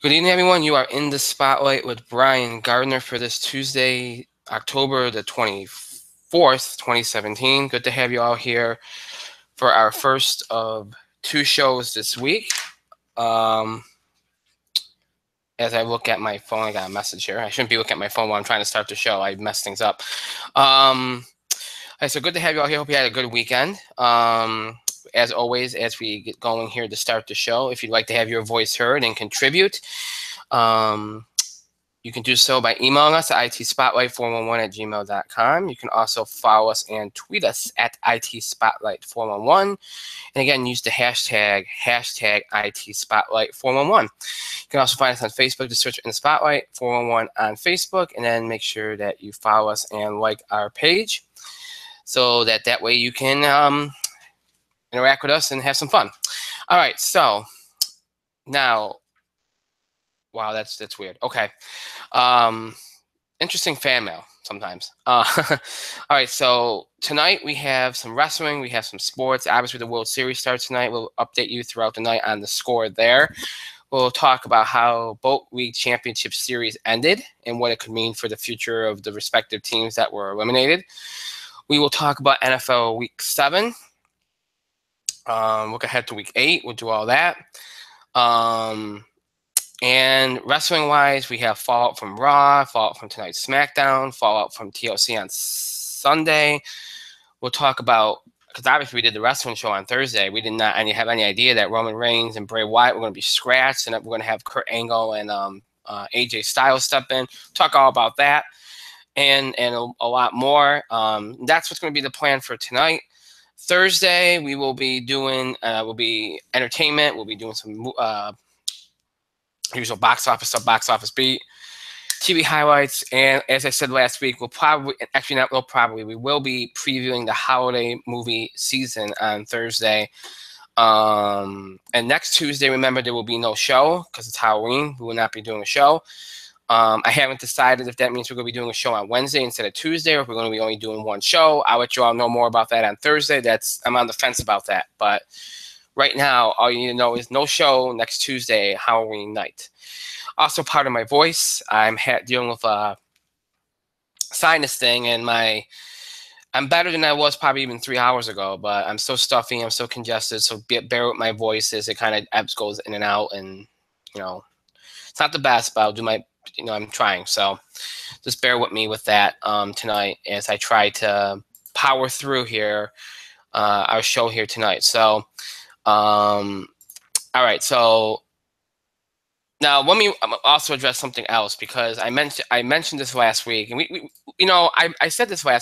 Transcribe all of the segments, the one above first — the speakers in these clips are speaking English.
Good evening, everyone. You are in the spotlight with Brian Gardner for this Tuesday, October the 24th, 2017. Good to have you all here for our first of two shows this week. Um, as I look at my phone, I got a message here. I shouldn't be looking at my phone while I'm trying to start the show. I messed things up. So good to have you all here. Hope you had a good weekend. As always, as we get going here to start the show, if you'd like to have your voice heard and contribute, you can do so by emailing us at itspotlight411@gmail.com. You can also follow us and tweet us at itspotlight411. And again, use the hashtag itspotlight411. You can also find us on Facebook. Just search in the Spotlight 411 on Facebook, and then make sure that you follow us and like our page, so that way you can interact with us and have some fun. All right, so now, wow, that's weird. Okay, interesting fan mail sometimes. All right, so tonight we have some wrestling, we have some sports. Obviously, the World Series starts tonight. We'll update you throughout the night on the score there. We'll talk about how both league championship series ended and what it could mean for the future of the respective teams that were eliminated. We will talk about NFL Week 7. Look ahead to Week 8. We'll do all that. And wrestling-wise, we have fallout from Raw, fallout from tonight's SmackDown, fallout from TLC on Sunday. We'll talk about, because obviously we did the wrestling show on Thursday. We did not have any idea that Roman Reigns and Bray Wyatt were going to be scratched, and that we're going to have Kurt Angle and AJ Styles step in. Talk all about that and a lot more. That's what's going to be the plan for tonight. Thursday, we will be doing, will be entertainment. We'll be doing some usual box office stuff, box office beat, TV highlights, and as I said last week, we will be previewing the holiday movie season on Thursday. And next Tuesday, remember, there will be no show because it's Halloween. We will not be doing a show. I haven't decided if that means we're going to be doing a show on Wednesday instead of Tuesday, or if we're going to be only doing one show. I'll let you all know more about that on Thursday. I'm on the fence about that, but right now, all you need to know is no show next Tuesday, Halloween night. Also, part of my voice, I'm dealing with a sinus thing, and I'm better than I was probably even 3 hours ago, but I'm so stuffy, I'm so congested, so bear with my voice as it kind of ebbs, goes in and out, and, it's not the best, but I'll do my, I'm trying, so just bear with me with that tonight as I try to power through here, our show here tonight. So, all right, so now let me also address something else, because I mentioned this last week, and I said this a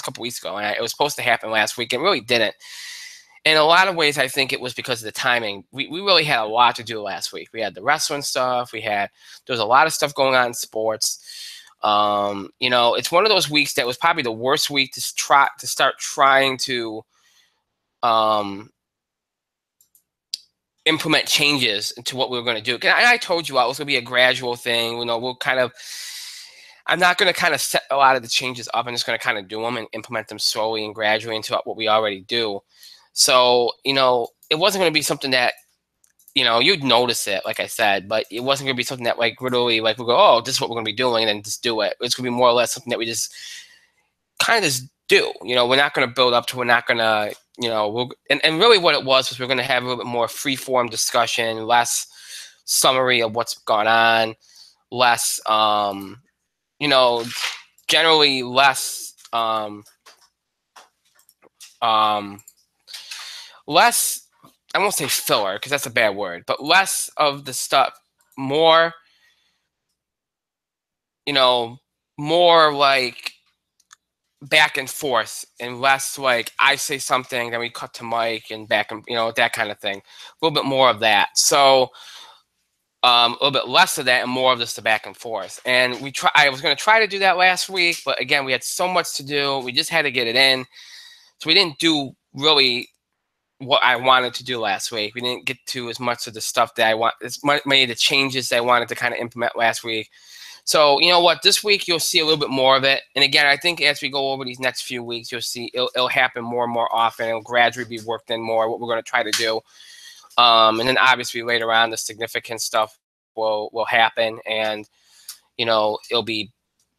couple weeks ago, and it was supposed to happen last week, and really didn't. In a lot of ways, I think it was because of the timing. We really had a lot to do last week. We had the wrestling stuff. There was a lot of stuff going on in sports. It's one of those weeks that was probably the worst week to start trying to implement changes into what we were going to do. And I told you all it was going to be a gradual thing. I'm not going to kind of set a lot of the changes up. I'm just going to kind of do them and implement them slowly and gradually into what we already do. So, it wasn't going to be something that, you'd notice it, like I said, but it wasn't going to be something that, literally, we'll go, oh, this is what we're going to be doing, and then just do it. It's going to be more or less something that we just kind of just do. We're not going to build up to, we're not going to, and really what it was we're going to have a little bit more free-form discussion, less summary of what's gone on, less, generally less, less, I won't say filler because that's a bad word, but less of the stuff, more, more like back and forth, and less like I say something, then we cut to Mike and back and, that kind of thing. A little bit more of that. So a little bit less of that and more of just the back and forth. And I was going to try to do that last week, but again, we had so much to do. We just had to get it in. So we didn't do really what I wanted to do last week. We didn't get to as much of the stuff that I want, as many of the changes that I wanted to kind of implement last week. So, you know what, this week you'll see a little bit more of it. And again, I think as we go over these next few weeks, you'll see it'll happen more and more often. It'll gradually be worked in more, what we're going to try to do. And then obviously later on, the significant stuff will happen, and it'll be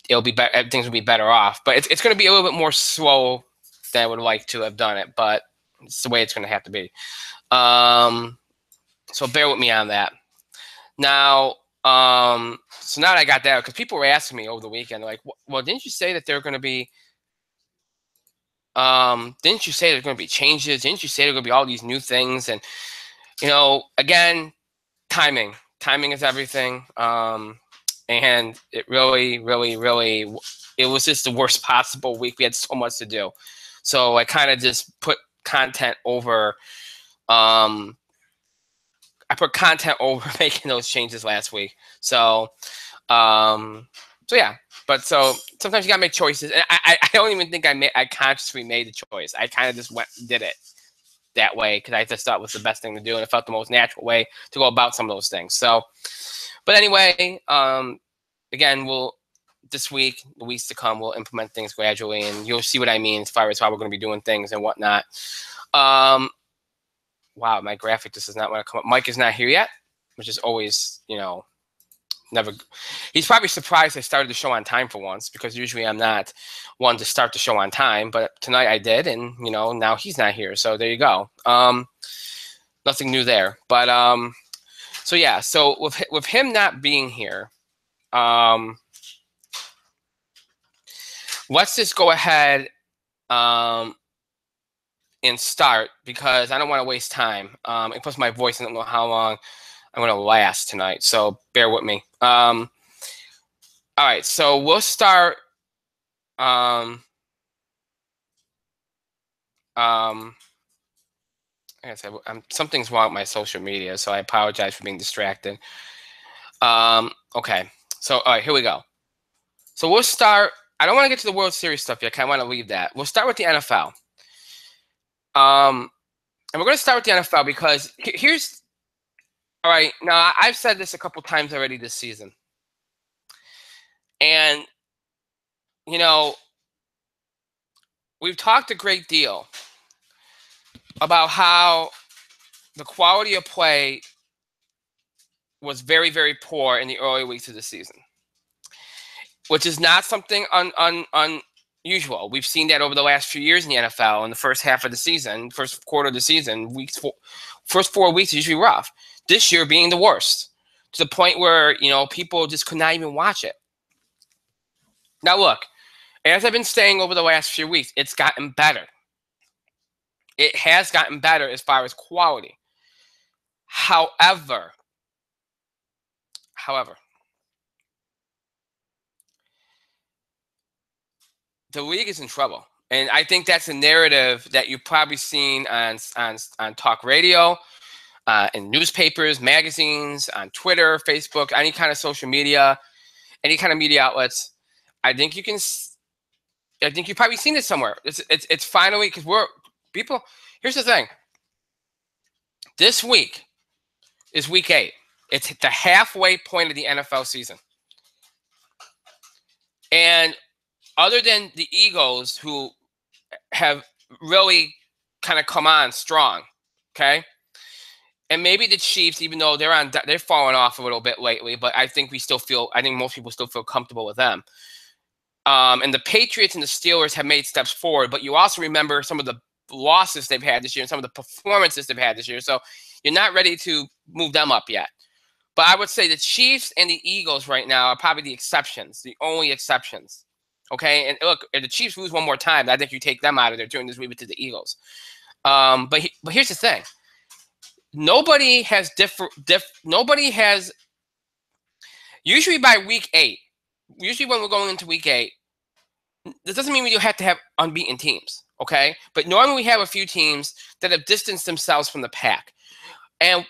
better. Things will be better off. But it's going to be a little bit more slow than I would like to have done it. But it's the way it's going to have to be. So bear with me on that. Now, so now that I got that, because people were asking me over the weekend, like, well, didn't you say that they're going to be? Didn't you say there's going to be changes? Didn't you say there's going to be all these new things? And again, timing is everything. And it really, really, really, it was just the worst possible week. We had so much to do, so I kind of just put content over. I put content over making those changes last week. So yeah. But so sometimes you gotta make choices, and I don't even think I consciously made the choice. I kind of just did it that way because I just thought it was the best thing to do, and it felt the most natural way to go about some of those things. So, but anyway, again, this week, the weeks to come, we'll implement things gradually, and you'll see what I mean as far as how we're going to be doing things and whatnot. Wow, my graphic just does not want to come up. Mike is not here yet, which is always, never. He's probably surprised I started the show on time for once, because usually I'm not one to start the show on time, but tonight I did, and now he's not here, so there you go. Nothing new there, but so yeah, so with him not being here, let's just go ahead and start, because I don't want to waste time. And plus my voice, I don't know how long I'm going to last tonight, so bear with me. All right, so we'll start. Like I said, something's wrong with my social media, so I apologize for being distracted. Okay, so all right, here we go. So we'll start. I don't want to get to the World Series stuff yet. I kind of want to leave that. We'll start with the NFL. And we're going to start with the NFL because here's, all right, now I've said this a couple times already this season. And, we've talked a great deal about how the quality of play was very, very poor in the early weeks of the season, which is not something unusual. We've seen that over the last few years in the NFL. In the first half of the season, first quarter of the season, first 4 weeks is usually rough. This year being the worst, to the point where people just could not even watch it. Now look, as I've been saying over the last few weeks, it's gotten better. It has gotten better as far as quality. However, the league is in trouble. And I think that's a narrative that you've probably seen on talk radio, in newspapers, magazines, on Twitter, Facebook, any kind of social media, any kind of media outlets. I think you've probably seen it somewhere. It's finally, because here's the thing. This week is week 8. It's the halfway point of the NFL season. And other than the Eagles, who have really kind of come on strong, okay? And maybe the Chiefs, even though they're falling off a little bit lately, but I think most people still feel comfortable with them. And the Patriots and the Steelers have made steps forward, but you also remember some of the losses they've had this year and some of the performances they've had this year. So you're not ready to move them up yet. But I would say the Chiefs and the Eagles right now are probably the exceptions, the only exceptions. Okay, and look, if the Chiefs lose one more time, I think you take them out of there too and just leave it to the Eagles. But here's the thing: nobody has usually by week 8. Usually when we're going into week 8, this doesn't mean we have to have unbeaten teams. Okay, but normally we have a few teams that have distanced themselves from the pack, and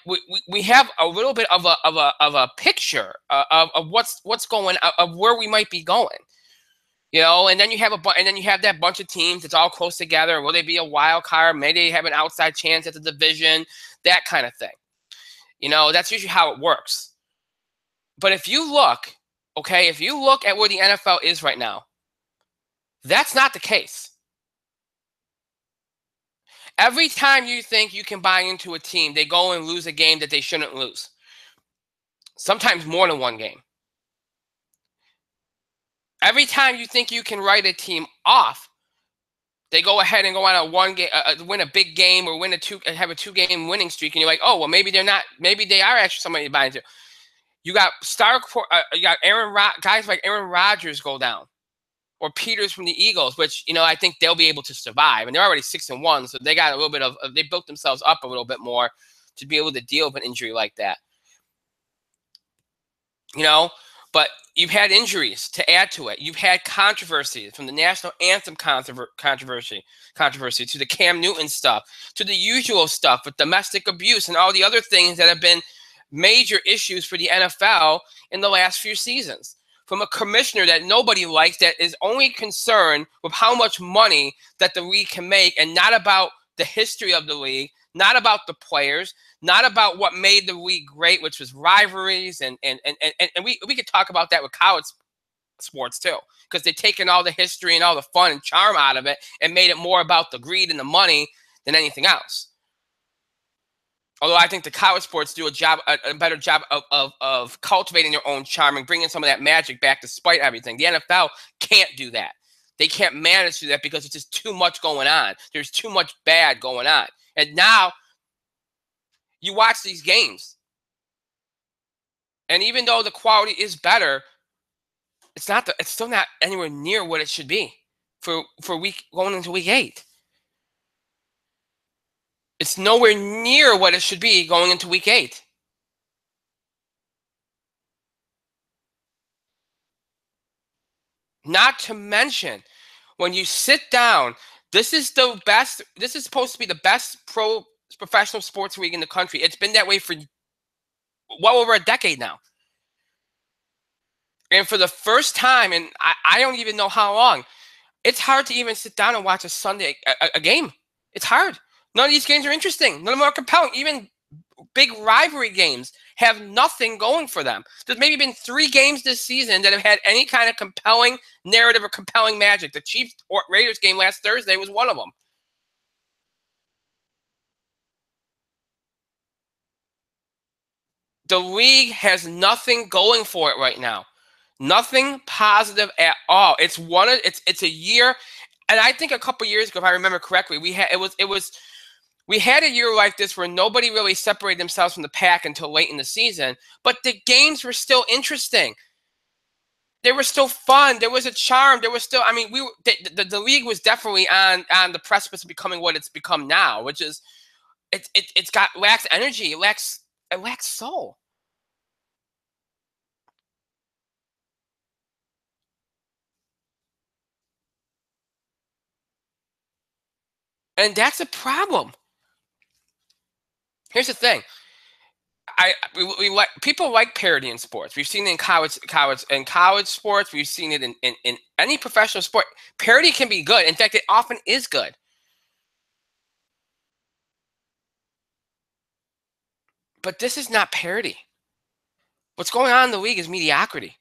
we have a little bit of a picture of what's going, of where we might be going. And then you have that bunch of teams that's all close together. Will they be a wild card? Maybe they have an outside chance at the division, that kind of thing. That's usually how it works. But if you look at where the NFL is right now, that's not the case. Every time you think you can buy into a team, they go and lose a game that they shouldn't lose. sometimes more than one game. Every time you think you can write a team off, they go ahead and go on a one game, win a big game, or have a 2-game winning streak, and you're like, oh well, maybe they're not. Maybe they are actually somebody to buy into. You got you got guys like Aaron Rodgers go down, or Peters from the Eagles, which I think they'll be able to survive, and they're already 6-1, so they got a little bit of they built themselves up a little bit more to be able to deal with an injury like that. But you've had injuries to add to it. You've had controversy, from the national anthem controversy to the Cam Newton stuff, to the usual stuff with domestic abuse and all the other things that have been major issues for the NFL in the last few seasons. From a commissioner that nobody likes, that is only concerned with how much money that the league can make, and not about the history of the league, not about the players, not about what made the league great, which was rivalries, and we could talk about that with college sports too, because they've taken all the history and all the fun and charm out of it and made it more about the greed and the money than anything else. Although I think the college sports do a better job of cultivating their own charm and bringing some of that magic back despite everything. The NFL can't do that. They can't manage to do that because it's just too much going on. There's too much bad going on. And now you watch these games, and even though the quality is better, it's still not anywhere near what it should be for going into week 8. It's nowhere near what it should be going into week 8. Not to mention, when you sit down, this is supposed to be the best professional sports league in the country. It's been that way for well over a decade now. And for the first time, and I don't even know how long, it's hard to even sit down and watch a Sunday a game. It's hard. None of these games are interesting. None of them are compelling. Even big rivalry games have nothing going for them. There's maybe been 3 games this season that have had any kind of compelling narrative or compelling magic. The Chiefs Raiders game last Thursday was one of them. The league has nothing going for it right now. Nothing positive at all. It's a year, and I think a couple years ago, if I remember correctly, we had a year like this where nobody really separated themselves from the pack until late in the season, but the games were still interesting. They were still fun. There was a charm. There was still, the league was definitely on the precipice of becoming what it's become now, which is it's lacks energy. It lacks soul. And that's a problem. Here's the thing. People like parody in sports. We've seen it in college sports. We've seen it in any professional sport. Parody can be good. In fact, it often is good. But this is not parody. What's going on in the league is mediocrity.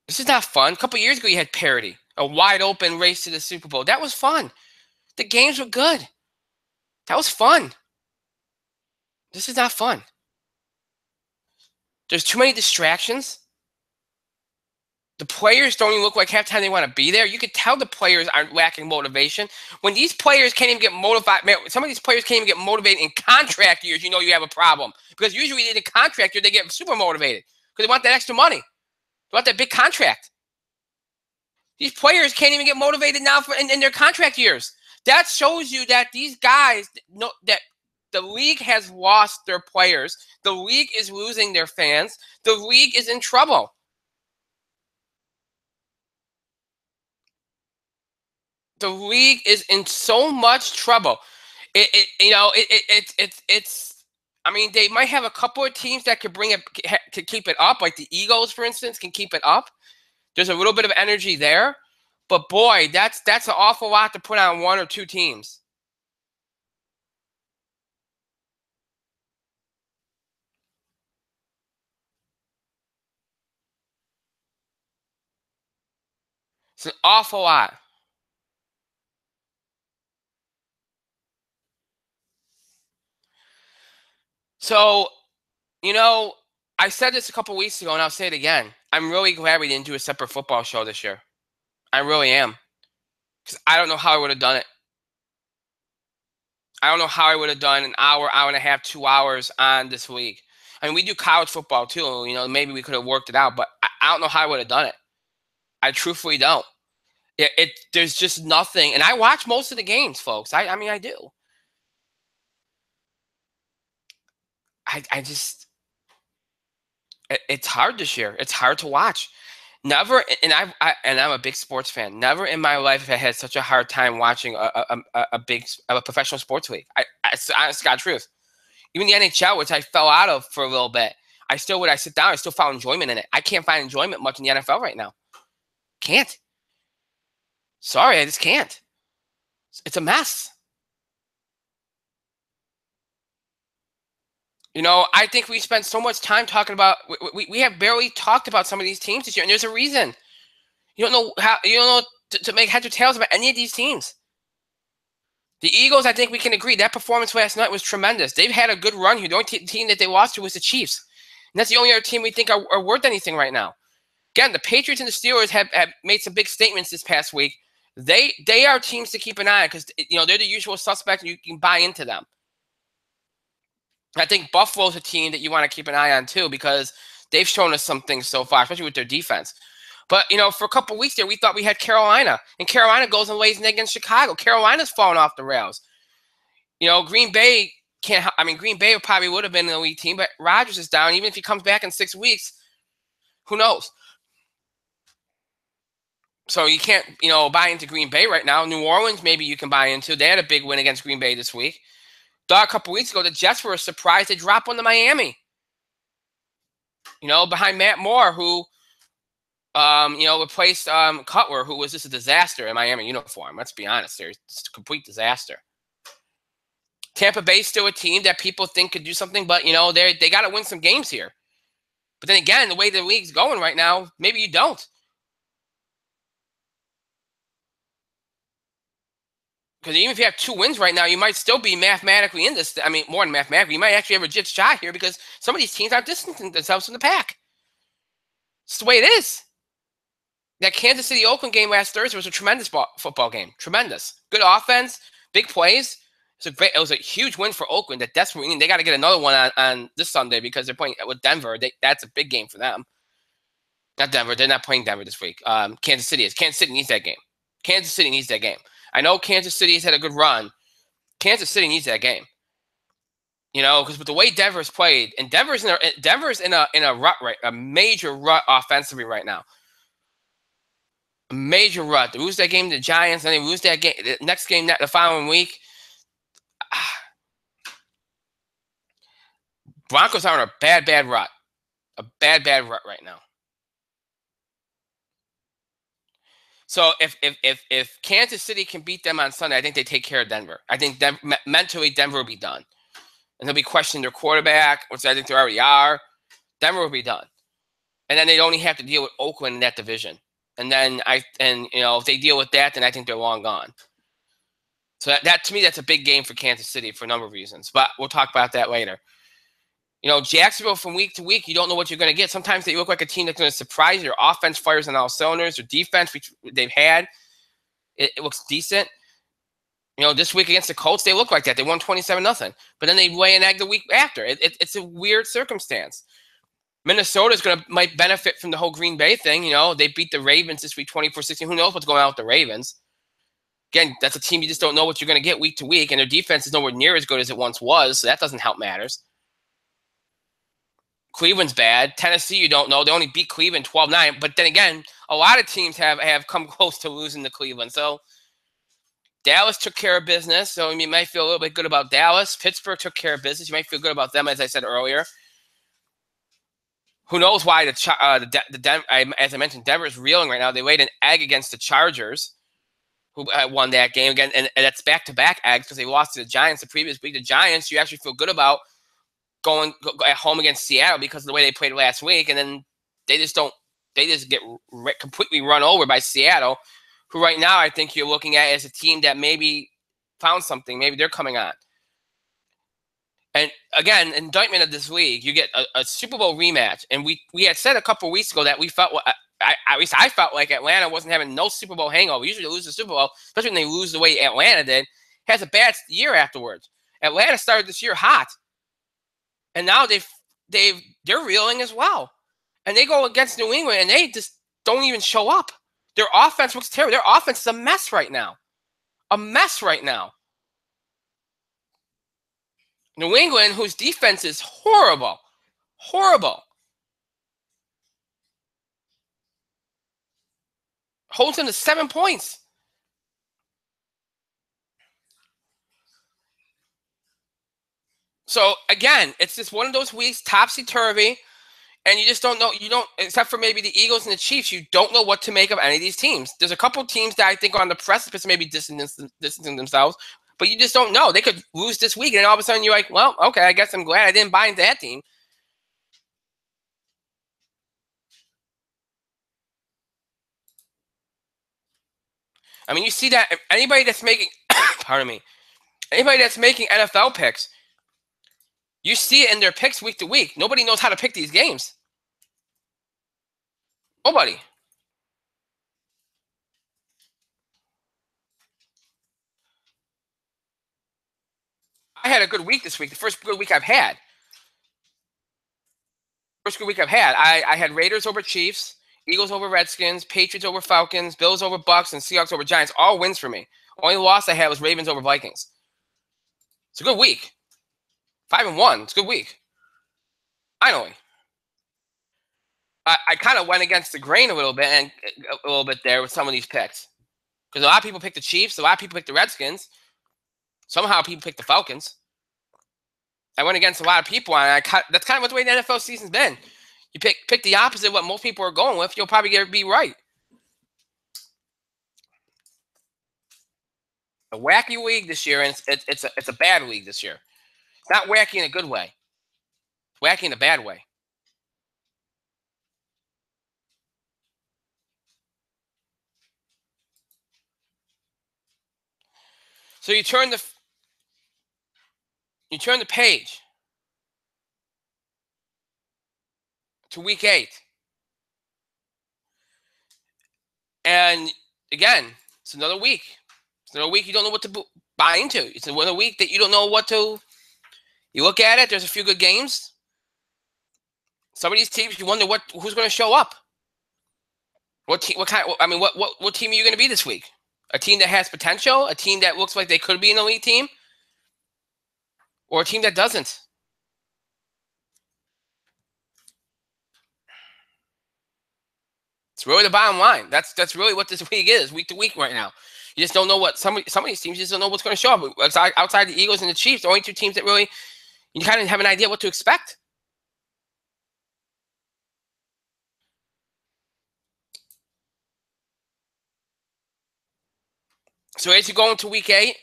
This is not fun. A couple years ago, you had parody, a wide open race to the Super Bowl. That was fun. The games were good. That was fun. This is not fun. There's too many distractions. The players don't even look like half the time they want to be there. You could tell the players are lacking motivation. When these players can't even get motivated, some of these players can't even get motivated in contract years, you have a problem. Because usually in a contract year, they get super motivated because they want that extra money. They want that big contract. These players can't even get motivated now in their contract years. That shows you that these guys know that the league has lost their players. The league is losing their fans. The league is in trouble. The league is in so much trouble. It's. They might have a couple of teams that could to keep it up, like the Eagles, for instance, can keep it up. There's a little bit of energy there, but boy, that's an awful lot to put on 1 or 2 teams. It's an awful lot. So, you know, I said this a couple weeks ago, and I'll say it again. I'm really glad we didn't do a separate football show this year. I really am. Because I don't know how I would have done it. I don't know how I would have done an hour, hour and a half, 2 hours on this week. I mean, we do college football too. Maybe we could have worked it out, but I don't know how I would have done it. I truthfully don't. There's just nothing. And I watch most of the games, folks. I mean, I do. I just, it's hard this year. It's hard to watch. Never, and I'm a big sports fan. Never in my life have I had such a hard time watching a professional sports league. It's honest to God truth. Even the NHL, which I fell out of for a little bit, when I sit down, I still found enjoyment in it. I can't find enjoyment much in the NFL right now. Can't. Sorry, I just can't. It's a mess. I think we spent so much time talking about. We have barely talked about some of these teams this year, and there's a reason. You don't know how. You don't know to make heads or tails about any of these teams. The Eagles, I think we can agree, that performance last night was tremendous. They've had a good run here. The only team that they lost to was the Chiefs. And that's the only other team we think are worth anything right now. Again, the Patriots and the Steelers have made some big statements this past week. They are teams to keep an eye on because they're the usual suspect and you can buy into them. I think Buffalo's a team that you want to keep an eye on too because they've shown us some things so far, especially with their defense. But, for a couple of weeks there, we thought we had Carolina. And Carolina goes and lays an egg against Chicago. Carolina's falling off the rails. Green Bay can't – Green Bay probably would have been an elite team, but Rodgers is down. Even if he comes back in 6 weeks, who knows? So you can't, buy into Green Bay right now. New Orleans, maybe you can buy into. They had a big win against Green Bay this week. A couple weeks ago, the Jets were surprised they dropped one to Miami. Behind Matt Moore, who – replaced Cutler, who was just a disaster in Miami uniform. Let's be honest, it's a complete disaster. Tampa Bay's still a team that people think could do something, but they got to win some games here. But then again, the way the league's going right now, maybe you don't. Because even if you have 2 wins right now, you might still be mathematically in this. I mean, more than mathematically, you might actually have a legit shot here because some of these teams aren't distancing themselves from the pack. It's the way it is. That Kansas City-Oakland game last Thursday was a tremendous football game. Tremendous. Good offense, big plays. It was a huge win for Oakland that desperately they got to get another one on this Sunday because they're playing with Denver. That's a big game for them. Not Denver. They're not playing Denver this week. Kansas City is. Kansas City needs that game. Kansas City needs that game. I know Kansas City's had a good run. Kansas City needs that game. Because with the way Denver's played, and Denver's in a rut, right, a major rut offensively right now. A major rut. They lose that game to the Giants, and they lose that game. The next game the following week. Broncos are in a bad rut. A bad rut right now. So if Kansas City can beat them on Sunday, I think they take care of Denver. I think mentally Denver will be done. And they'll be questioning their quarterback, which I think they already are. Denver will be done. And then they only have to deal with Oakland in that division. And then if they deal with that, then I think they're long gone. So that to me, that's a big game for Kansas City for a number of reasons. But we'll talk about that later. Jacksonville from week to week, you don't know what you're going to get. Sometimes they look like a team that's going to surprise you. Their offense fires on all cylinders. Their defense, which they've had, it looks decent. This week against the Colts, they look like that. They won 27-0. But then they lay an egg the week after. It's a weird circumstance. Minnesota's might benefit from the whole Green Bay thing. They beat the Ravens this week 24-16. Who knows what's going on with the Ravens? Again, that's a team you just don't know what you're going to get week to week, and their defense is nowhere near as good as it once was, so that doesn't help matters. Cleveland's bad. Tennessee, you don't know. They only beat Cleveland 12-9. But then again, a lot of teams have come close to losing to Cleveland. So Dallas took care of business, so you might feel a little bit good about Dallas. Pittsburgh took care of business. You might feel good about them, as I said earlier. Who knows why as I mentioned, Denver's reeling right now. They laid an egg against the Chargers, who won that game again, and that's back-to-back eggs because they lost to the Giants the previous week. The Giants, you actually feel good about going at home against Seattle because of the way they played last week, and then they just get completely run over by Seattle, who right now I think you're looking at as a team that maybe found something. Maybe they're coming on. And again, indictment of this league, you get a Super Bowl rematch. And we had said a couple of weeks ago that we felt, at least I felt like Atlanta wasn't having no Super Bowl hangover. Usually they lose the Super Bowl, especially when they lose the way Atlanta did, has a bad year afterwards. Atlanta started this year hot. And now they're reeling as well. And they go against New England and they just don't even show up. Their offense looks terrible. Their offense is a mess right now. A mess right now. New England, whose defense is horrible. Horrible. Holds them to 7 points. So, again, it's just one of those weeks, topsy-turvy, and you just don't know. You don't, except for maybe the Eagles and the Chiefs, you don't know what to make of any of these teams. There's a couple teams that I think are on the precipice of maybe distancing themselves, but you just don't know. They could lose this week, and all of a sudden you're like, well, okay, I guess I'm glad I didn't buy into that team. I mean, you see that anybody that's making, pardon me, anybody that's making NFL picks, you see it in their picks week to week. Nobody knows how to pick these games. Nobody. I had a good week this week. The first good week I've had. I had Raiders over Chiefs, Eagles over Redskins, Patriots over Falcons, Bills over Bucks, and Seahawks over Giants. All wins for me. Only loss I had was Ravens over Vikings. It's a good week. 5-1. It's a good week. Finally. I kind of went against the grain a little bit there with some of these picks. Because a lot of people picked the Chiefs, a lot of people picked the Redskins. Somehow people picked the Falcons. I went against a lot of people, and that's kind of what the way the NFL season's been. You pick the opposite of what most people are going with, you'll probably be right. A wacky league this year, and it's a bad league this year. It's not wacky in a good way. It's wacky in a bad way. So you turn the page to week 8. And again, it's another week. It's another week you don't know what to buy into. It's another week that you don't know what to. You look at it, there's a few good games. Some of these teams, you wonder who's going to show up. What team are you going to be this week? A team that has potential? A team that looks like they could be an elite team? Or a team that doesn't? It's really the bottom line. That's really what this week is, week to week right now. You just don't know what some of these teams just don't know what's going to show up. Outside the Eagles and the Chiefs, the only two teams that really you kind of have an idea what to expect. So as you go into week 8,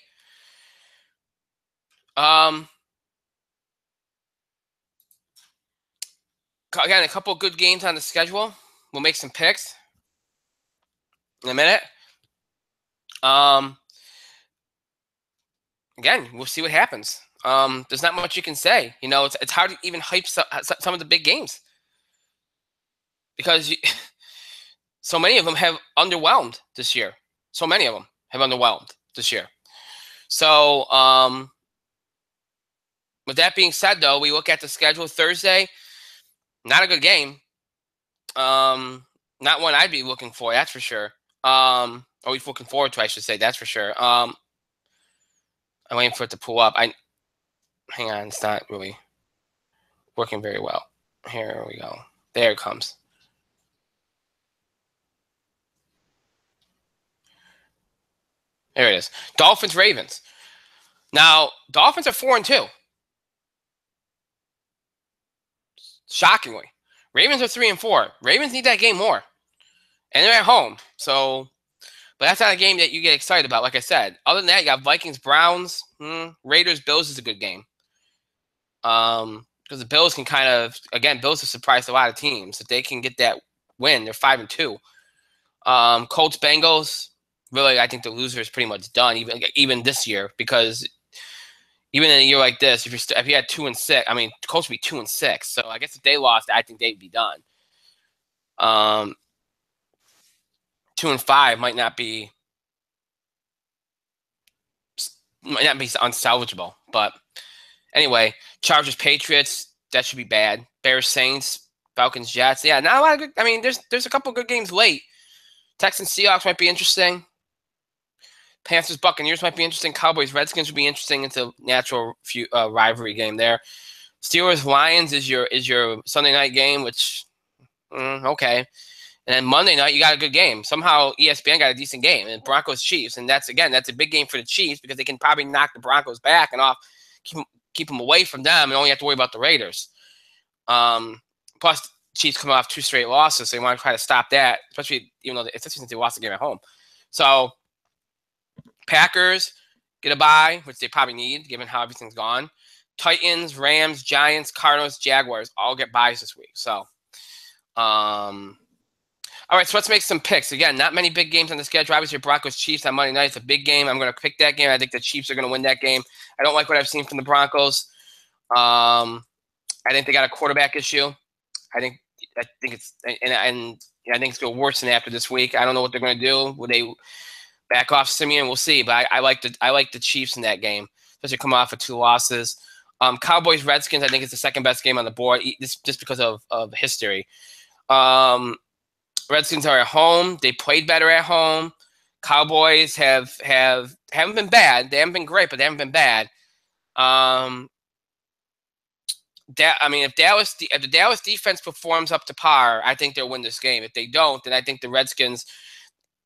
again, a couple of good games on the schedule. We'll make some picks in a minute. Again, we'll see what happens. There's not much you can say. You know, it's hard to even hype some of the big games because so many of them have underwhelmed this year. So many of them have underwhelmed this year. So, with that being said, though, we look at the schedule Thursday. Not a good game. Not one I'd be looking for, that's for sure. Or looking forward to, I should say, that's for sure. I'm waiting for it to pull up. Hang on, it's not really working very well. Here we go. There it comes. There it is. Dolphins, Ravens. Now, Dolphins are 4-2. Shockingly. Ravens are 3-4. Ravens need that game more. And they're at home. So, but that's not a game that you get excited about, like I said. Other than that, you got Vikings, Browns, Raiders, Bills is a good game. Because the Bills can kind of, again, Bills have surprised a lot of teams. If they can get that win, they're 5-2. Colts, Bengals, really, I think the loser is pretty much done, even this year, because Even in a year like this, if you had 2-6, I mean, Colts would be 2-6. So I guess if they lost, I think they'd be done. 2-5 might not be unsalvageable. But anyway, Chargers Patriots, that should be bad. Bears Saints, Falcons Jets. Yeah, not a lot of good. I mean, there's a couple good games late. Texans Seahawks might be interesting. Panthers Buccaneers might be interesting. Cowboys Redskins would be interesting. It's a natural rivalry game there. Steelers Lions is your Sunday night game, which okay. And then Monday night you got a good game. Somehow ESPN got a decent game. And Broncos Chiefs, and that's a big game for the Chiefs because they can probably knock the Broncos back and off, keep them away from them, and only have to worry about the Raiders. Plus Chiefs come off 2 straight losses, so they want to try to stop that, especially since they lost the game at home. So Packers get a bye, which they probably need given how everything's gone. Titans, Rams, Giants, Cardinals, Jaguars all get byes this week. So, all right, so let's make some picks. Again, not many big games on the schedule. Obviously, Broncos Chiefs on Monday night. It's a big game. I'm going to pick that game. I think the Chiefs are going to win that game. I don't like what I've seen from the Broncos. I think they got a quarterback issue. I think it's and I think it's going to worsen after this week. I don't know what they're going to do. Will they back off Simeon? We'll see. But I like the Chiefs in that game, especially coming off of 2 losses. Cowboys Redskins, I think it's the second best game on the board, just because of history. Redskins are at home. They played better at home. Cowboys haven't been bad. They haven't been great, but they haven't been bad. If the Dallas defense performs up to par, I think they'll win this game. If they don't, then I think the Redskins,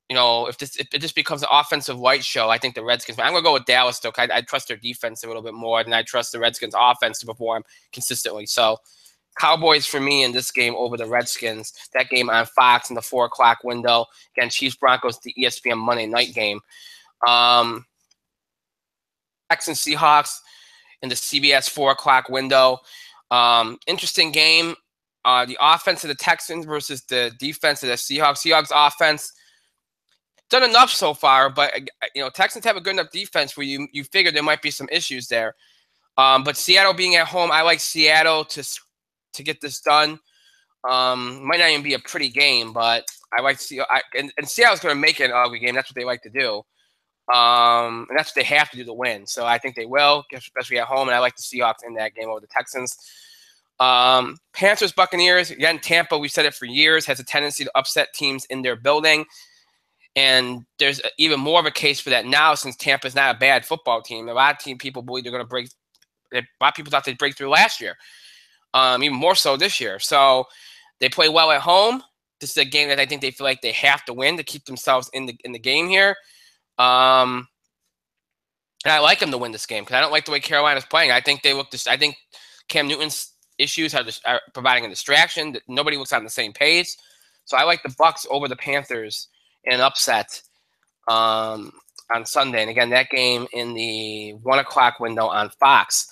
if this becomes an offensive light show, I think the Redskins. I'm gonna go with Dallas though. I trust their defense a little bit more than I trust the Redskins' offense to perform consistently. So, Cowboys for me in this game over the Redskins. That game on Fox in the 4 o'clock window. Again, Chiefs Broncos, the ESPN Monday night game. Texans Seahawks in the CBS 4 o'clock window. Interesting game. The offense of the Texans versus the defense of the Seahawks. Seahawks offense done enough so far, but Texans have a good enough defense where you figure there might be some issues there. But Seattle being at home, I like Seattle to get this done. Might not even be a pretty game, but I like Seattle. And Seattle's going to make it an ugly game. That's what they like to do. And that's what they have to do to win. So I think they will, especially at home. And I like the Seahawks in that game over the Texans. Panthers, Buccaneers. Again, Tampa, we've said it for years, has a tendency to upset teams in their building. And there's even more of a case for that now since Tampa's not a bad football team. A lot of people believe they're going to break. A lot of people thought they'd break through last year. Even more so this year. So they play well at home. This is a game that I think they feel like they have to win to keep themselves in the game here. And I like them to win this game because I don't like the way Carolina's playing. I think I think Cam Newton's issues are providing a distraction. Nobody looks on the same page. So I like the Bucs over the Panthers in an upset on Sunday. And again, that game in the 1 o'clock window on Fox.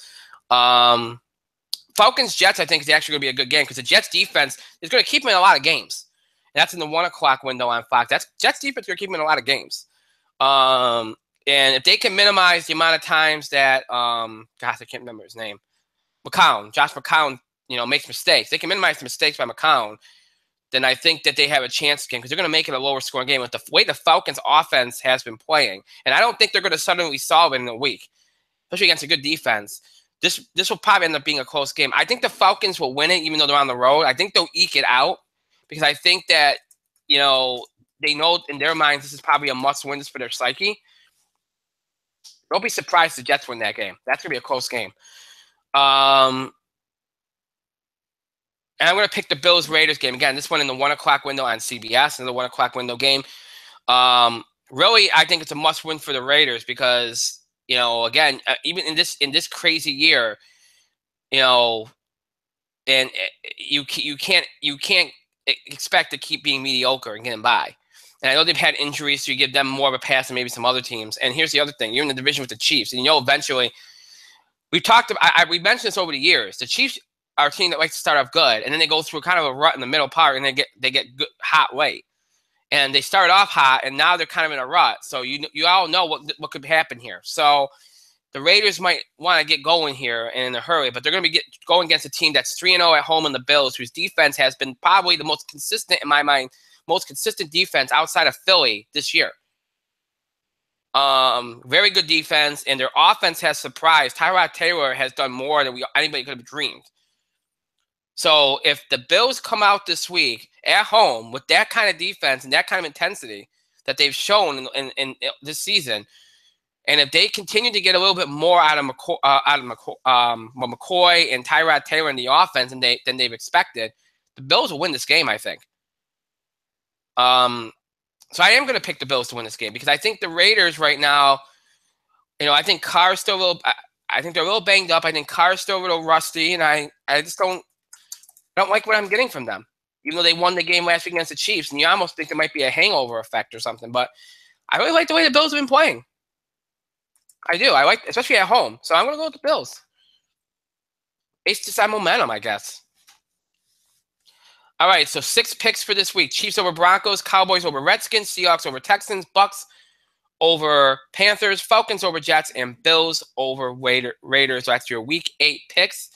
Falcons Jets, I think, is actually going to be a good game because the Jets defense is going to keep them in a lot of games. And that's in the 1 o'clock window on Fox. Jets defense is going to keep them in a lot of games. And if they can minimize the amount of times that, I can't remember his name, Josh McCown, makes mistakes. They can minimize the mistakes by McCown. Then I think that they have a chance again because they're going to make it a lower scoring game with the way the Falcons offense has been playing. And I don't think they're going to suddenly solve it in a week, especially against a good defense. This will probably end up being a close game. I think the Falcons will win it even though they're on the road. I think they'll eke it out because I think that, they know in their minds this is probably a must-win for their psyche. Don't be surprised if the Jets win that game. That's going to be a close game. And I'm going to pick the Bills-Raiders game. Again, this one in the 1 o'clock window on CBS, and the 1 o'clock window game. Really, I think it's a must-win for the Raiders because, again, even in this crazy year, and you can't expect to keep being mediocre and getting by. And I know they've had injuries, so you give them more of a pass than maybe some other teams. And here's the other thing: you're in the division with the Chiefs, and eventually, we've mentioned this over the years. The Chiefs are a team that likes to start off good, and then they go through kind of a rut in the middle part, and they get good, hot late. And they start off hot, and now they're kind of in a rut. So you all know what could happen here. So the Raiders might want to get going here in a hurry, but they're going to be going against a team that's 3-0 at home in the Bills, whose defense has been probably the most consistent, in my mind, most consistent defense outside of Philly this year. Very good defense, and their offense has surprised. Tyrod Taylor has done more than anybody could have dreamed. So if the Bills come out this week at home with that kind of defense and that kind of intensity that they've shown in this season, and if they continue to get a little bit more out of McCoy and Tyrod Taylor in the offense than they've expected, the Bills will win this game, I think. So I am going to pick the Bills to win this game because I think the Raiders right now, I think Carr's still a little. I think they're a little banged up. I think Carr's still a little rusty, and I just don't like what I'm getting from them. Even though they won the game last week against the Chiefs, and you almost think there might be a hangover effect or something. But I really like the way the Bills have been playing. I do. I like, especially at home. So I'm going to go with the Bills. Based just on momentum, I guess. All right, so 6 picks for this week. Chiefs over Broncos, Cowboys over Redskins, Seahawks over Texans, Bucks over Panthers, Falcons over Jets, and Bills over Raiders. So that's your Week 8 picks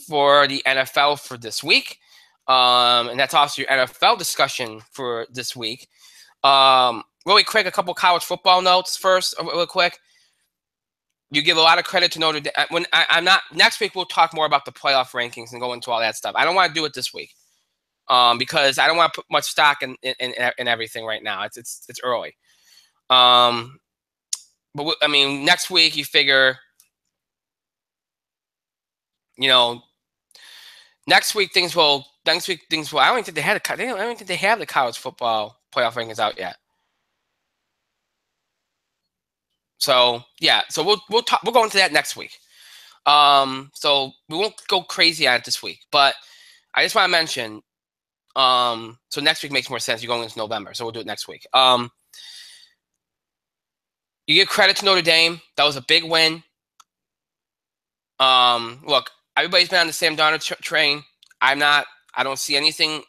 for the NFL for this week. And that's also your NFL discussion for this week. Really quick, a couple college football notes first, real quick. You give a lot of credit to Notre Dame. Next week, we'll talk more about the playoff rankings and go into all that stuff. I don't want to do it this week. Because I don't want to put much stock in everything right now. It's early. But I mean, next week you figure, next week things will. I don't think they had I don't think they have the college football playoff rankings out yet. So yeah, so we'll go into that next week. So we won't go crazy on it this week, but I just want to mention. So next week makes more sense. You're going into November, so we'll do it next week. You give credit to Notre Dame. That was a big win. Look, everybody's been on the Sam Darnold train. I'm not. I don't see anything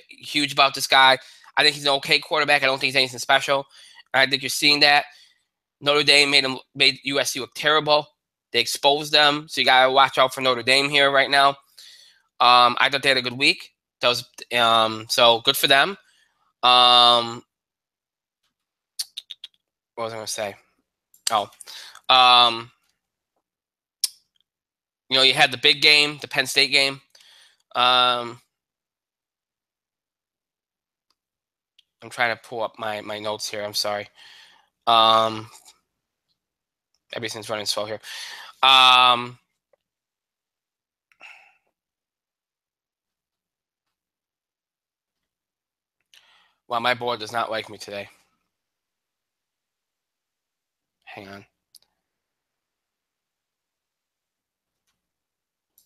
huge about this guy. I think he's an okay quarterback. I don't think he's anything special. I think you're seeing that. Notre Dame made USC look terrible. They exposed them, so you gotta watch out for Notre Dame here right now. I thought they had a good week. That was so good for them. What was I going to say? Oh, you had the big game, the Penn State game. I'm trying to pull up my notes here. I'm sorry. Everything's running slow here. Well, my board does not like me today. Hang on.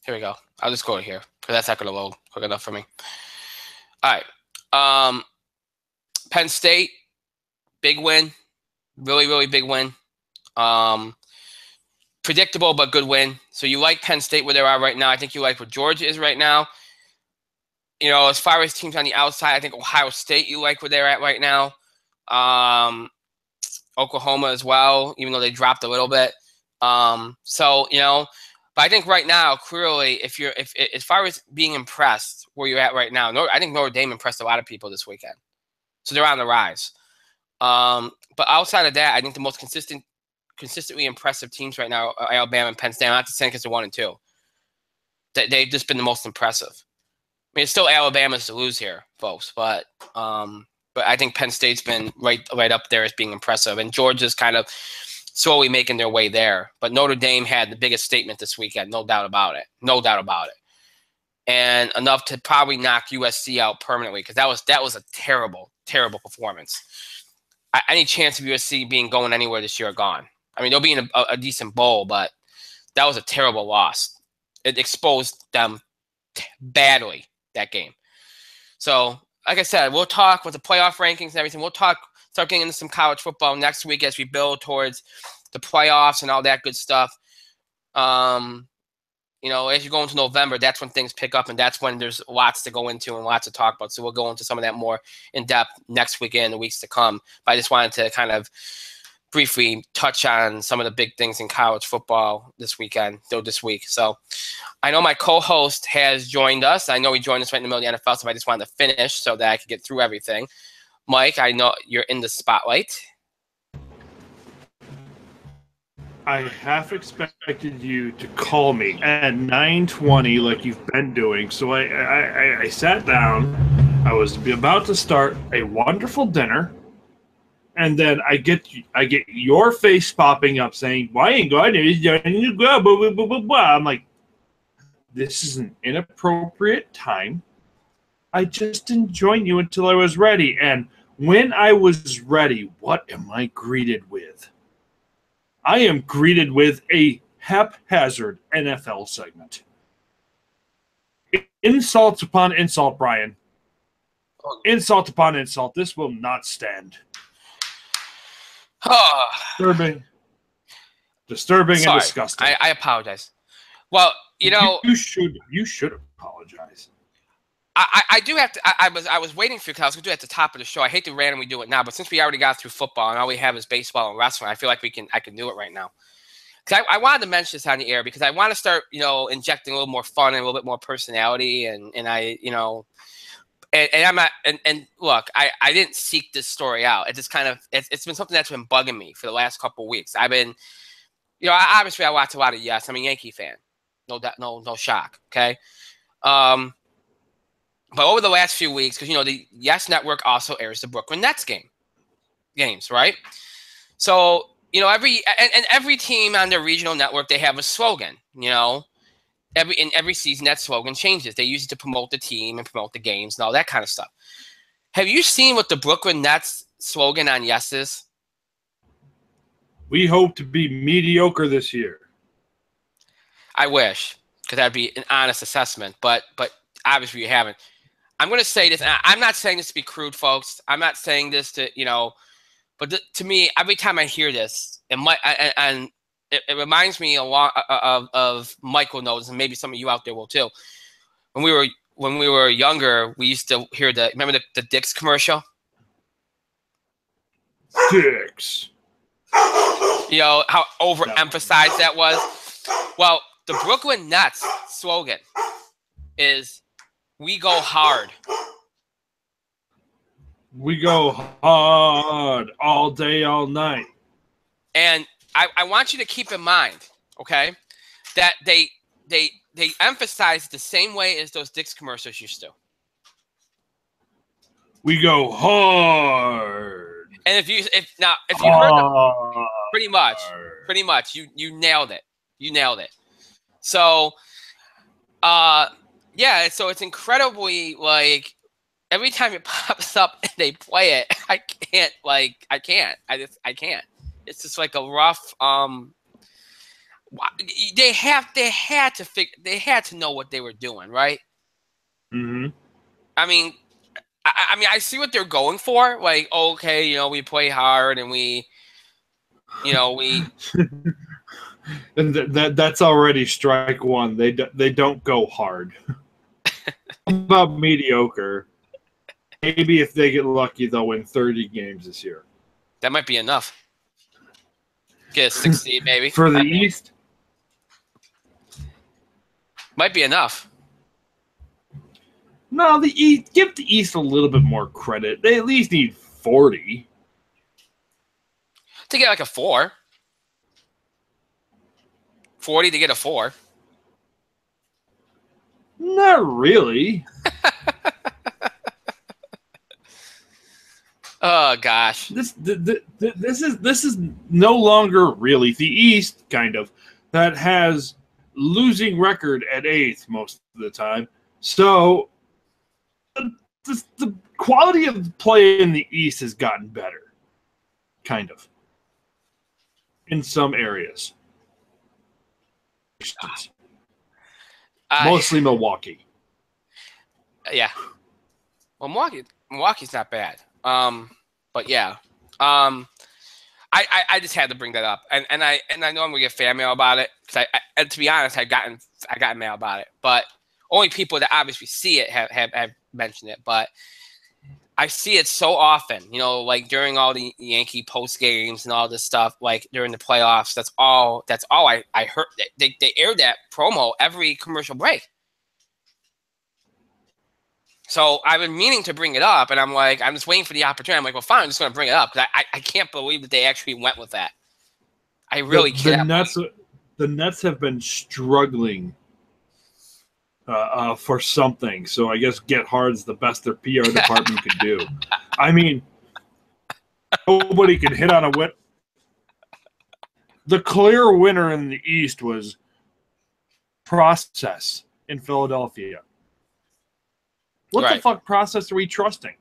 Here we go. I'll just go here because that's not going to load quick enough for me. All right. Penn State, big win. Really, really big win. Predictable, but good win. So you like Penn State where they are right now. I think you like where Georgia is right now. As far as teams on the outside, I think Ohio State you like where they're at right now. Oklahoma as well, even though they dropped a little bit. But I think right now, clearly, if as far as being impressed where you're at right now, I think Notre Dame impressed a lot of people this weekend. So they're on the rise. But outside of that, I think the most consistently impressive teams right now are Alabama and Penn State. I'm not saying because they're 1 and 2. They've just been the most impressive. I mean, it's still Alabama's to lose here, folks, but I think Penn State's been right up there as being impressive, and Georgia's kind of slowly making their way there. But Notre Dame had the biggest statement this weekend, no doubt about it, and enough to probably knock USC out permanently because that was a terrible, terrible performance. Any chance of USC going anywhere this year are gone. I mean, they'll be in a decent bowl, but that was a terrible loss. It exposed them badly. That game. So, like I said, we'll talk with the playoff rankings and everything. We'll start getting into some college football next week as we build towards the playoffs and all that good stuff. As you go into November, that's when things pick up, and that's when there's lots to go into and lots to talk about. So we'll go into some of that more in depth next weekend and the weeks to come. But I just wanted to kind of briefly touch on some of the big things in college football this week. So I know my co-host has joined us. I know he joined us right in the middle of the NFL, so I just wanted to finish so that I could get through everything. Mike, I know you're in the spotlight. I half expected you to call me at 9:20 like you've been doing. So I sat down. I was about to start a wonderful dinner. And then I get your face popping up saying, "Why ain't going to?" I'm like, this is an inappropriate time. I just didn't join you until I was ready. And when I was ready, what am I greeted with? I am greeted with a haphazard NFL segment. Insult upon insult, Brian. Insult upon insult. This will not stand. Disturbing Sorry, and disgusting. I apologize. Well, you should apologize. I do have to. I was waiting for you because I was going to do it at the top of the show. I hate to randomly do it now, but since we already got through football and all we have is baseball and wrestling, I feel like I can do it right now. Because I wanted to mention this on the air because I want to start, injecting a little more fun and a little bit more personality, and I, and I'm not. And look, I didn't seek this story out. It just it's been something that's been bugging me for the last couple of weeks. I've been, obviously I watch a lot of Yes. I'm a Yankee fan. No shock. Okay. But over the last few weeks, because the Yes Network also airs the Brooklyn Nets games, right? So every team on their regional network, they have a slogan. Every season that slogan changes. They use it to promote the team and promote the games and all that kind of stuff. Have you seen what the Brooklyn Nets slogan on Yes is? We hope to be mediocre this year. I wish, because that'd be an honest assessment. But obviously you haven't. I'm going to say this, and I'm not saying this to be crude, folks. I'm not saying this to, but to me, every time I hear this, it reminds me a lot of Michael knows, and maybe some of you out there will too. When we were younger, we used to hear remember the Dick's commercial? Dick's. How overemphasized that was? Well, the Brooklyn Nets slogan is, "We go hard." We go hard all day, all night. And I want you to keep in mind, okay, that they emphasize the same way as those Dick's commercials used to. We go hard. And if you heard them, pretty much, you nailed it. You nailed it. So, yeah, so it's incredibly, every time it pops up and they play it, I can't. It's just like a rough, they had to know what they were doing, right? Mm-hmm. I mean, I see what they're going for. Okay, we play hard and we. And that's already strike one. They don't go hard. About mediocre. Maybe if they get lucky, they'll win 30 games this year. That might be enough. Get a 60, maybe. For the East? Might be enough. No, the East. Give the East a little bit more credit. They at least need 40. To get a 4. 40 to get a 4. Not really. Oh gosh. This is no longer really the East, kind of, that has losing record at 8th most of the time. So the quality of the play in the East has gotten better, kind of, in some areas. Mostly Milwaukee. Yeah. Well, Milwaukee's not bad. But yeah. I just had to bring that up, and I know I'm gonna get fan mail about it because and to be honest, I got mail about it, but only people that obviously see it have mentioned it. But I see it so often, you know, like during all the Yankee post games and all this stuff, like during the playoffs. That's all I heard. They air that promo every commercial break. So I've been meaning to bring it up, and I'm like, I'm just waiting for the opportunity. I'm like, well, fine, I'm just going to bring it up because I can't believe that they actually went with that. I really can't. The Nets have been struggling for something. So I guess Get Hard's the best their PR department could do. I mean, nobody could hit on a win. The clear winner in the East was Process in Philadelphia. What the fuck process are we trusting?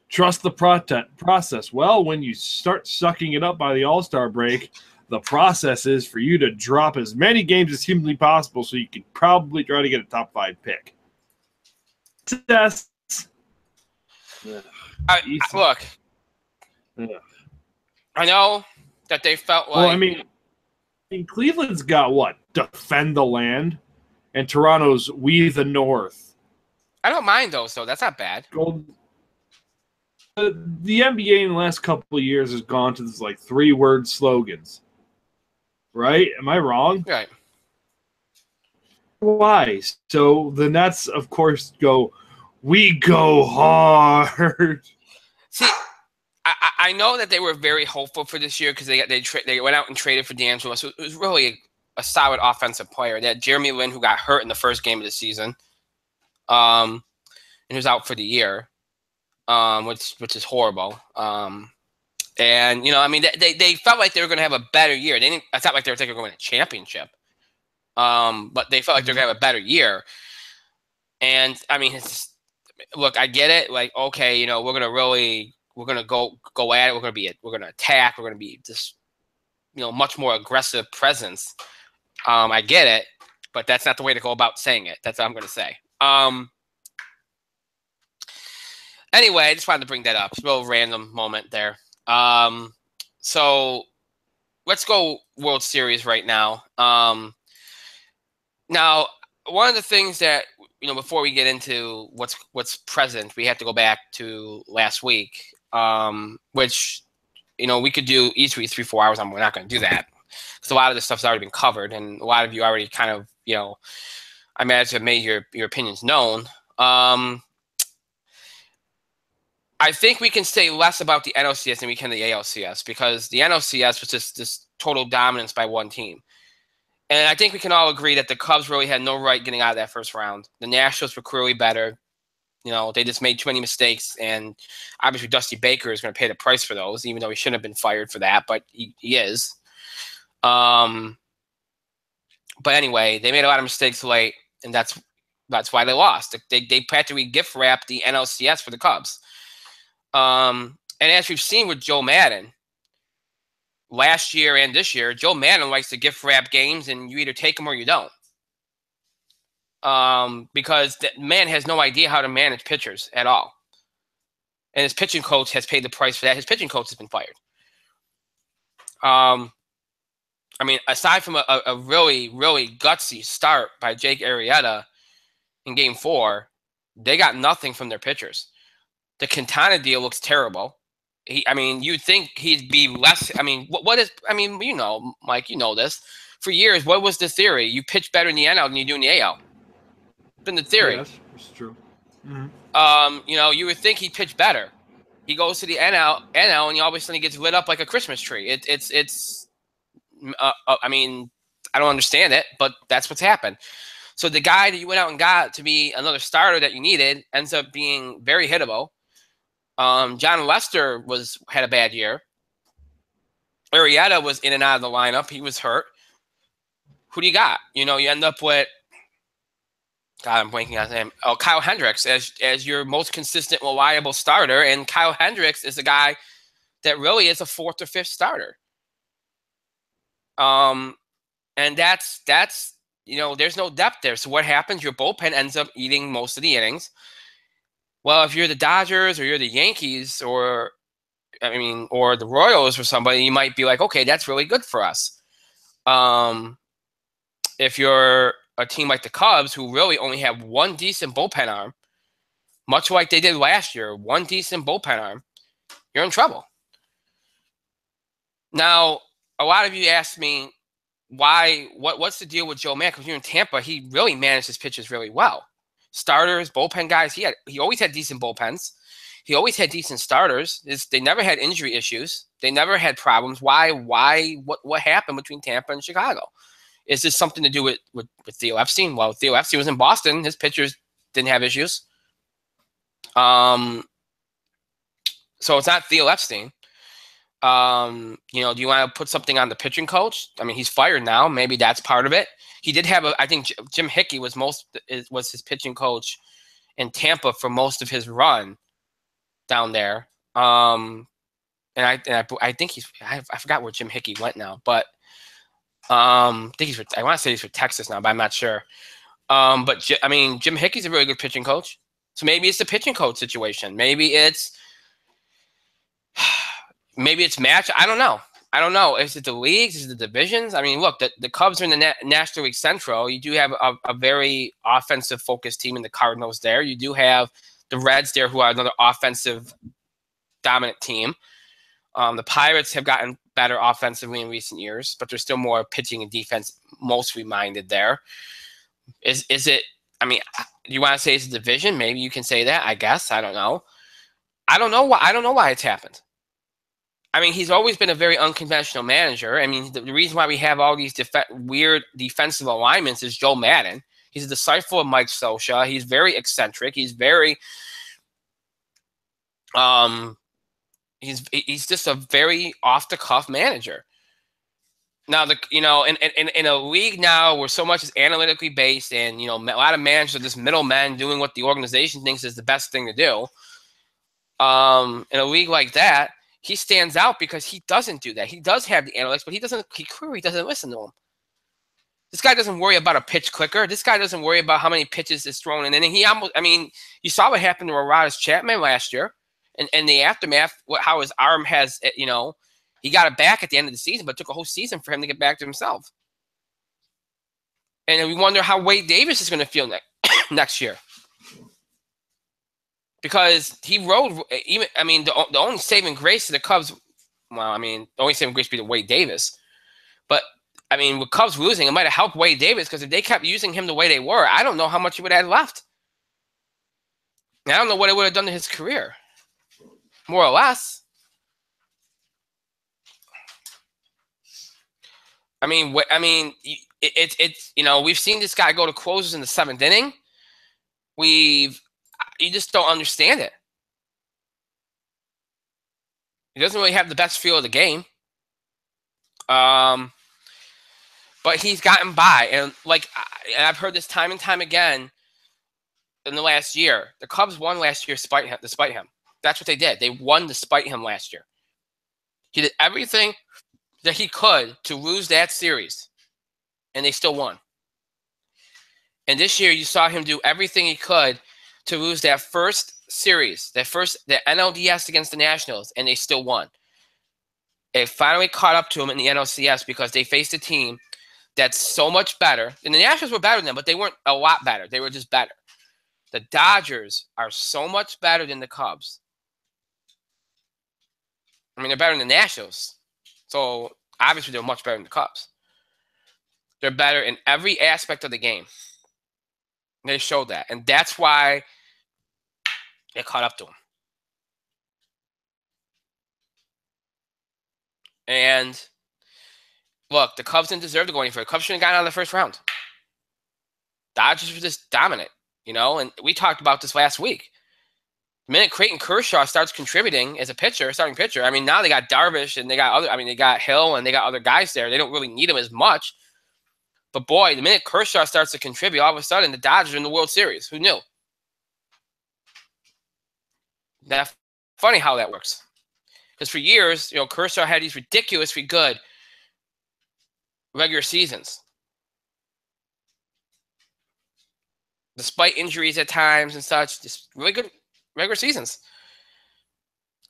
Trust the process. Well, when you start sucking it up by the All-Star break, the process is for you to drop as many games as humanly possible so you can probably try to get a top 5 pick. Look, I know that they felt like... Well, I mean, Cleveland's got what? Defend the land? And Toronto's We the North. I don't mind those, though. That's not bad. The NBA in the last couple of years has gone to this like 3-word slogans. Right? Am I wrong? Right. Why? So the Nets, of course, go, we go hard. See, I know that they were very hopeful for this year because they went out and traded for D'Angelo. So it was really a solid offensive player. They had Jeremy Lin, who got hurt in the first game of the season. And he was out for the year, which is horrible. And, you know, I mean, they felt like they were going to have a better year. It's not like they were thinking they were going to win a championship. But they felt like they were going to have a better year. And, I mean, look, I get it. Like, okay, you know, we're going to go at it. We're going to attack. We're going to be just, you know, much more aggressive presence. I get it, but that's not the way to go about saying it. That's what I'm going to say. Anyway, I just wanted to bring that up. It's a little random moment there. So let's go World Series right now. Now, one of the things that, you know, before we get into what's present, we have to go back to last week, which, you know, we could do easily 3-4 hours on. We're not going to do that because a lot of this stuff's already been covered, and a lot of you already kind of, you know, I imagine have made your opinions known. I think we can say less about the NLCS than we can the ALCS because the NLCS was just this total dominance by one team. And I think we can all agree that the Cubs really had no right getting out of that first round. The Nationals were clearly better. You know, they just made too many mistakes, and obviously Dusty Baker is going to pay the price for those, even though he shouldn't have been fired for that, but he is. But anyway, they made a lot of mistakes late, and that's why they lost. They practically gift wrapped the NLCS for the Cubs. And as we've seen with Joe Madden, last year and this year, Joe Madden likes to gift wrap games, and you either take them or you don't. Because that man has no idea how to manage pitchers at all. And his pitching coach has paid the price for that. His pitching coach has been fired. I mean, aside from a really, really gutsy start by Jake Arrieta in Game 4, they got nothing from their pitchers. The Quintana deal looks terrible. I mean, you'd think he'd be less. I mean, what is? I mean, you know, Mike, you know this. For years, what was the theory? You pitch better in the NL than you do in the AL. It's been the theory. Yes, it's true. Mm-hmm. You know, you would think he'd pitch better. He goes to the NL, and he all of a sudden gets lit up like a Christmas tree. It's. I mean, I don't understand it, but that's what's happened. So the guy that you went out and got to be another starter that you needed ends up being very hittable. John Lester had a bad year. Arrieta was in and out of the lineup. He was hurt. Who do you got? You know, you end up with, God, I'm blanking on his name. Oh, Kyle Hendricks as your most consistent, reliable starter. And Kyle Hendricks is a guy that really is a 4th or 5th starter. And that's you know, there's no depth there. So what happens? Your bullpen ends up eating most of the innings. Well, if you're the Dodgers or you're the Yankees or the Royals or somebody, you might be like, okay, that's really good for us. If you're a team like the Cubs, who really only have one decent bullpen arm, much like they did last year. One decent bullpen arm, you're in trouble. Now, a lot of you asked me what's the deal with Joe Mann? Because you're in Tampa, he really managed his pitches really well. Starters, bullpen guys, he always had decent bullpens. He always had decent starters. They never had injury issues. They never had problems. Why? What happened between Tampa and Chicago? Is this something to do with Theo Epstein? Well, Theo Epstein was in Boston. His pitchers didn't have issues. So it's not Theo Epstein. Do you want to put something on the pitching coach? I mean, he's fired now. Maybe that's part of it. He did have I think Jim Hickey was his pitching coach in Tampa for most of his run down there. And I think I forgot where Jim Hickey went now, but I want to say he's for Texas now, but I'm not sure. But Jim Hickey's a really good pitching coach. So maybe it's the pitching coach situation. Maybe it's match. I don't know. Is it the leagues? Is it the divisions? I mean, look, the Cubs are in the National League Central. You do have a very offensive focused team in the Cardinals there. You do have the Reds there, who are another offensive dominant team. The Pirates have gotten better offensively in recent years, but they're still more pitching and defense mostly minded there. Is it? I mean, do you want to say it's a division? Maybe you can say that. I guess I don't know. I don't know why it's happened. I mean, he's always been a very unconventional manager. I mean, the reason why we have all these weird defensive alignments is Joe Madden. He's a disciple of Mike Scioscia. He's very eccentric. He's very he's just a very off the cuff manager. Now in a league now where so much is analytically based, and a lot of managers are just middlemen doing what the organization thinks is the best thing to do. In a league like that, he stands out because he doesn't do that. He does have the analytics, but he clearly doesn't listen to them. This guy doesn't worry about a pitch clicker. This guy doesn't worry about how many pitches is thrown in. And you saw what happened to Aroldis Chapman last year, and the aftermath, how his arm has, he got it back at the end of the season, but it took a whole season for him to get back to himself. And we wonder how Wade Davis is going to feel next year. Because he rode, the only saving grace to the Cubs, the only saving grace would be to Wade Davis. But, with Cubs losing, it might have helped Wade Davis, because if they kept using him the way they were, I don't know how much he would have left. I don't know what it would have done to his career. More or less. We've seen this guy go to closers in the 7th inning. You just don't understand it. He doesn't really have the best feel of the game. But he's gotten by. And I've heard this time and time again in the last year. The Cubs won last year despite him. That's what they did. They won despite him last year. He did everything that he could to lose that series, and they still won. And this year, you saw him do everything he could to lose that first series, the NLDS against the Nationals, and they still won. It finally caught up to him in the NLCS because they faced a team that's so much better. And the Nationals were better than them, but they weren't a lot better. They were just better. The Dodgers are so much better than the Cubs. They're better than the Nationals. So, obviously, they're much better than the Cubs. They're better in every aspect of the game. They showed that. And that's why they caught up to him. And, look, the Cubs didn't deserve to go any further. The Cubs shouldn't have gotten out of the first round. Dodgers were just dominant, and we talked about this last week. The minute Clayton Kershaw starts contributing as a starting pitcher, now they got Darvish and they got Hill and they got other guys there. They don't really need him as much. But boy, the minute Kershaw starts to contribute, all of a sudden the Dodgers are in the World Series. Who knew? That's funny how that works. Because for years, Kershaw had these ridiculously good regular seasons. Despite injuries at times and such, just really good regular seasons.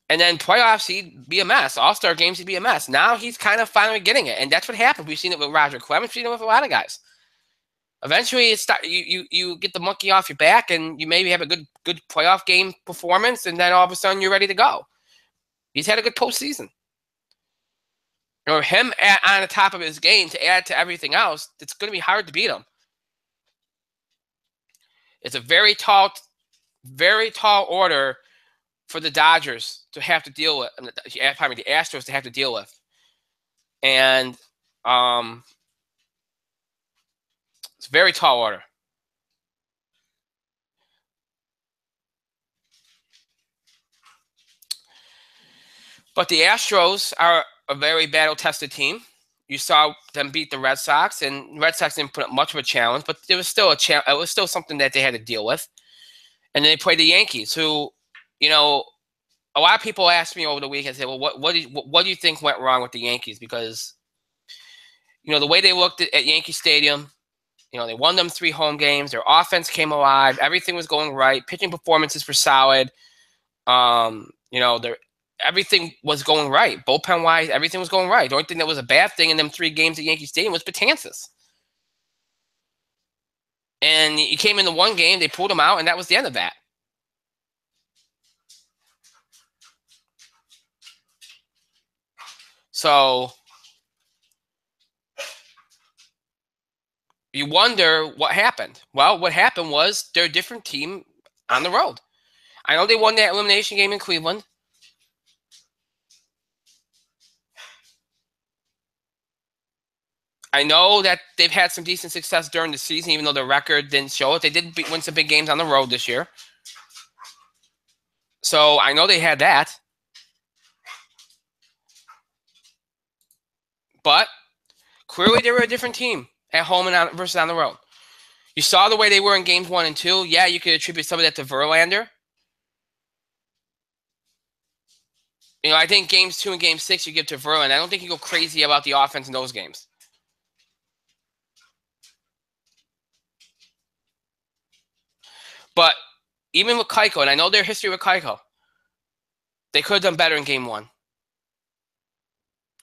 And then playoffs, he'd be a mess. All-Star games, he'd be a mess. Now he's kind of finally getting it. And that's what happened. We've seen it with Roger Clemens. We've seen it with a lot of guys. Eventually, you get the monkey off your back, and you maybe have a good playoff game performance, and then all of a sudden you're ready to go. He's had a good postseason. Or him on the top of his game to add to everything else, it's going to be hard to beat him. It's a very tall order for the Dodgers to have to deal with. Pardon me, the Astros to have to deal with. And it's a very tall order. But the Astros are a very battle-tested team. You saw them beat the Red Sox, and the Red Sox didn't put up much of a challenge, but it was still it was still something that they had to deal with. And then they played the Yankees, who, you know, a lot of people asked me over the weekend, say, well, what do you think went wrong with the Yankees? Because, you know, the way they looked at Yankee Stadium, you know, they won them 3 home games. Their offense came alive. Everything was going right. Pitching performances were solid. You know, everything was going right. Bullpen-wise, everything was going right. The only thing that was a bad thing in them 3 games at Yankee Stadium was Betances. And he came into one game, they pulled him out, and that was the end of that. So you wonder what happened. Well, what happened was they're a different team on the road. I know they won that elimination game in Cleveland. I know that they've had some decent success during the season, even though their record didn't show it. They did win some big games on the road this year. So I know they had that. But clearly they were a different team at home and versus on the road. You saw the way they were in games 1 and 2. Yeah, you could attribute some of that to Verlander. You know, I think games 2 and game 6 you give to Verlander. I don't think you go crazy about the offense in those games. But even with Keuchel, and I know their history with Keuchel, they could have done better in game 1.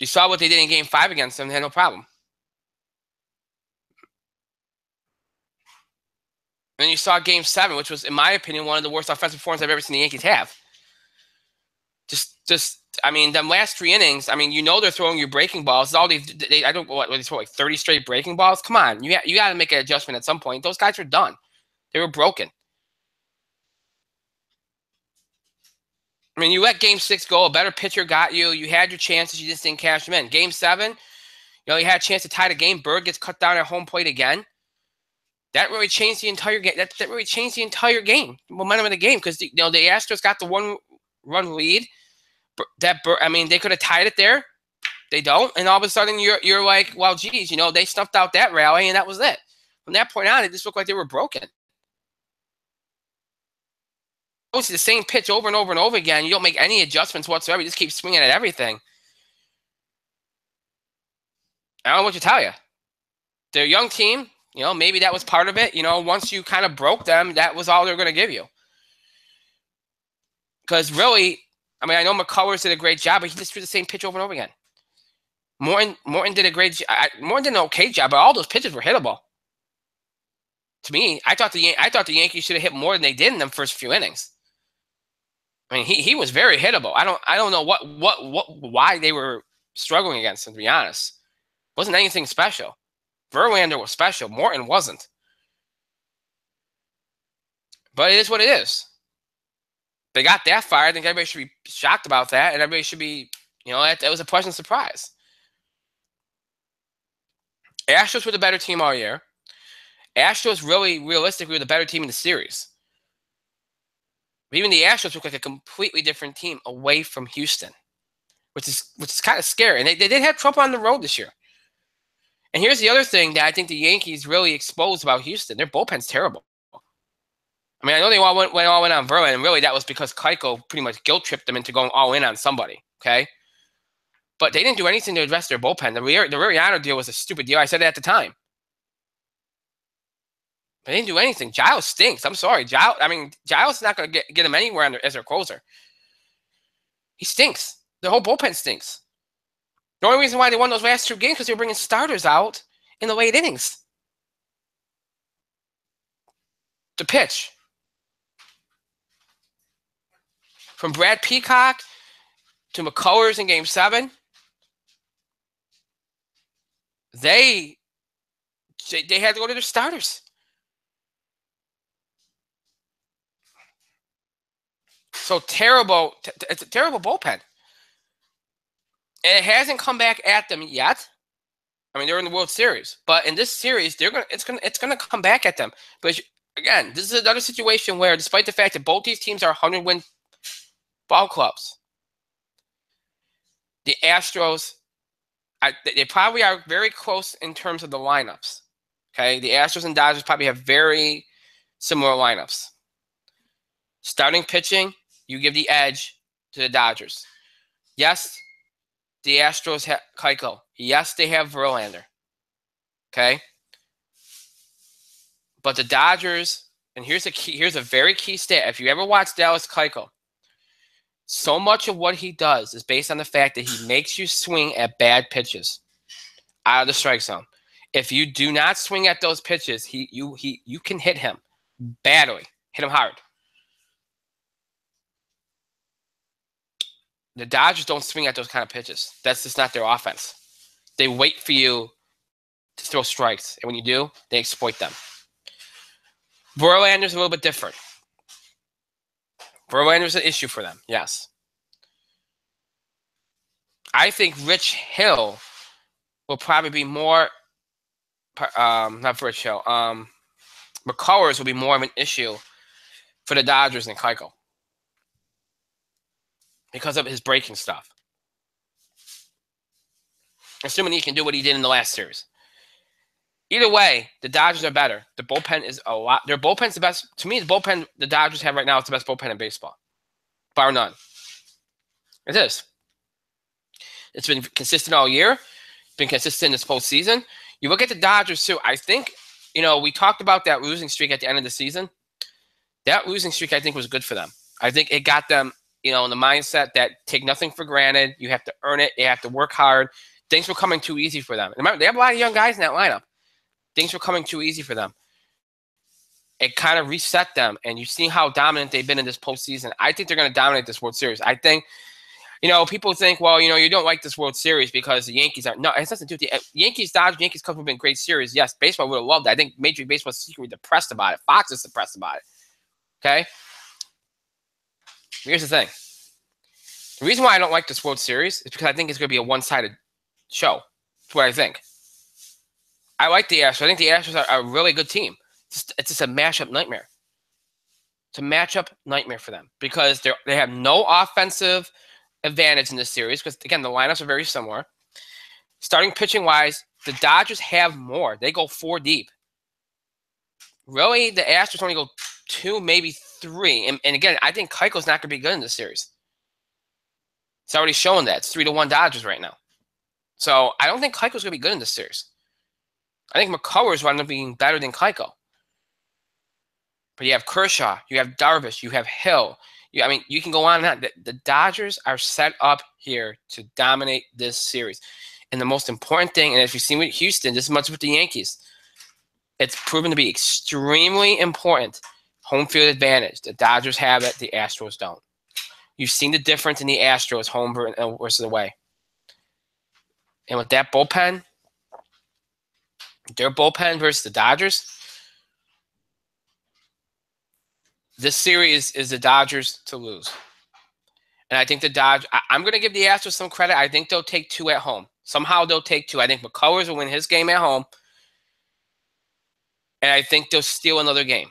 You saw what they did in game 5 against them. They had no problem. And then you saw game 7, which was, in my opinion, one of the worst offensive performances I've ever seen the Yankees have. I mean, them last 3 innings, I mean, you know they're throwing you breaking balls. All they throw like 30 straight breaking balls? Come on, you got to make an adjustment at some point. Those guys were done. They were broken. I mean, you let game 6 go. A better pitcher got you. You had your chances. You just didn't cash them in. Game 7, you know, you had a chance to tie the game. Bird gets cut down at home plate again. That really changed the entire game. That really changed the entire game, the momentum of the game, because you know the Astros got the 1-run lead. I mean, they could have tied it there. They don't, and all of a sudden you're like, well, geez, you know, they snuffed out that rally, and that was it. From that point on, it just looked like they were broken. It's the same pitch over and over and over again. You don't make any adjustments whatsoever. You just keep swinging at everything. I don't know what to tell you. They're a young team. You know, maybe that was part of it. You know, once you kind of broke them, that was all they're going to give you. Because really, I mean, I know McCullers did a great job, but he just threw the same pitch over and over again. Morton did a great job. Morton did an okay job, but all those pitches were hittable. To me, I thought the Yankees should have hit more than they did in them first few innings. I mean, he was very hittable. I don't know why they were struggling against him, to be honest. Wasn't anything special. Verlander was special. Morton wasn't. But it is what it is. They got that far. I think everybody should be shocked about that, and everybody should be, you know, that was a pleasant surprise. Astros were the better team all year. Astros really, realistically, were the better team in the series. But even the Astros look like a completely different team away from Houston, which is kind of scary. And they did have trouble on the road this year. And here's the other thing that I think the Yankees really exposed about Houston. Their bullpen's terrible. I mean, I know they all went on Verlander, and really that was because Keuchel pretty much guilt-tripped them into going all in on somebody, okay? But they didn't do anything to address their bullpen. The Rioriano deal was a stupid deal. I said that at the time. They didn't do anything. Giles stinks. I'm sorry. Giles is not going to get him anywhere as their closer. He stinks. The whole bullpen stinks. The only reason why they won those last 2 games because they were bringing starters out in the late innings. the pitch. From Brad Peacock to McCullers in Game 7, they had to go to their starters. So terrible. It's a terrible bullpen. And it hasn't come back at them yet. I mean, they're in the World Series, but in this series, it's gonna come back at them. But again, this is another situation where, despite the fact that both these teams are 100-win ball clubs, the Astros, they probably are very close in terms of the lineups. Okay, the Astros and Dodgers probably have very similar lineups. Starting pitching, you give the edge to the Dodgers. Yes, the Astros have Keuchel. Yes, they have Verlander. Okay, but the Dodgers, and here's a very key stat. If you ever watch Dallas Keuchel, so much of what he does is based on the fact that he makes you swing at bad pitches out of the strike zone. If you do not swing at those pitches, you can hit him badly, hit him hard. The Dodgers don't swing at those kind of pitches. That's just not their offense. They wait for you to throw strikes, and when you do, they exploit them. Verlander's a little bit different. Verlander's an issue for them, yes. I think Rich Hill will probably be more, not Rich Hill, McCullers will be more of an issue for the Dodgers than Keuchel because of his breaking stuff. Assuming he can do what he did in the last series. Either way, the Dodgers are better. The bullpen is a lot. Their bullpen's the best. To me, the bullpen the Dodgers have right now is the best bullpen in baseball. Bar none. It is. It's been consistent all year. Been consistent this postseason. You look at the Dodgers, too. I think, we talked about that losing streak at the end of the season. That losing streak, I think, was good for them. I think it got them, in the mindset that take nothing for granted. You have to earn it. You have to work hard. Things were coming too easy for them. Remember, they have a lot of young guys in that lineup. Things were coming too easy for them. It kind of reset them, and you see how dominant they've been in this postseason. I think they're going to dominate this World Series. I think, people think, well, you don't like this World Series because the Yankees are. No, it has nothing to do with the Yankees, Dodgers, Yankees Cubs have been great series. Yes, baseball would have loved it. I think Major League Baseball is secretly depressed about it. Fox is depressed about it. Okay? Here's the thing. The reason why I don't like this World Series is because I think it's going to be a one-sided show. That's what I think. I like the Astros. I think the Astros are a really good team. It's just a matchup nightmare. It's a matchup nightmare for them because they have no offensive advantage in this series because, again, the lineups are very similar. Starting pitching-wise, the Dodgers have more. They go 4 deep. Really, the Astros only go 2, maybe 3. And again, I think Keuchel's not going to be good in this series. It's already showing that. It's 3-1 Dodgers right now. So I don't think Keuchel's going to be good in this series. I think McCullers will end up being better than Keuchel. But you have Kershaw, you have Darvish, you have Hill. You can go on and on. The Dodgers are set up here to dominate this series. And the most important thing, and as we've seen with Houston, this much with the Yankees, it's proven to be extremely important. Home field advantage. The Dodgers have it, the Astros don't. You've seen the difference in the Astros home versus away. And with that bullpen, their bullpen versus the Dodgers, this series is the Dodgers to lose. And I think the Dodgers, I'm going to give the Astros some credit. I think they'll take 2 at home. Somehow they'll take 2. I think McCullers will win his game at home. And I think they'll steal another game.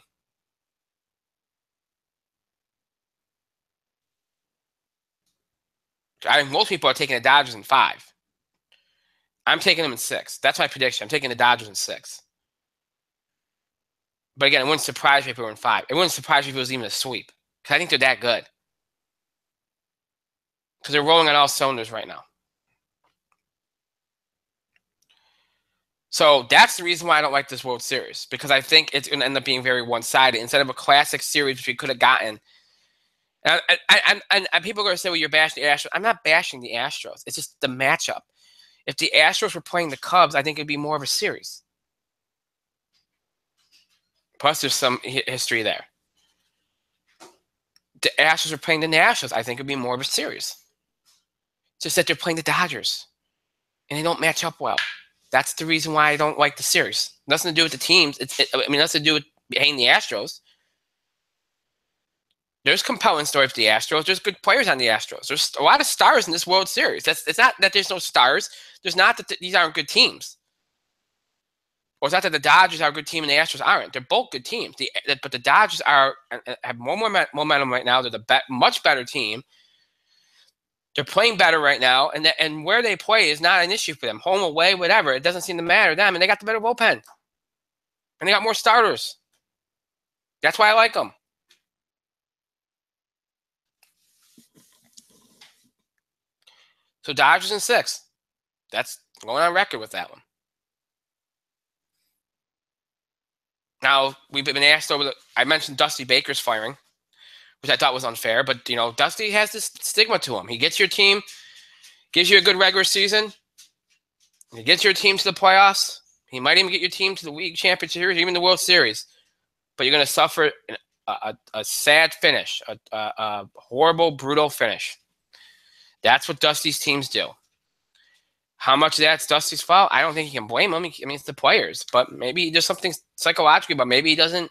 I think most people are taking the Dodgers in 5. I'm taking them in 6. That's my prediction. I'm taking the Dodgers in 6. But again, it wouldn't surprise me if it were in 5. It wouldn't surprise me if it was even a sweep. Because I think they're that good. Because they're rolling on all cylinders right now. So that's the reason why I don't like this World Series. Because I think it's going to end up being very one-sided. Instead of a classic series, which we could have gotten. And people are going to say, well, you're bashing the Astros. I'm not bashing the Astros. It's just the matchup. If the Astros were playing the Cubs, I think it'd be more of a series. Plus, there's some history there. The Astros are playing the Nationals. I think it'd be more of a series. It's just that they're playing the Dodgers, and they don't match up well. That's the reason why I don't like the series. Nothing to do with the teams. Nothing to do with hating the Astros. There's compelling stories for the Astros. There's good players on the Astros. There's a lot of stars in this World Series. It's not that there's no stars. There's not that these aren't good teams. Or it's not that the Dodgers are a good team and the Astros aren't. They're both good teams. But the Dodgers have more momentum right now. They're the much better team. They're playing better right now, and where they play is not an issue for them. Home, away, whatever. It doesn't seem to matter to them, and they got the better bullpen. And they got more starters. That's why I like them. So Dodgers in 6. That's going on record with that one. Now, we've been asked I mentioned Dusty Baker's firing, which I thought was unfair, but, Dusty has this stigma to him. He gets your team, gives you a good regular season, he gets your team to the playoffs, he might even get your team to the League Championship Series, even the World Series, but you're going to suffer a sad finish, a horrible, brutal finish. That's what Dusty's teams do. How much of that's Dusty's fault? I don't think he can blame him. It's the players, but maybe he does something psychologically, but maybe he doesn't.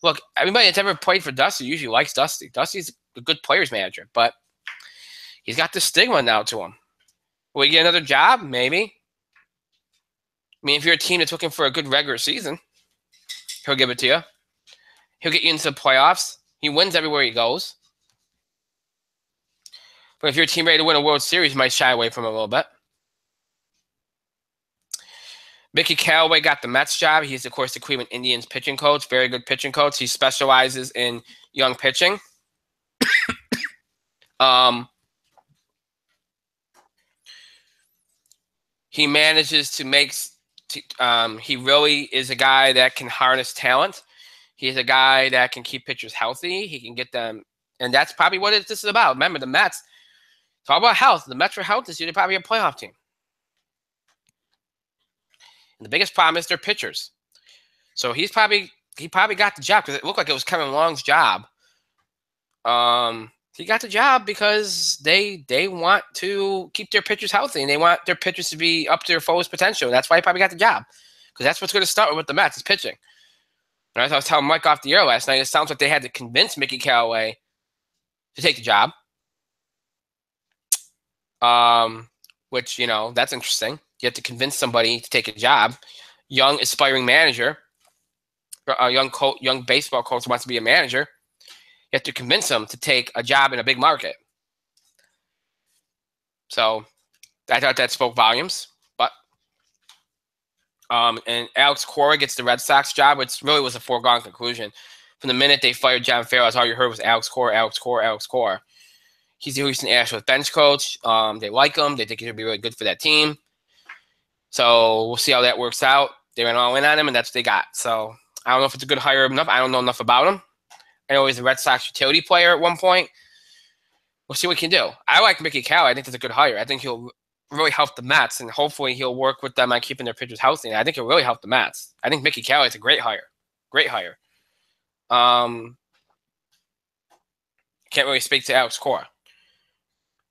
Look, everybody that's ever played for Dusty usually likes Dusty. Dusty's a good players manager, but he's got this stigma now to him. Will he get another job? Maybe. If you're a team that's looking for a good regular season, he'll give it to you. He'll get you into the playoffs. He wins everywhere he goes. But if you're a team ready to win a World Series, you might shy away from him a little bit. Mickey Callaway got the Mets job. He's, of course, the Cleveland Indians pitching coach. Very good pitching coach. He specializes in young pitching. He manages to make he really is a guy that can harness talent. He's a guy that can keep pitchers healthy. He can get them, and that's probably what this is about. Remember, the Mets, it's all about health. The Mets for health this year, they're probably a playoff team. And the biggest problem is their pitchers. So he probably got the job because it looked like it was Kevin Long's job. He got the job because they want to keep their pitchers healthy and they want their pitchers to be up to their fullest potential. That's why he probably got the job, because that's what's going to start with the Mets is pitching. And as I was telling Mike off the air last night, it sounds like they had to convince Mickey Callaway to take the job. Which, that's interesting. You have to convince somebody to take a job. Young, aspiring manager, a young baseball coach wants to be a manager. You have to convince them to take a job in a big market. So I thought that spoke volumes. But and Alex Cora gets the Red Sox job, which really was a foregone conclusion. From the minute they fired John Farrell, all you heard was Alex Cora, Alex Cora, Alex Cora. He's the Houston Astros bench coach. They like him. They think he'll be really good for that team. So we'll see how that works out. They went all in on him, and that's what they got. So I don't know if it's a good hire enough. I don't know enough about him. I know he's a Red Sox utility player at one point. We'll see what he can do. I like Mickey Callaway. I think that's a good hire. I think he'll really help the Mets, and hopefully he'll work with them on keeping their pitchers healthy. And I think he'll really help the Mets. I think Mickey Callaway is a great hire. Great hire. Can't really speak to Alex Cora.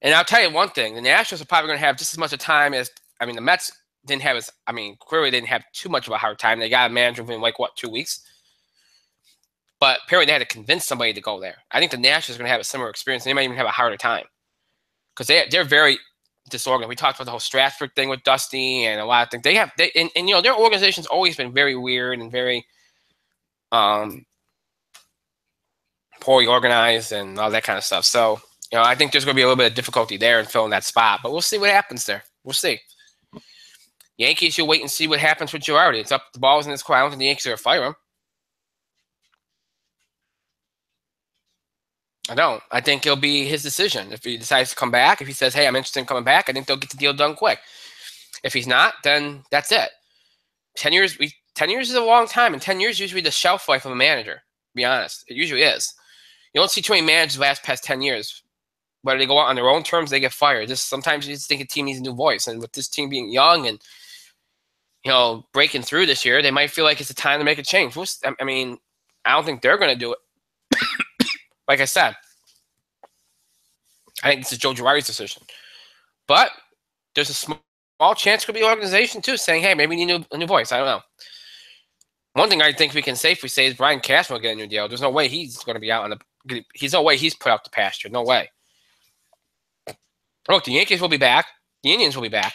And I'll tell you one thing. The Nationals are probably going to have just as much of time as – the Mets didn't have as – clearly they didn't have too much of a hard time. They got a manager within, 2 weeks? But apparently they had to convince somebody to go there. I think the Nationals are going to have a similar experience. They might even have a harder time because they're very disorganized. We talked about the whole Strasburg thing with Dusty and a lot of things. Their organization's always been very weird and very poorly organized and all that kind of stuff. So, I think there's going to be a little bit of difficulty there in filling that spot. But we'll see what happens there. We'll see. Yankees, you'll wait and see what happens with Girardi. It's up. The ball's in his court. I don't think the Yankees are going to fire him. I don't. I think it'll be his decision. If he decides to come back, if he says, hey, I'm interested in coming back, I think they'll get the deal done quick. If he's not, then that's it. 10 years is a long time, and 10 years is usually the shelf life of a manager, to be honest. It usually is. You don't see too many managers last past 10 years. Whether they go out on their own terms, they get fired. Sometimes you just think a team needs a new voice. And with this team being young and, breaking through this year, they might feel like it's a time to make a change. I don't think they're going to do it. Like I said, I think this is Joe Girardi's decision. But there's a small chance it could be the organization, too, saying, hey, maybe we need a new voice. I don't know. One thing I think we can safely say is Brian Cashman will get a new deal. There's no way he's going to be out on the – no way he's put out the pasture. No way. Look, the Yankees will be back. The Indians will be back.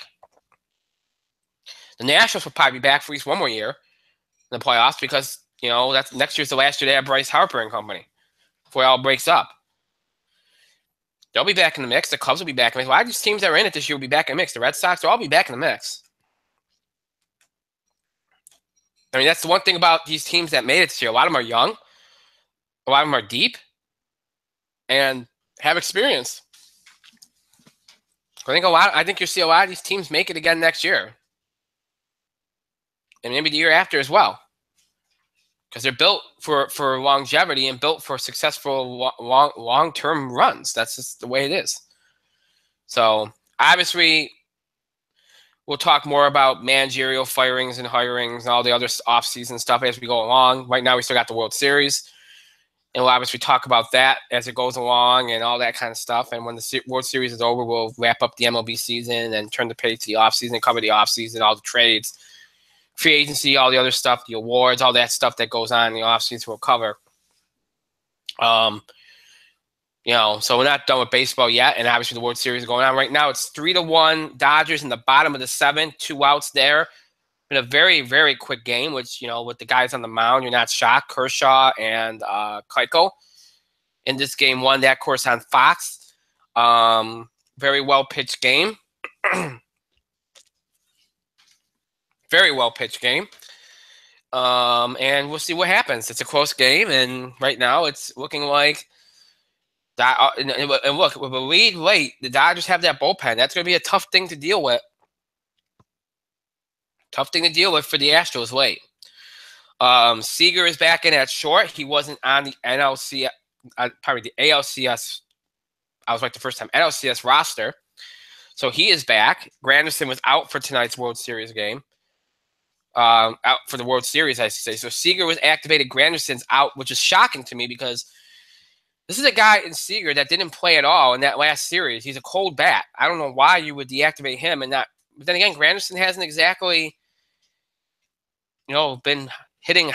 The Nationals will probably be back for at least one more year in the playoffs because, that's next year's the last year they have Bryce Harper and company before it all breaks up. They'll be back in the mix. The Cubs will be back in the mix. A lot of these teams that are in it this year will be back in the mix. The Red Sox will all be back in the mix. I mean, that's the one thing about these teams that made it this year. A lot of them are young. A lot of them are deep and have experience. I think you'll see a lot of these teams make it again next year. And maybe the year after as well. Because they're built for longevity and built for successful long-term runs. That's just the way it is. So, obviously, we'll talk more about managerial firings and hirings and all the other off-season stuff as we go along. Right now, we still got the World Series. And we'll obviously talk about that as it goes along and all that kind of stuff. And when the World Series is over, we'll wrap up the MLB season and turn the page to the off-season, cover the off-season, all the trades, free agency, all the other stuff, the awards, all that stuff that goes on in the offseason we'll cover. So we're not done with baseball yet, and obviously the World Series is going on. Right now it's 3-1 Dodgers in the bottom of the 7th, 2 outs there. Been a very, very quick game, which, with the guys on the mound, you're not shocked. Kershaw and Keuchel in this game 1, that course on Fox. Very well-pitched game. Very well-pitched game. And we'll see what happens. It's a close game, and right now it's looking like that. And look, with a lead late, the Dodgers have that bullpen. That's going to be a tough thing to deal with. Tough thing to deal with for the Astros late. Seager is back in at short. He wasn't on the NLCS, probably the ALCS. I was right the first time, NLCS roster. So he is back. Granderson was out for tonight's World Series game. Out for the World Series, I should say. So Seager was activated. Granderson's out, which is shocking to me because this is a guy in Seager that didn't play at all in that last series. He's a cold bat. I don't know why you would deactivate him and not. But then again, Granderson hasn't exactly, been hitting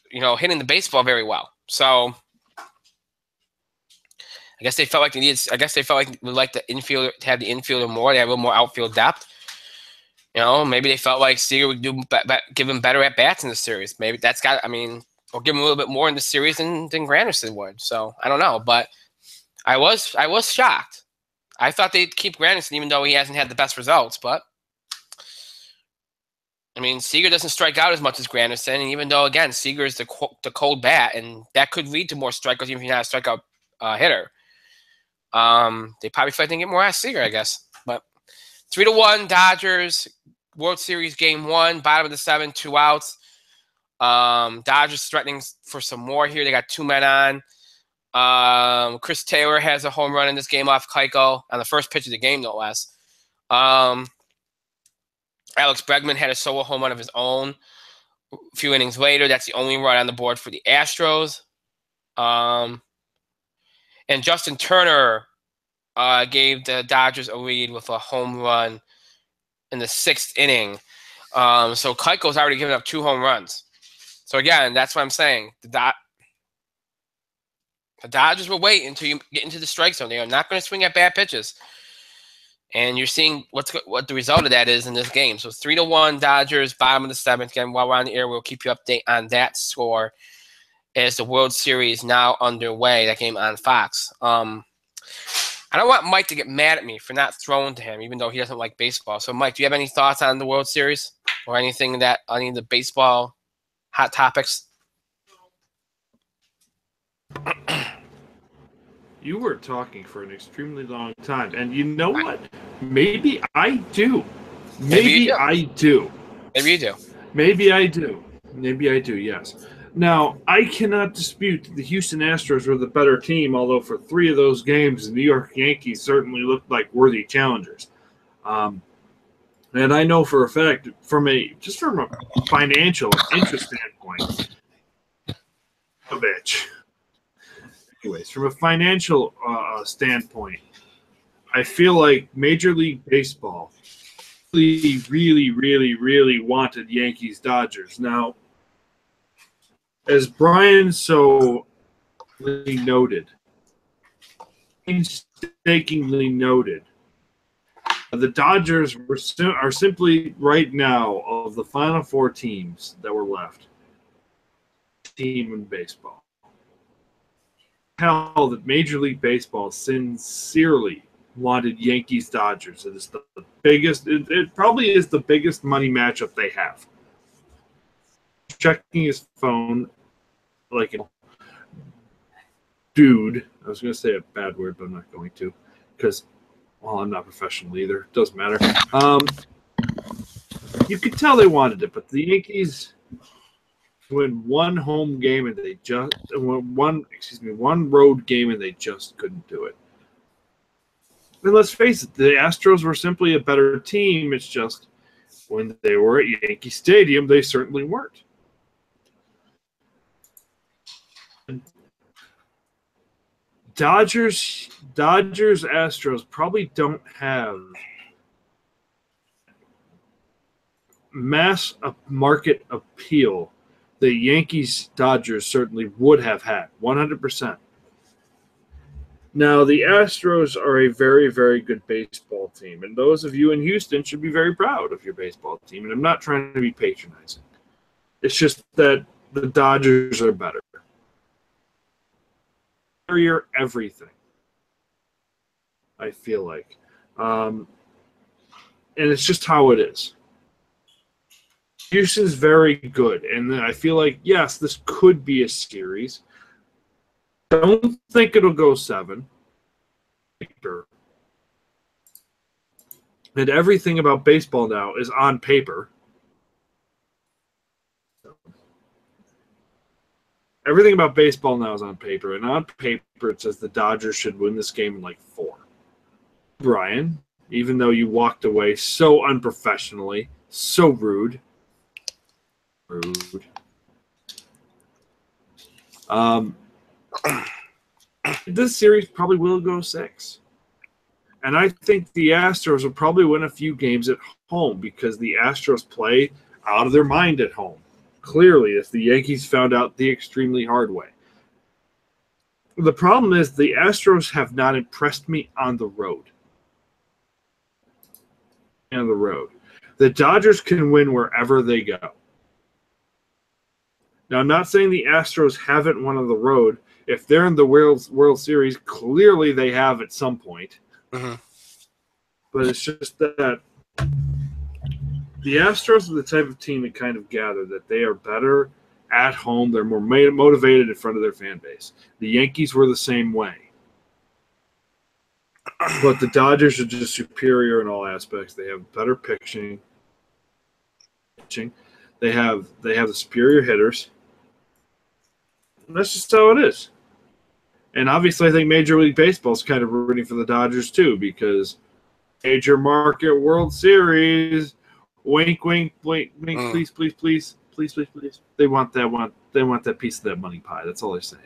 the baseball very well. So I guess they felt like they needed. I guess they felt like would like the infielder to have the infielder more. They have a little more outfield depth. Maybe they felt like Seager would give him better at bats in the series. Maybe that's got. Or give him a little bit more in the series than Granderson would. So I don't know, but I was shocked. I thought they'd keep Granderson even though he hasn't had the best results. But Seager doesn't strike out as much as Granderson, and even though again Seager is the cold bat, and that could lead to more strikeouts even if you're not a strikeout hitter. They probably felt they can get more out of Seager, I guess. But 3-1 Dodgers, World Series game 1, bottom of the 7th, 2 outs. Dodgers threatening for some more here. They got 2 men on. Chris Taylor has a home run in this game off Keuchel on the first pitch of the game, no less. Alex Bregman had a solo home run of his own a few innings later. That's the only run on the board for the Astros. And Justin Turner gave the Dodgers a lead with a home run in the 6th inning. So Keuchel's already given up 2 home runs. So again, that's what I'm saying. The Dodgers will wait until you get into the strike zone. They are not going to swing at bad pitches. And you're seeing what the result of that is in this game. So 3-1 Dodgers, bottom of the 7th. Again, while we're on the air, we'll keep you update on that score as the World Series now underway. That game on Fox. I don't want Mike to get mad at me for not throwing to him, even though he doesn't like baseball. So, Mike, do you have any thoughts on the World Series or anything that any of the baseball hot topics? You were talking for an extremely long time, and you know what? Maybe I do. Maybe I do. Maybe you do. Maybe I do. Maybe I do, yes. Now, I cannot dispute the Houston Astros were the better team, although for 3 of those games, the New York Yankees certainly looked like worthy challengers. And I know for a fact, from a financial interest standpoint, bitch. Anyways, from a financial standpoint, I feel like Major League Baseball really wanted Yankees Dodgers. Now, as Brian so noted, painstakingly noted, the Dodgers are simply right now of the final 4 teams that were left, team in baseball. Hell, that Major League Baseball sincerely wanted Yankees Dodgers. It is the biggest. It probably is the biggest money matchup they have. Checking his phone, like a dude. I was going to say a bad word, but I'm not going to, because I'm not professional either. It doesn't matter. You could tell they wanted it, but the Yankees win one home game and they just one road game and they just couldn't do it. And let's face it, the Astros were simply a better team. It's just when they were at Yankee Stadium, they certainly weren't. Dodgers, Astros probably don't have mass market appeal the Yankees Dodgers certainly would have had, 100%. Now, the Astros are a very good baseball team, and those of you in Houston should be very proud of your baseball team, and I'm not trying to be patronizing. It's just that the Dodgers are better. Everything, I feel like. And it's just how it is. Houston's very good, and I feel like, yes, this could be a series. Don't think it'll go 7. And everything about baseball now is on paper. Everything about baseball now is on paper, and on paper it says the Dodgers should win this game in like 4. Brian, even though you walked away so unprofessionally, so rude. This series probably will go 6. And I think the Astros will probably win a few games at home because the Astros play out of their mind at home. Clearly, if the Yankees found out the extremely hard way. The problem is the Astros have not impressed me on the road. The Dodgers can win wherever they go. Now, I'm not saying the Astros haven't won on the road. If they're in the World Series, clearly they have at some point. Mm-hmm. But it's just that the Astros are the type of team that kind of gather that they are better at home. They're more motivated in front of their fan base. The Yankees were the same way. But the Dodgers are just superior in all aspects. They have better pitching. They have the superior hitters. And that's just how it is. And obviously, I think Major League Baseball is kind of rooting for the Dodgers too, because major market World Series, wink, wink, wink, wink, please, please, please, please, please, please. They want that They want that piece of that money pie. That's all they're saying.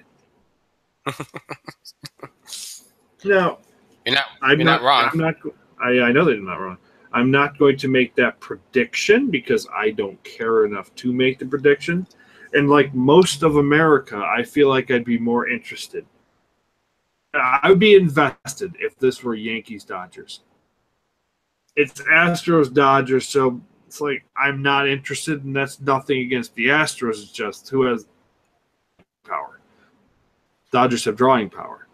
Now, you're not wrong. I know they're not wrong. I'm not going to make that prediction because I don't care enough to make the prediction. And like most of America, I feel like I'd be more interested. I would be invested if this were Yankees-Dodgers. It's Astros-Dodgers, so it's like I'm not interested, and that's nothing against the Astros. It's just who has power. Dodgers have drawing power.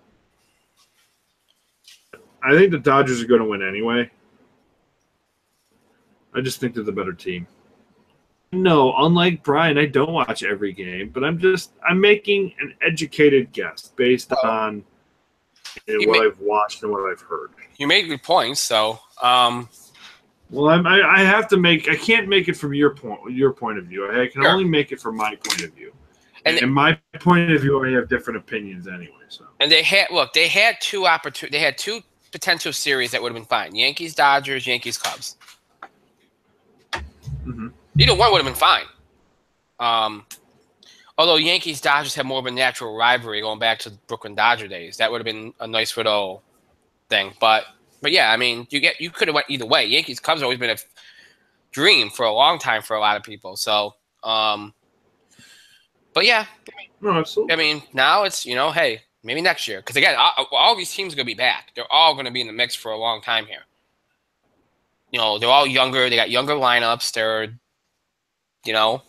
I think the Dodgers are going to win anyway. I just think they're the better team. No, unlike Brian, I don't watch every game, but I'm making an educated guess based on what I've watched and what I've heard. You made good points, so. Well, I have to make. I can't make it from your point of view. I can only make it from my point of view. And in my point of view, I have different opinions anyway. So. And they had two opportunities. They had 2 potential series that would have been fine: Yankees, Dodgers, Yankees, Cubs. Mm-hmm. Either one would have been fine. Although Yankees Dodgers have more of a natural rivalry going back to the Brooklyn Dodger days, that would have been a nice little thing. But yeah, I mean, you could have went either way. Yankees Cubs have always been a dream for a long time for a lot of people. So, but yeah, No, absolutely. I mean, now it's hey, maybe next year because again, all these teams are gonna be back. They're all gonna be in the mix for a long time here. They're all younger. They got younger lineups. You know,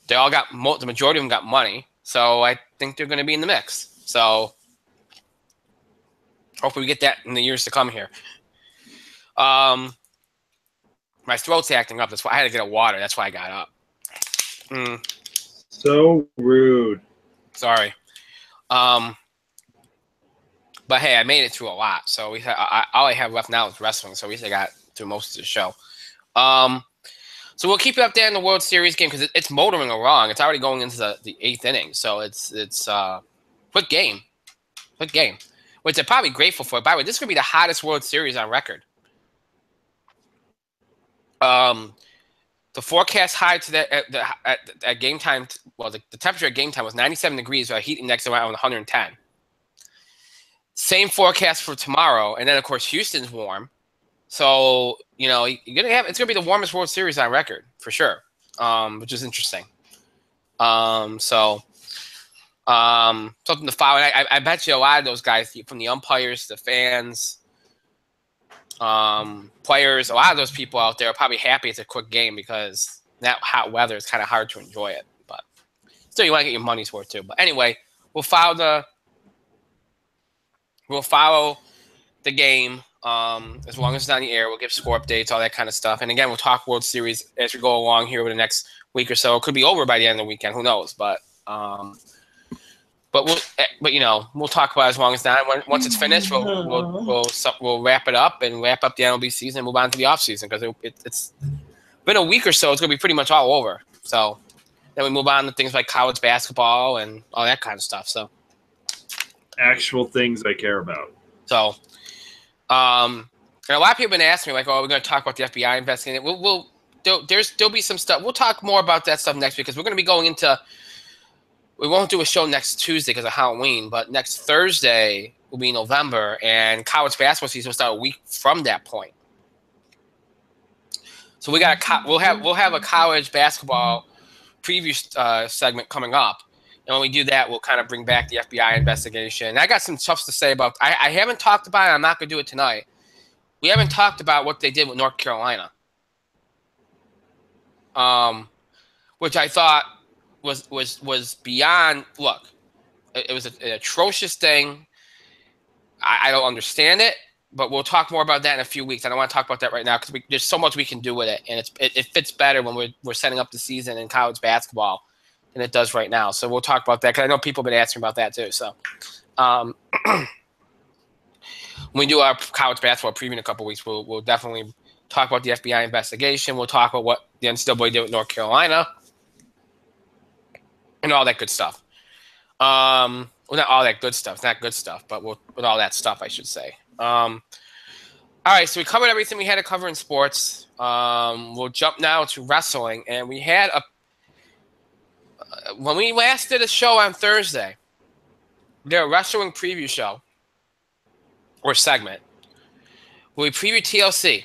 they all got the majority of them got money. So I think they're gonna be in the mix. So hopefully we get that in the years to come here. My throat's acting up. That's why I had to get a water. That's why I got up. So rude. Sorry. But hey, I made it through a lot. So all I have left now is wrestling. So at least I got through most of the show. So we'll keep you up there in the World Series game because it's motoring along. It's already going into the 8th inning. So it's quick game. Quick game. Which they're probably grateful for. By the way, this is going to be the hottest World Series on record. The forecast high to that at game time, well, the temperature at game time was 97 degrees, with a heat index around 110. Same forecast for tomorrow, and then of course Houston's warm, so it's gonna be the warmest World Series on record for sure, which is interesting. Something to follow. And I bet you a lot of those guys, from the umpires, the fans, players, a lot of those people out there are probably happy it's a quick game because that hot weather is kind of hard to enjoy it. But still, you want to get your money's worth too. But anyway, we'll follow the game as long as it's on the air. We'll give score updates, all that kind of stuff. And again, we'll talk World Series as we go along here over the next week or so. It could be over by the end of the weekend. Who knows? But we'll talk about it as long as that. Once it's finished, we'll wrap it up and wrap up the MLB season and move on to the off season because it's been a week or so. It's gonna be pretty much all over. So then we move on to things like college basketball and all that kind of stuff. So actual things I care about. So, and a lot of people have been asking me like, "Oh, we're going to talk about the FBI investigating." There'll be some stuff. We'll talk more about that stuff next week because we're going to be going into. We won't do a show next Tuesday because of Halloween, but next Thursday will be November, and college basketball season will start a week from that point. So we'll have a college basketball preview segment coming up, and when we do that, we'll kind of bring back the FBI investigation. I got some stuff to say about. I haven't talked about it. I'm not going to do it tonight. We haven't talked about what they did with North Carolina, which I thought was beyond. Look, it was an atrocious thing. I don't understand it, but we'll talk more about that in a few weeks. I don't want to talk about that right now because there's so much we can do with it, and it fits better when we're setting up the season in college basketball than it does right now. So we'll talk about that because I know people have been asking about that too. So when we do our college basketball preview in a couple of weeks, we'll definitely talk about the FBI investigation. We'll talk about what the NCAA did with North Carolina and all that good stuff. Well, not all that good stuff. It's not good stuff, but with all that stuff, I should say. All right, so we covered everything we had to cover in sports. We'll jump now to wrestling, and we had when we last did a show on Thursday, did a wrestling preview show or segment. We previewed TLC,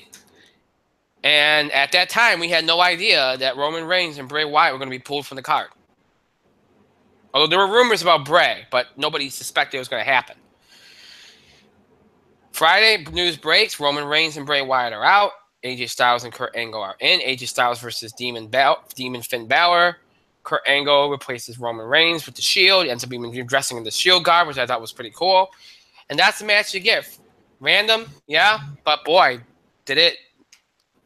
and at that time, we had no idea that Roman Reigns and Bray Wyatt were going to be pulled from the card. Although there were rumors about Bray, but nobody suspected it was going to happen. Friday, news breaks. Roman Reigns and Bray Wyatt are out. AJ Styles and Kurt Angle are in. AJ Styles versus Demon Finn Balor. Kurt Angle replaces Roman Reigns with the Shield. He ends up being dressing in the Shield garb, which I thought was pretty cool. And that's the match you get. Random, yeah, but boy, did it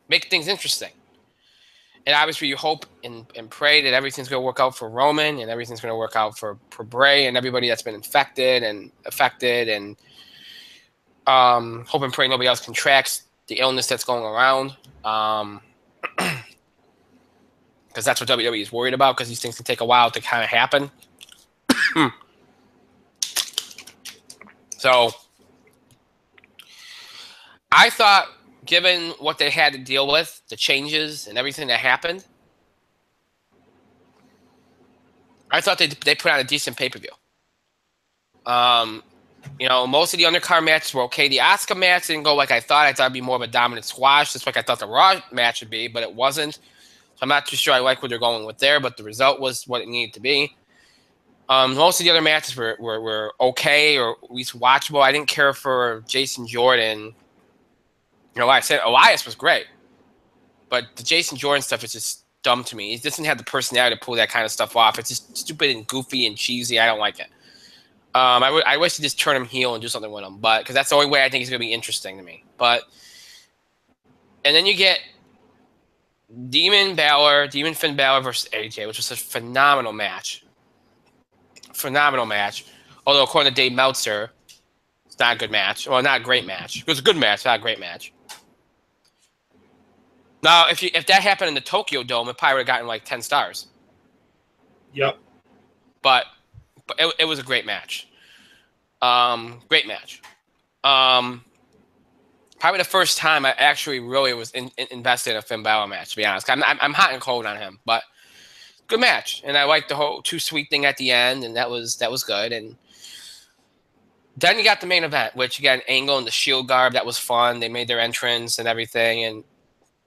make things interesting. And obviously, you hope and pray that everything's going to work out for Roman and everything's going to work out for Bray and everybody that's been infected and affected. And hope and pray nobody else contracts the illness that's going around. Because that's what WWE is worried about because these things can take a while to kind of happen. So I thought, given what they had to deal with, the changes and everything that happened, I thought they put on a decent pay-per-view. You know, most of the undercard matches were okay. The Asuka match didn't go like I thought. I thought it'd be more of a dominant squash, just like I thought the Raw match would be, but it wasn't. So I'm not too sure I like what they're going with there, but the result was what it needed to be. Most of the other matches were okay or at least watchable. I didn't care for Jason Jordan. You know, like I said, Elias was great, but the Jason Jordan stuff is just dumb to me. He doesn't have the personality to pull that kind of stuff off. It's just stupid and goofy and cheesy. I don't like it. I wish to just turn him heel and do something with him, but because that's the only way I think he's going to be interesting to me. But and then you get Demon Finn Balor versus AJ, which was a phenomenal match. Phenomenal match. Although according to Dave Meltzer, it's not a good match. Well, not a great match. It was a good match, not a great match. Now, if that happened in the Tokyo Dome, it probably would have gotten like 10 stars. Yep. But it was a great match. Great match. Probably the first time I actually really was invested in a Finn Balor match, to be honest. I'm hot and cold on him, but good match. And I liked the whole Too Sweet thing at the end, and that was good. And then you got the main event, which you got an Angle and the Shield garb. That was fun. They made their entrance and everything. And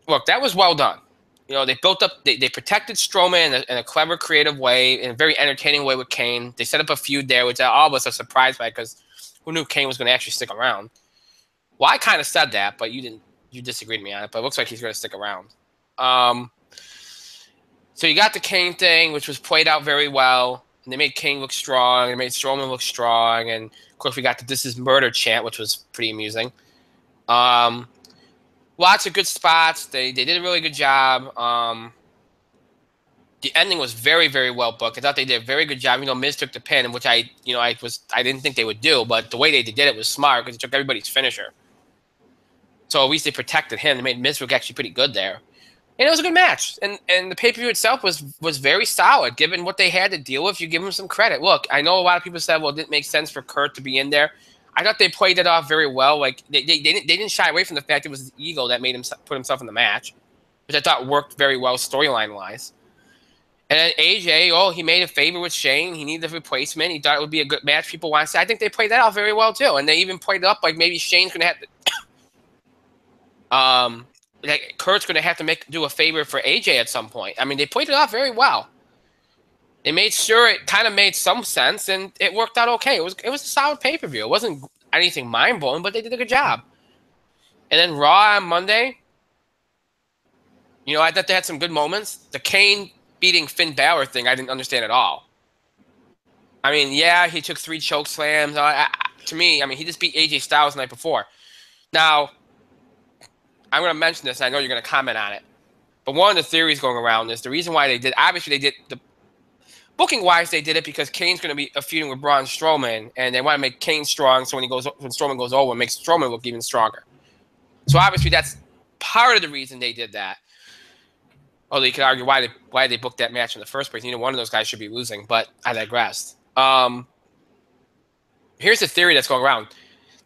look, that was well done. You know, they built up, they protected Strowman in a clever, creative way, in a very entertaining way with Kane. They set up a feud there, which all of us are surprised by because who knew Kane was going to actually stick around? Well, I kind of said that, but you disagreed with me on it, but it looks like he's going to stick around. So you got the Kane thing, which was played out very well, and they made Kane look strong, they made Strowman look strong, and of course we got the "This is Murder" chant, which was pretty amusing. Lots of good spots. They did a really good job. The ending was very, very well booked. I thought they did a very good job. You know, Miz took the pin, which I didn't think they would do, but the way they did it was smart because they took everybody's finisher. So at least they protected him. They made Miz look actually pretty good there. And it was a good match. And the pay-per-view itself was very solid. Given what they had to deal with, you give them some credit. Look, I know a lot of people said, well, it didn't make sense for Kurt to be in there. I thought they played it off very well. Like they didn't shy away from the fact it was his ego that made him put himself in the match, which I thought worked very well storyline-wise. And then AJ, he made a favor with Shane. He needed a replacement. He thought it would be a good match. People want to say. I think they played that off very well too. And they even played it up like maybe Shane's going to have to like Kurt's going to have to do a favor for AJ at some point. I mean, they played it off very well. They made sure it kind of made some sense, and it worked out okay. It was a solid pay-per-view. It wasn't anything mind-blowing, but they did a good job. And then Raw on Monday, you know, I thought they had some good moments. The Kane beating Finn Balor thing, I didn't understand at all. I mean, yeah, he took 3 choke slams. To me, I mean, he just beat AJ Styles the night before. Now, I'm going to mention this, and I know you're going to comment on it. But one of the theories going around is the reason why obviously they did the booking-wise, they did it because Kane's going to be feuding with Braun Strowman, and they want to make Kane strong. So when Strowman goes over, it makes Strowman look even stronger. So obviously, that's part of the reason they did that. Although you could argue why they booked that match in the first place. You know, one of those guys should be losing, but I digress. Here's the theory that's going around.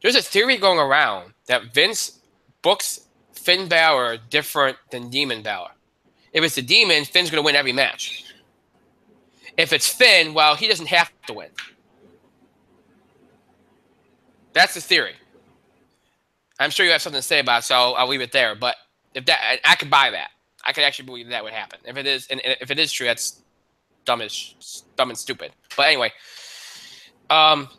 There's a theory going around that Vince books Finn Balor different than Demon Balor. If it's the Demon, Finn's going to win every match. If it's Finn, well, he doesn't have to win. That's the theory. I'm sure you have something to say about it, so I'll leave it there. But if that, I could buy that. I could actually believe that would happen. If it is true, that's dumb and stupid. But anyway,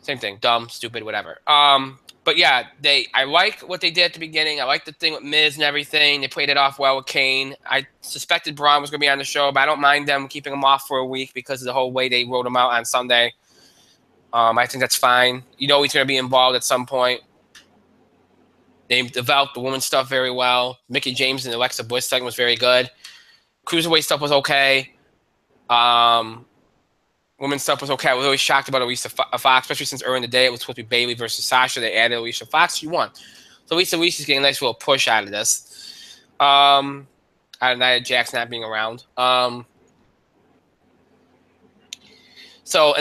same thing, dumb, stupid, whatever. But yeah, I like what they did at the beginning. I like the thing with Miz and everything. They played it off well with Kane. I suspected Braun was going to be on the show, but I don't mind them keeping him off for a week because of the whole way they wrote him out on Sunday. I think that's fine. You know he's going to be involved at some point. They developed the women's stuff very well. Mickie James and Alexa Bliss segment was very good. Cruiserweight stuff was okay. Women's stuff was okay. I was always shocked about Alicia Fox, especially since early in the day it was supposed to be Bayley versus Sasha. They added Alicia Fox. She won. So Alicia's getting a nice little push out of this. Out of Nia Jax not being around. And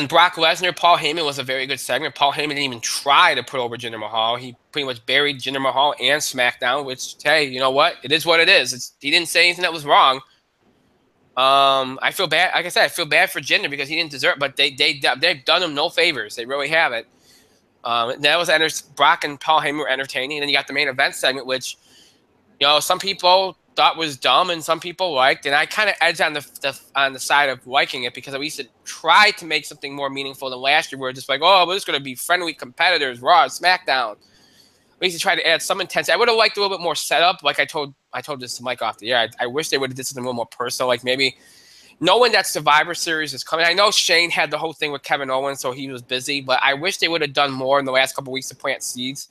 Brock Lesnar, Paul Heyman was a very good segment. Paul Heyman didn't even try to put over Jinder Mahal. He pretty much buried Jinder Mahal and SmackDown, which, hey, you know what? It is what it is. He didn't say anything that was wrong. I feel bad. Like I said, I feel bad for Jinder because he didn't deserve. But they've done him no favors. They really haven't. That was Brock and Paul Heyman were entertaining, and then you got the main event segment, which some people thought was dumb and some people liked, and I kind of edged on the side of liking it because we used to try to make something more meaningful than last year. We're just like, oh, we're just going to be friendly competitors, Raw and Smackdown. We used to try to add some intensity. I would have liked a little bit more setup. Like I told this to Mike off the air. I wish they would have did something a little more personal, like maybe knowing that Survivor Series is coming. I know Shane had the whole thing with Kevin Owens, so he was busy, but I wish they would have done more in the last couple of weeks to plant seeds.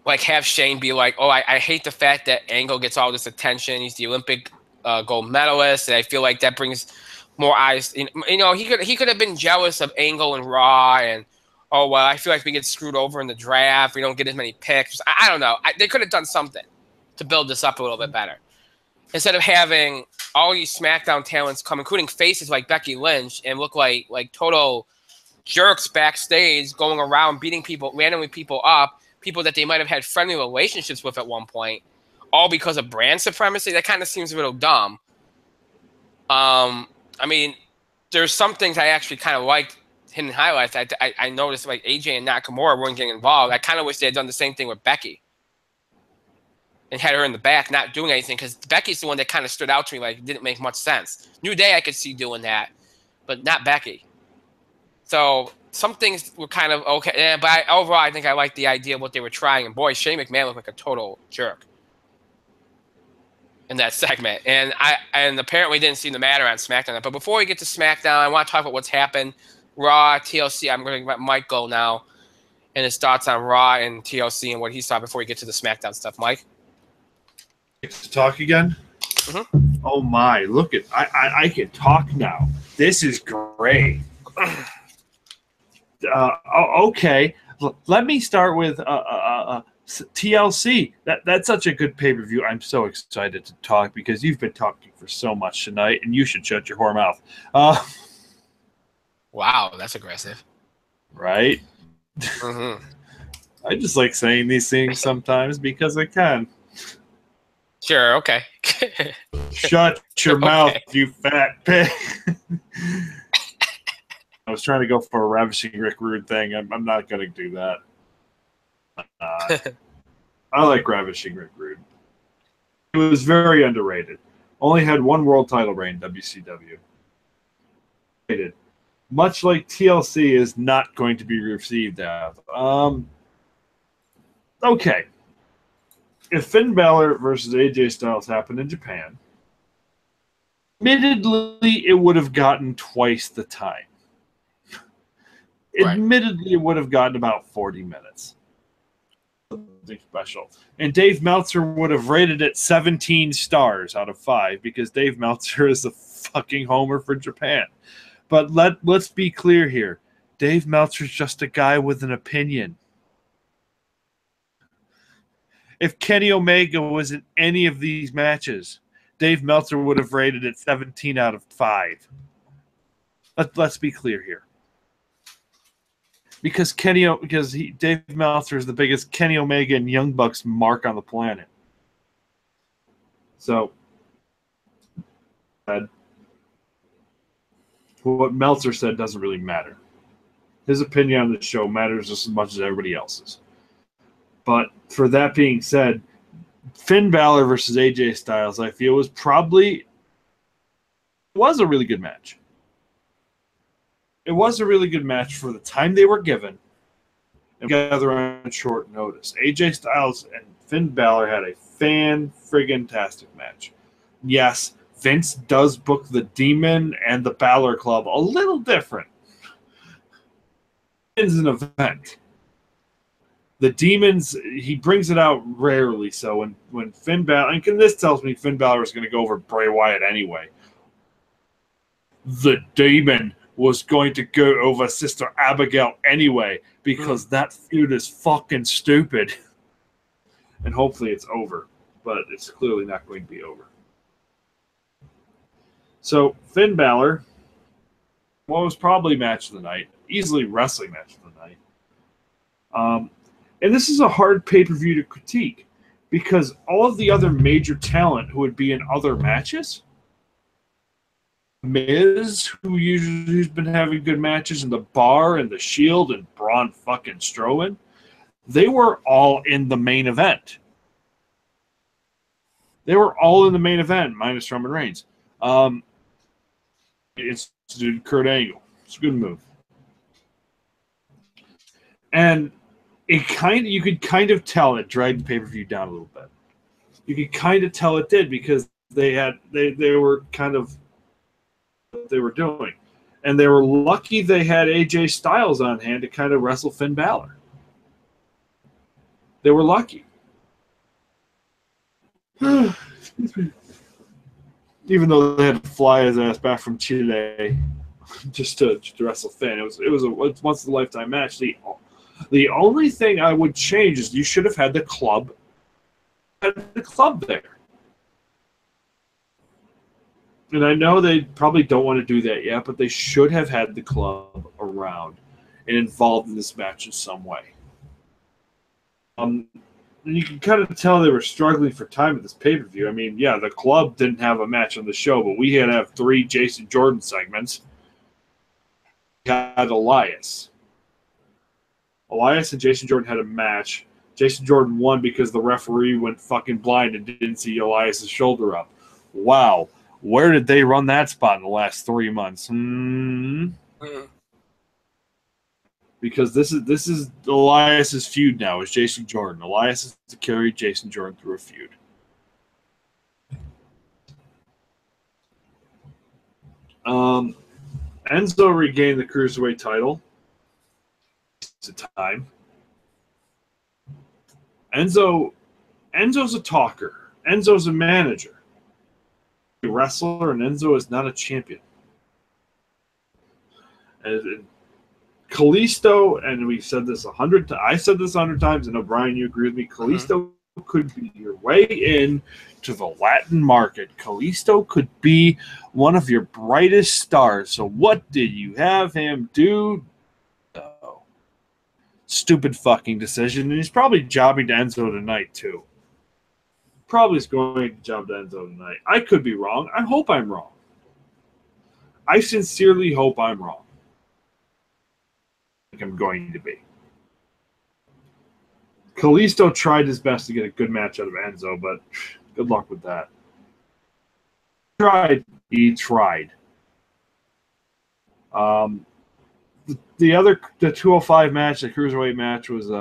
Like have Shane be like, oh, I hate the fact that Angle gets all this attention. He's the Olympic gold medalist, and I feel like that brings more eyes. He could have been jealous of Angle and Raw, and oh well, I feel like we get screwed over in the draft. We don't get as many picks. I don't know. They could have done something to build this up a little bit better instead of having all these SmackDown talents come, including faces like Becky Lynch, and look like total jerks backstage, going around beating people, randomly people up. People that they might have had friendly relationships with at one point, all because of brand supremacy. That kind of seems a little dumb. I mean, there's some things I actually kind of liked hidden highlights. I noticed like AJ and Nakamura weren't getting involved. I kind of wish they had done the same thing with Becky and had her in the back not doing anything, because Becky's the one that kind of stood out to me like it didn't make much sense. New Day I could see doing that, but not Becky. So some things were kind of okay, but overall, I think I liked the idea of what they were trying. And boy, Shane McMahon looked like a total jerk in that segment. And apparently didn't seem to matter on SmackDown. But before we get to SmackDown, I want to talk about what's happened. Raw, TLC. I'm going to let Mike go now and his thoughts on Raw and TLC and what he saw before we get to the SmackDown stuff. Mike? To talk again? Mm-hmm. Oh my, look at I can talk now. This is great. Okay, let me start with TLC. That's such a good pay-per-view. I'm so excited to talk because you've been talking for so much tonight, and you should shut your whore mouth. Wow, that's aggressive. Right? Mm-hmm. I just like saying these things sometimes because I can. Sure, okay. Shut your mouth, you fat pig. I was trying to go for a Ravishing Rick Rude thing. I'm not going to do that. I like Ravishing Rick Rude. He was very underrated. Only had one world title reign, WCW. Much like TLC is not going to be received as. Okay. If Finn Balor versus AJ Styles happened in Japan, admittedly, it would have gotten twice the time. Right. Admittedly, it would have gotten about 40 minutes. Something special. And Dave Meltzer would have rated it 17 stars out of 5 because Dave Meltzer is a fucking homer for Japan. But let's be clear here. Dave Meltzer's just a guy with an opinion. If Kenny Omega was in any of these matches, Dave Meltzer would have rated it 17 out of 5. Let's be clear here. Because Dave Meltzer is the biggest Kenny Omega and Young Bucks mark on the planet. So, what Meltzer said doesn't really matter. His opinion on the show matters just as much as everybody else's. But for that being said, Finn Balor versus AJ Styles, I feel, was a really good match. It was a really good match for the time they were given and together on short notice. AJ Styles and Finn Balor had a fan-friggin-tastic match. Yes, Vince does book the Demon and the Balor Club a little different. It's an event. The Demons, he brings it out rarely. So when Finn Balor, and this tells me Finn Balor is going to go over Bray Wyatt anyway. The Demon was going to go over Sister Abigail anyway because that feud is fucking stupid. And hopefully it's over, but it's clearly not going to be over. So Finn Balor, was probably match of the night, easily wrestling match of the night. And this is a hard pay-per-view to critique because all of the other major talent who would be in other matches, Miz, who's been having good matches in the Bar and the Shield and Braun fucking Strowman, they were all in the main event. They were all in the main event, minus Roman Reigns. Instituted Kurt Angle. It's a good move. And you could kind of tell it dragged the pay-per-view down a little bit. You could kind of tell it did because they were kind of what they were doing. And they were lucky they had AJ Styles on hand to kind of wrestle Finn Balor. They were lucky. Even though they had to fly his ass back from Chile just to wrestle Finn. It was a once in a lifetime match. The only thing I would change is you should have had the club there. And I know they probably don't want to do that yet, but they should have had the club around and involved in this match in some way. And you can kind of tell they were struggling for time at this pay-per-view. I mean, yeah, the club didn't have a match on the show, but we had to have 3 Jason Jordan segments. We had Elias. Elias and Jason Jordan had a match. Jason Jordan won because the referee went fucking blind and didn't see Elias' shoulder up. Wow. Where did they run that spot in the last 3 months? Because this is Elias' feud now is Jason Jordan. Elias is to carry Jason Jordan through a feud. Enzo regained the Cruiserweight title. It's a time. Enzo's a talker. Enzo's a manager. A wrestler, and Enzo is not a champion. And Kalisto, and we've said this 100 times. I said this 100 times, and O'Brien, you agree with me. Kalisto could be your way in to the Latin market. Kalisto could be one of your brightest stars. So what did you have him do? Oh, stupid fucking decision. And he's probably jobbing to Enzo tonight, too. Probably is going to job to Enzo tonight. I could be wrong. I hope I'm wrong. I sincerely hope I'm wrong. I think I'm going to be. Kalisto tried his best to get a good match out of Enzo, but good luck with that. He tried. The 205 match, the Cruiserweight match, was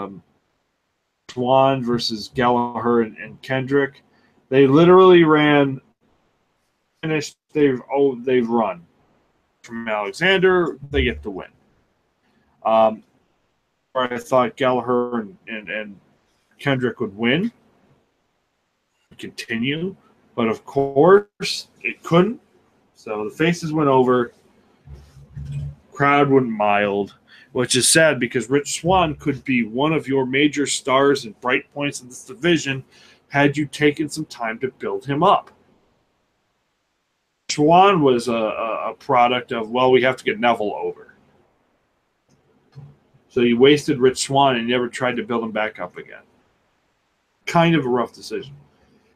Swan versus Gallagher and Kendrick. They literally ran, finished. They've run from Alexander. They get the win. I thought Gallagher and Kendrick would win, continue, but of course it couldn't. So the faces went over. Crowd went mild, which is sad because Rich Swann could be one of your major stars and bright points in this division had you taken some time to build him up. Swann was a product of, well, we have to get Neville over. So you wasted Rich Swann and never tried to build him back up again. Kind of a rough decision.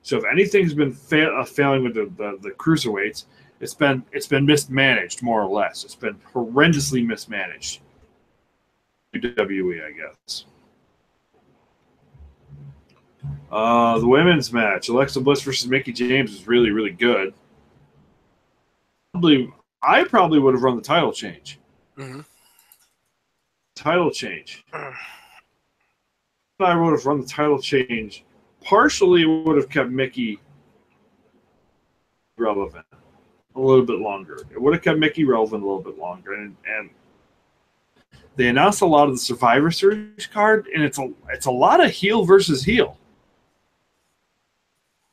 So if anything's been failing with the cruiserweights, it's been mismanaged, more or less. It's been horrendously mismanaged. WWE, I guess. The women's match, Alexa Bliss versus Mickie James, is really, really good. I probably would have run the title change. Mm-hmm. Title change. I would have run the title change. Partially, would have kept Mickie relevant a little bit longer. It would have kept Mickie relevant a little bit longer, and they announced a lot of the Survivor Series card, and it's a lot of heel versus heel,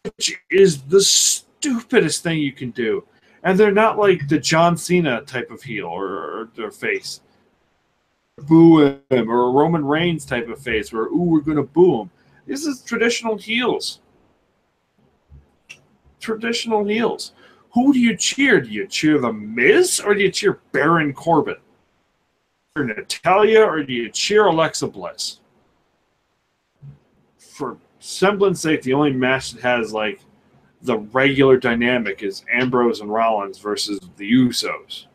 which is the stupidest thing you can do. And they're not like the John Cena type of heel or their face. Boo him, or a Roman Reigns type of face where, ooh, we're going to boo him. This is traditional heels. Traditional heels. Who do you cheer? Do you cheer The Miz or do you cheer Baron Corbin? Or Natalya, or do you cheer Alexa Bliss? For semblance sake, the only match that has like the regular dynamic is Ambrose and Rollins versus the Usos.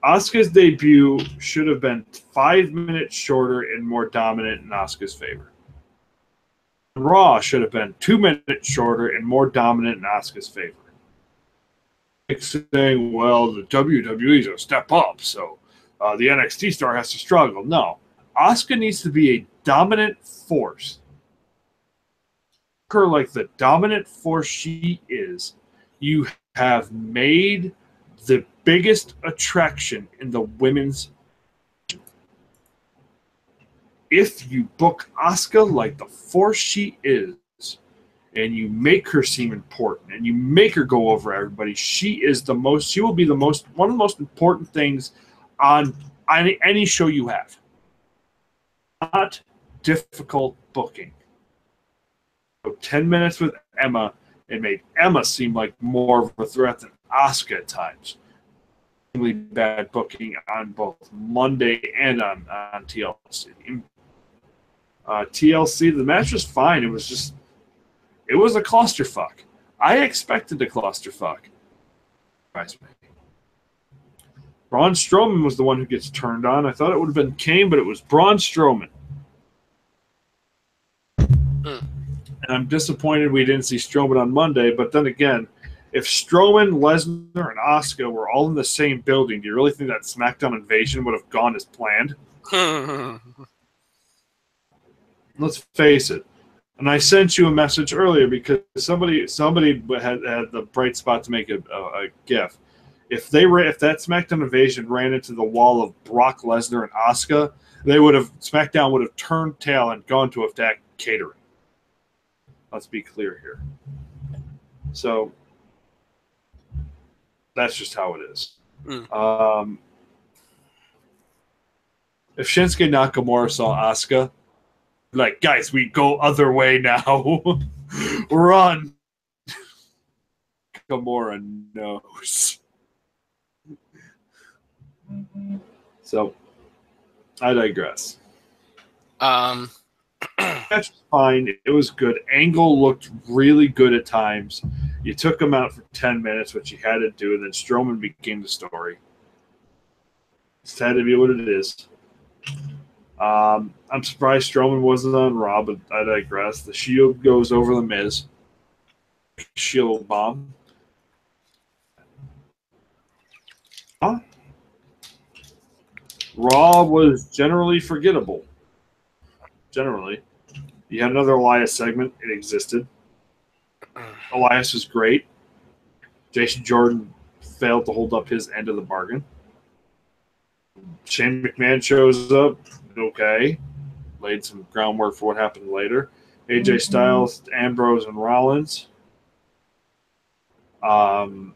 Asuka's debut should have been 5 minutes shorter and more dominant in Asuka's favor. Raw should have been 2 minutes shorter and more dominant in Asuka's favor. Like saying, well, the WWE is a step up, so the NXT star has to struggle. No. Asuka needs to be a dominant force. Her like the dominant force she is, you have made the biggest attraction in the women's. If you book Asuka like the force she is, and you make her seem important, and you make her go over everybody, she will be one of the most important things on any show you have. Not difficult booking. So 10 minutes with Emma, it made Emma seem like more of a threat than Asuka at times. Really bad booking on both Monday and on TLC. TLC, the match was fine. It was a clusterfuck. I expected a clusterfuck. Braun Strowman was the one who gets turned on. I thought it would have been Kane, but it was Braun Strowman. And I'm disappointed we didn't see Strowman on Monday, but then again, if Strowman, Lesnar, and Asuka were all in the same building, do you really think that SmackDown invasion would have gone as planned? Let's face it. And I sent you a message earlier because somebody had the bright spot to make a GIF. If that SmackDown invasion ran into the wall of Brock Lesnar and Asuka, SmackDown would have turned tail and gone to attack catering. Let's be clear here. So that's just how it is. If Shinsuke Nakamura saw Asuka, like, guys, we go other way now. Run. Nakamura knows. So, I digress. That's fine. It was good. Angle looked really good at times. You took him out for 10 minutes, which you had to do, and then Strowman became the story. It's had to be what it is. I'm surprised Strowman wasn't on Raw, but I digress. The Shield goes over the Miz. Shield bomb. Raw was generally forgettable. Generally. You had another Elias segment. It existed. Elias was great. Jason Jordan failed to hold up his end of the bargain. Shane McMahon shows up. Okay. Laid some groundwork for what happened later. AJ Styles, Ambrose, and Rollins. Who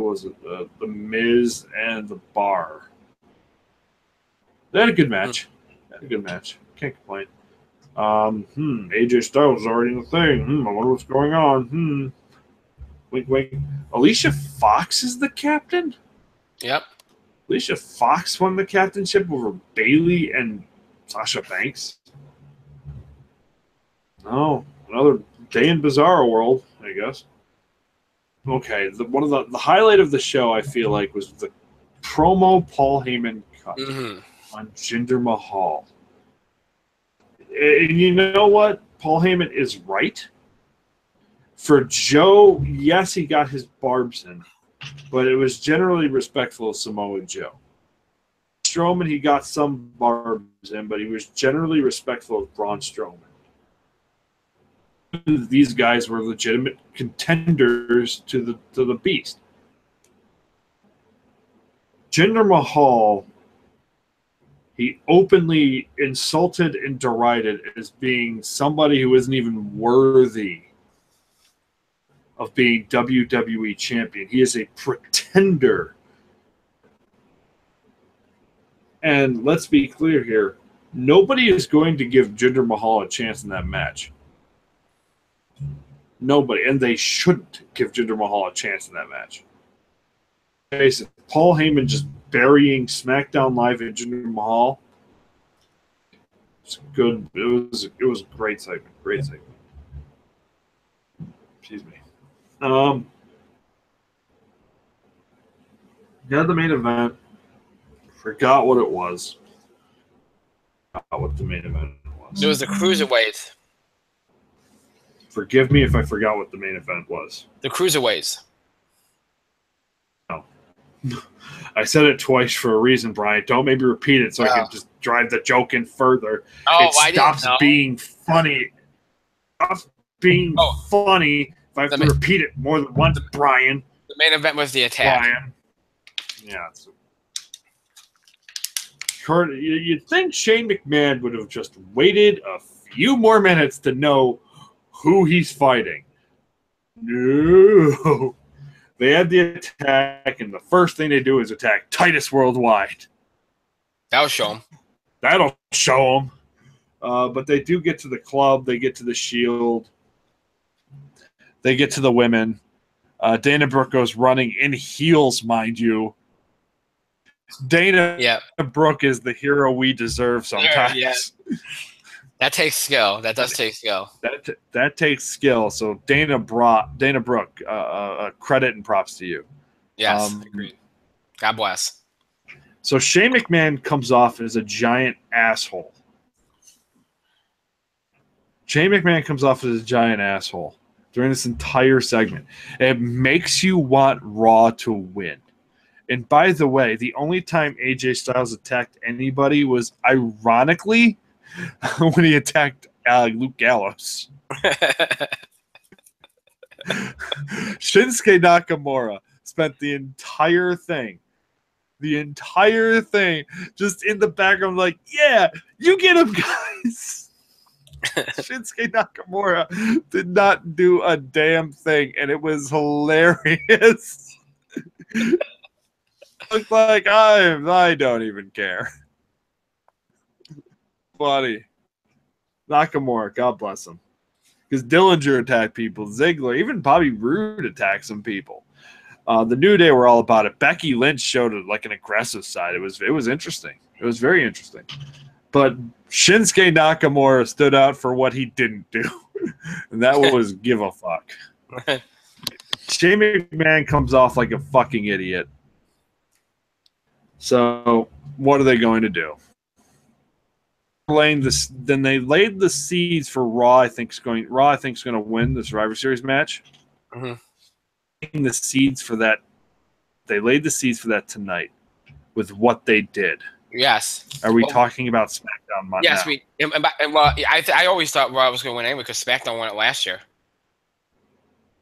was it? The Miz and the Bar. They had a good match. Can't complain. AJ Styles is already in the thing. I wonder what's going on. Wink, wink. Alicia Fox is the captain? Yep. Alicia Fox won the captainship over Bayley and Sasha Banks. Oh, another day in Bizarro World, I guess. Okay, one of the highlight of the show, I feel like, was the promo Paul Heyman cut on Jinder Mahal. And you know what? Paul Heyman is right. For Joe, yes, he got his barbs in, but it was generally respectful of Samoa Joe. Strowman, he got some barbs in, but he was generally respectful of Braun Strowman. These guys were legitimate contenders to the Beast. Jinder Mahal, he openly insulted and derided as being somebody who isn't even worthy of being WWE champion. He is a pretender. And let's be clear here, nobody is going to give Jinder Mahal a chance in that match. Nobody. And they shouldn't give Jinder Mahal a chance in that match. Paul Heyman just burying SmackDown Live and Jinder Mahal, It's good. It was a great segment. Great segment. Excuse me. Got the main event. Forgot what it was. Forgot what the main event was. It was the cruiserweights. Forgive me if I forgot what the main event was. The cruiserweights. No. I said it twice for a reason, Brian. Don't maybe repeat it so I can just drive the joke in further. Oh, it stops being funny. Stops being funny if I have to repeat it more than once, Brian. The main event was the attack. Brian. Yeah. You'd think Shane McMahon would have just waited a few more minutes to know who he's fighting. No. They had the attack, and the first thing they do is attack Titus Worldwide. That'll show him. That'll show him. But they do get to the club. They get to the Shield. They get to the women. Dana Brooke goes running in heels, mind you. Dana Brooke is the hero we deserve sometimes. Yeah. That takes skill. That does take skill. That takes skill. So Dana Brooke, credit and props to you. Yes, agreed. God bless. So Shane McMahon comes off as a giant asshole. Shane McMahon comes off as a giant asshole during this entire segment. It makes you want Raw to win. And by the way, the only time AJ Styles attacked anybody was ironically when he attacked Luke Gallows. Shinsuke Nakamura spent the entire thing just in the background like, yeah, you get him, guys. Shinsuke Nakamura did not do a damn thing, and it was hilarious. Looked like I don't even care. Funny. Nakamura, God bless him. Because Dillinger attacked people, Ziggler, even Bobby Roode attacked some people. The New Day were all about it. Becky Lynch showed like an aggressive side. It was interesting. It was very interesting. But Shinsuke Nakamura stood out for what he didn't do. And that was give a fuck. Shane McMahon comes off like a fucking idiot. So what are they going to do? Then they laid the seeds for Raw. I think is going to win the Survivor Series match. Mm-hmm. The seeds for that. They laid the seeds for that tonight with what they did. Yes. Are we talking about SmackDown Monday? Yes, I always thought Raw was going to win anyway because SmackDown won it last year.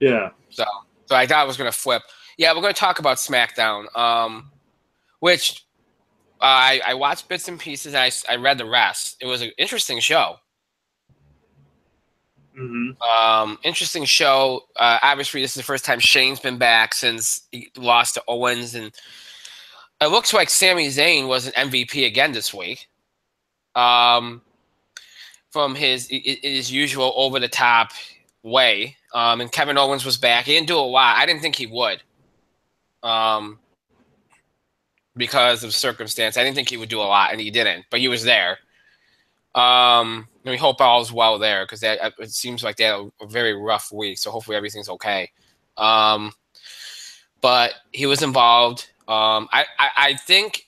Yeah. So I thought it was going to flip. Yeah, we're going to talk about SmackDown, which I watched bits and pieces. And I read the rest. It was an interesting show. Mm-hmm. Interesting show. Obviously, this is the first time Shane's been back since he lost to Owens, and it looks like Sami Zayn was an MVP again this week. From his usual over the top way. And Kevin Owens was back. He didn't do a lot. I didn't think he would. Because of circumstance. I didn't think he would do a lot, and he didn't. But he was there. And we hope all's well there because it seems like they had a very rough week. So hopefully everything's okay. But he was involved. I think,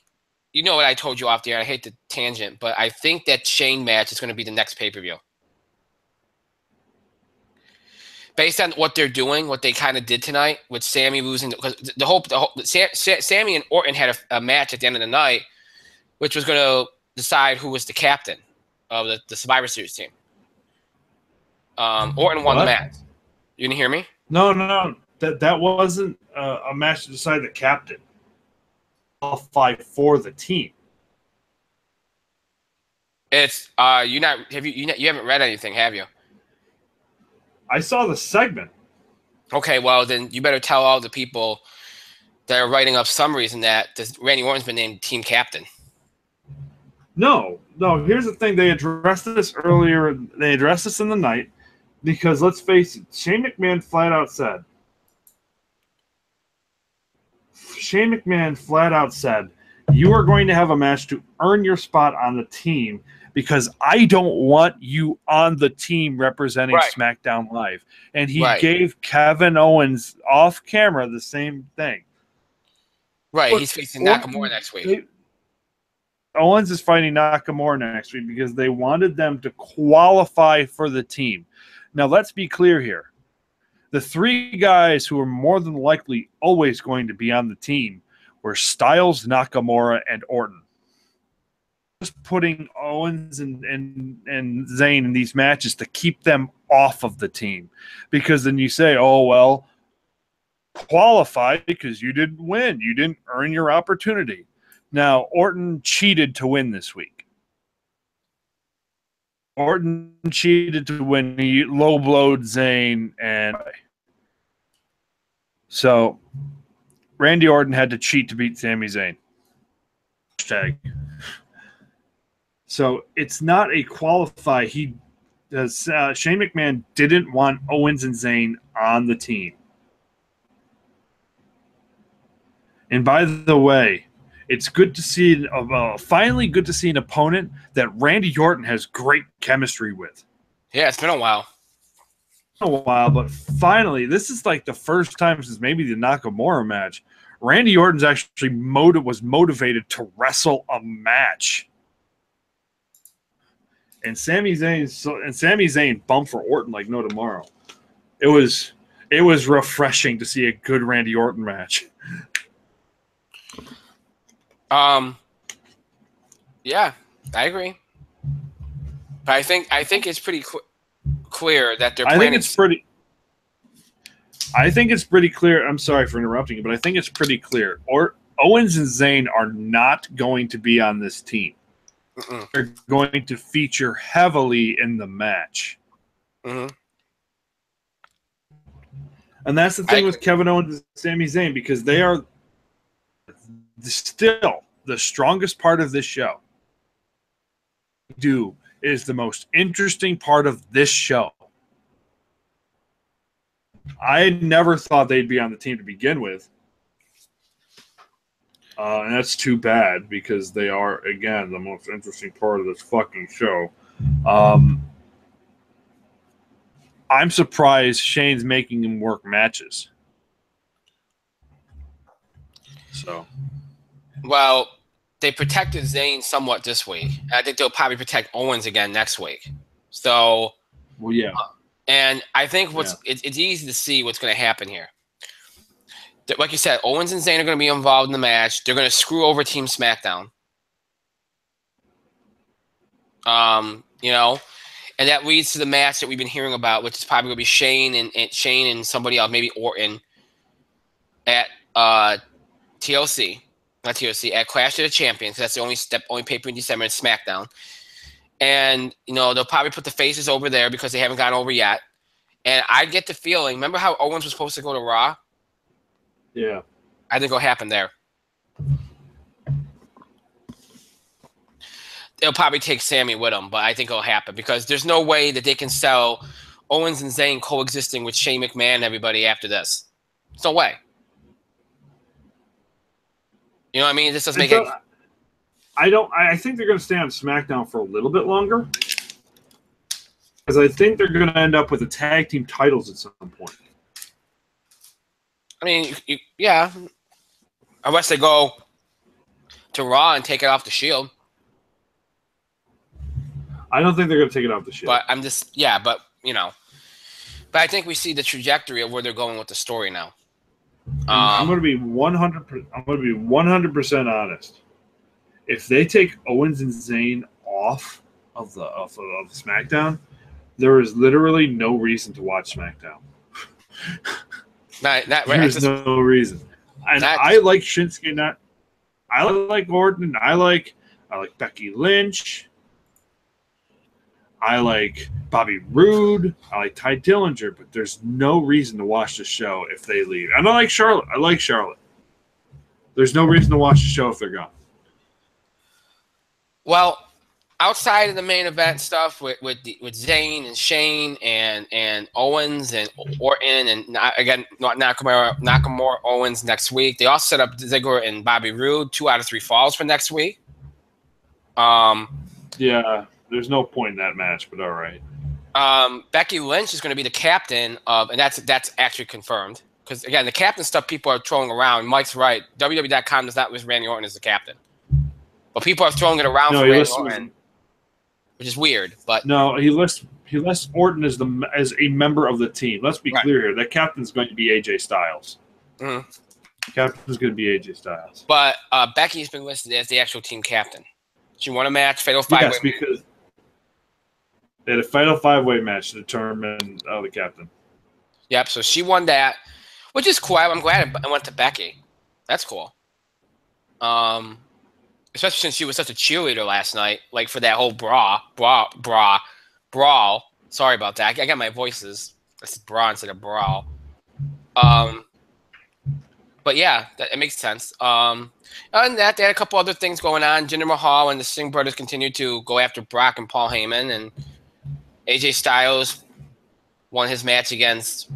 you know what I told you off the air. I hate the tangent, but I think that Shane match is going to be the next pay-per-view. Based on what they're doing, what they kind of did tonight with Sami losing, because Sami and Orton had a match at the end of the night, which was going to decide who was the captain of the Survivor Series team. Orton won the match. You didn't hear me? No. That wasn't a match to decide the captain. Qualify for the team. It's you haven't read anything, have you? I saw the segment. Okay, well then you better tell all the people that are writing up some reason that Randy Orton's been named team captain. No. Here's the thing: they addressed this earlier. They addressed this in the night because let's face it, Shane McMahon flat out said You are going to have a match to earn your spot on the team because I don't want you on the team representing SmackDown Live. And he gave Kevin Owens off camera the same thing. Right, but he's facing Nakamura next week. Owens is fighting Nakamura next week because they wanted them to qualify for the team. Now, let's be clear here. The three guys who are more than likely always going to be on the team were Styles, Nakamura, and Orton. Just putting Owens and Zayn in these matches to keep them off of the team. Because then you say, oh, well, qualify because you didn't win. You didn't earn your opportunity. Now, Orton cheated to win this week. Orton cheated to win. He low-blowed Zayn. And so Randy Orton had to cheat to beat Sami Zayn. Hashtag. So it's not a qualify. Shane McMahon didn't want Owens and Zayn on the team. And by the way, it's good to see, finally good to see an opponent that Randy Orton has great chemistry with. Yeah, it's been a while. But finally, this is like the first time since maybe the Nakamura match, Randy Orton's actually was motivated to wrestle a match. And Sami Zayn bumped for Orton like no tomorrow. It was refreshing to see a good Randy Orton match. Yeah, I agree. But I think it's pretty clear that they're planning. I think it's pretty clear. I'm sorry for interrupting you, but I think it's pretty clear. Owens and Zayn are not going to be on this team. They're going to feature heavily in the match. Mm-hmm. And that's the thing with Kevin Owens and Sami Zayn, because they are still the strongest part of this show. Is the most interesting part of this show. I never thought they'd be on the team to begin with. And that's too bad because they are, again, the most interesting part of this fucking show. I'm surprised Shane's making him work matches. So. Well, they protected Zayn somewhat this week. I think they'll probably protect Owens again next week. So. Well, yeah. And I think it's easy to see what's going to happen here. Like you said, Owens and Zayn are going to be involved in the match. They're going to screw over Team SmackDown. And that leads to the match that we've been hearing about, which is probably going to be Shane and somebody else, maybe Orton, at TLC, not TLC, at Clash of the Champions. That's the only pay-per-view in December in SmackDown. And they'll probably put the faces over there because they haven't gotten over yet. And I get the feeling. Remember how Owens was supposed to go to Raw? Yeah. I think it'll happen there. They'll probably take Sammy with them, but I think it'll happen because there's no way that they can sell Owens and Zayn coexisting with Shane McMahon and everybody after this. There's no way. You know what I mean? This doesn't make any... I think they're going to stay on SmackDown for a little bit longer because I think they're going to end up with the tag team titles at some point. I mean, yeah. Unless they go to Raw and take it off the Shield. I don't think they're going to take it off the Shield. But but I think we see the trajectory of where they're going with the story now. I'm going to be 100% honest. If they take Owens and Zayn off of SmackDown, there is literally no reason to watch SmackDown. Not right. There's no reason. And I like Shinsuke. I like Orton. I like Becky Lynch. I like Bobby Roode. I like Ty Dillinger. But there's no reason to watch the show if they leave. And I like Charlotte. I like Charlotte. There's no reason to watch the show if they're gone. Well, outside of the main event stuff with Zayn and Shane and Owens and Orton and Nakamura Owens next week. They also set up Ziggler and Bobby Roode 2 out of 3 falls for next week. Yeah, there's no point in that match, but all right. Becky Lynch is going to be the captain of, and that's actually confirmed. Because again, the captain stuff people are throwing around. Mike's right. WWE.com does not list Randy Orton as the captain, but people are throwing it around for Randy Orton, which is weird. But no, he lists Orton as a member of the team. Let's be clear here. That captain's going to be AJ Styles. Mm-hmm. Captain's going to be AJ Styles. But Becky's been listed as the actual team captain. She won a match, fatal 5-way. Yes, because they had a fatal 5-way match to determine the captain. Yep. So she won that, which is cool. I'm glad I went to Becky. That's cool. Especially since she was such a cheerleader last night, like for that whole brawl. Sorry about that. I got my voices. I said bra instead of brawl. But yeah, it makes sense. Other than that, they had a couple other things going on. Jinder Mahal and the Singh brothers continued to go after Brock and Paul Heyman, and AJ Styles won his match against